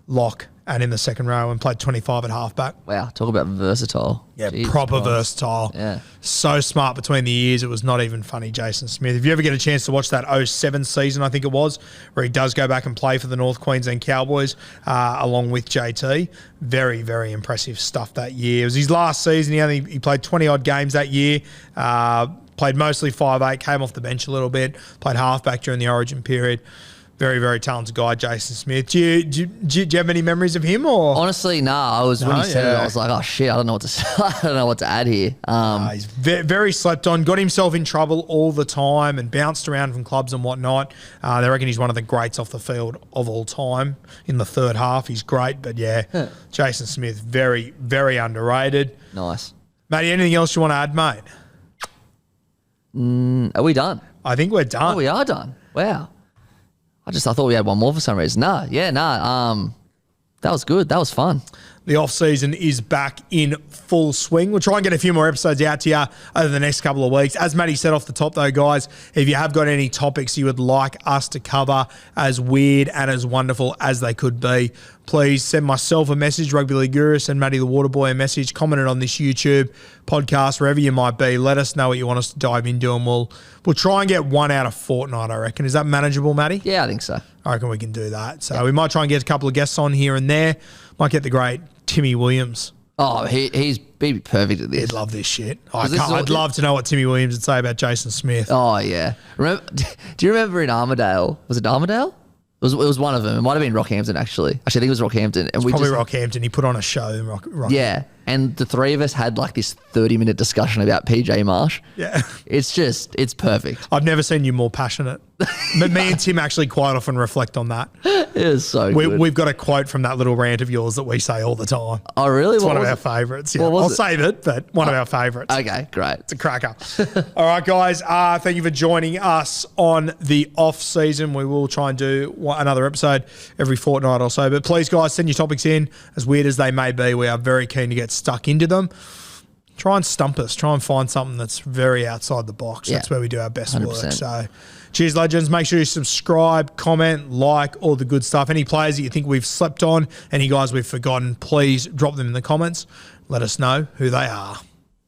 lock, and in the second row, and played 25 at halfback. Wow, talk about versatile. Yeah, Jesus proper Christ. Versatile. Yeah. So smart between the ears, it was not even funny, Jason Smith. If you ever get a chance to watch that 07 season, I think it was, where he does go back and play for the North Queensland Cowboys along with JT, very, very impressive stuff that year. It was his last season. He played 20-odd games that year, played mostly 5'8", came off the bench a little bit, played halfback during the Origin period. Very, very talented guy, Jason Smith. Do you have any memories of him? Or Honestly, nah. When he said it, I was like, oh shit, I don't know what to I don't know what to add here. he's very slept on. Got himself in trouble all the time and bounced around from clubs and whatnot. They reckon he's one of the greats off the field of all time. In the third half, he's great. But yeah, Jason Smith, very, very underrated. Nice. Matty, anything else you want to add, mate? Are we done? I think we're done. Oh, we are done. Wow. I thought we had one more for some reason. That was good. That was fun. The off-season is back in full swing. We'll try and get a few more episodes out to you over the next couple of weeks. As Matty said off the top, though, guys, if you have got any topics you would like us to cover, as weird and as wonderful as they could be, please send myself a message, Rugby League Guru, send Matty the Waterboy a message, comment it on this YouTube podcast, wherever you might be. Let us know what you want us to dive into, and we'll try and get one out a fortnight, I reckon. Is that manageable, Matty? Yeah, I think so. I reckon we can do that. So we might try and get a couple of guests on here and there. Might get the great Timmy Williams. Oh, he'd be perfect at this. He'd love this shit. I'd love to know what Timmy Williams would say about Jason Smith. Oh, yeah. Do you remember in Armidale? Was it Armidale? It was one of them. It might have been Rockhampton, actually. I think it was Rockhampton. And probably Rockhampton. He put on a show in Rockhampton. Yeah. And the three of us had like this 30-minute discussion about PJ Marsh. Yeah. It's perfect. I've never seen you more passionate. But me and Tim actually quite often reflect on that. It is so good. We've got a quote from that little rant of yours that we say all the time. Oh, really? It's one of our favourites. Yeah. I'll save it, but one of our favourites. Okay, great. It's a cracker. All right, guys. Thank you for joining us on the off season. We will try and do another episode every fortnight or so. But please, guys, send your topics in. As weird as they may be, we are very keen to get stuck into them. Try and stump us. Try and find something that's very outside the box. Yeah. That's where we do our best 100%. Work. So cheers, legends. Make sure you subscribe, comment, like, all the good stuff. Any players that you think we've slept on, any guys we've forgotten, please drop them in the comments. Let us know who they are.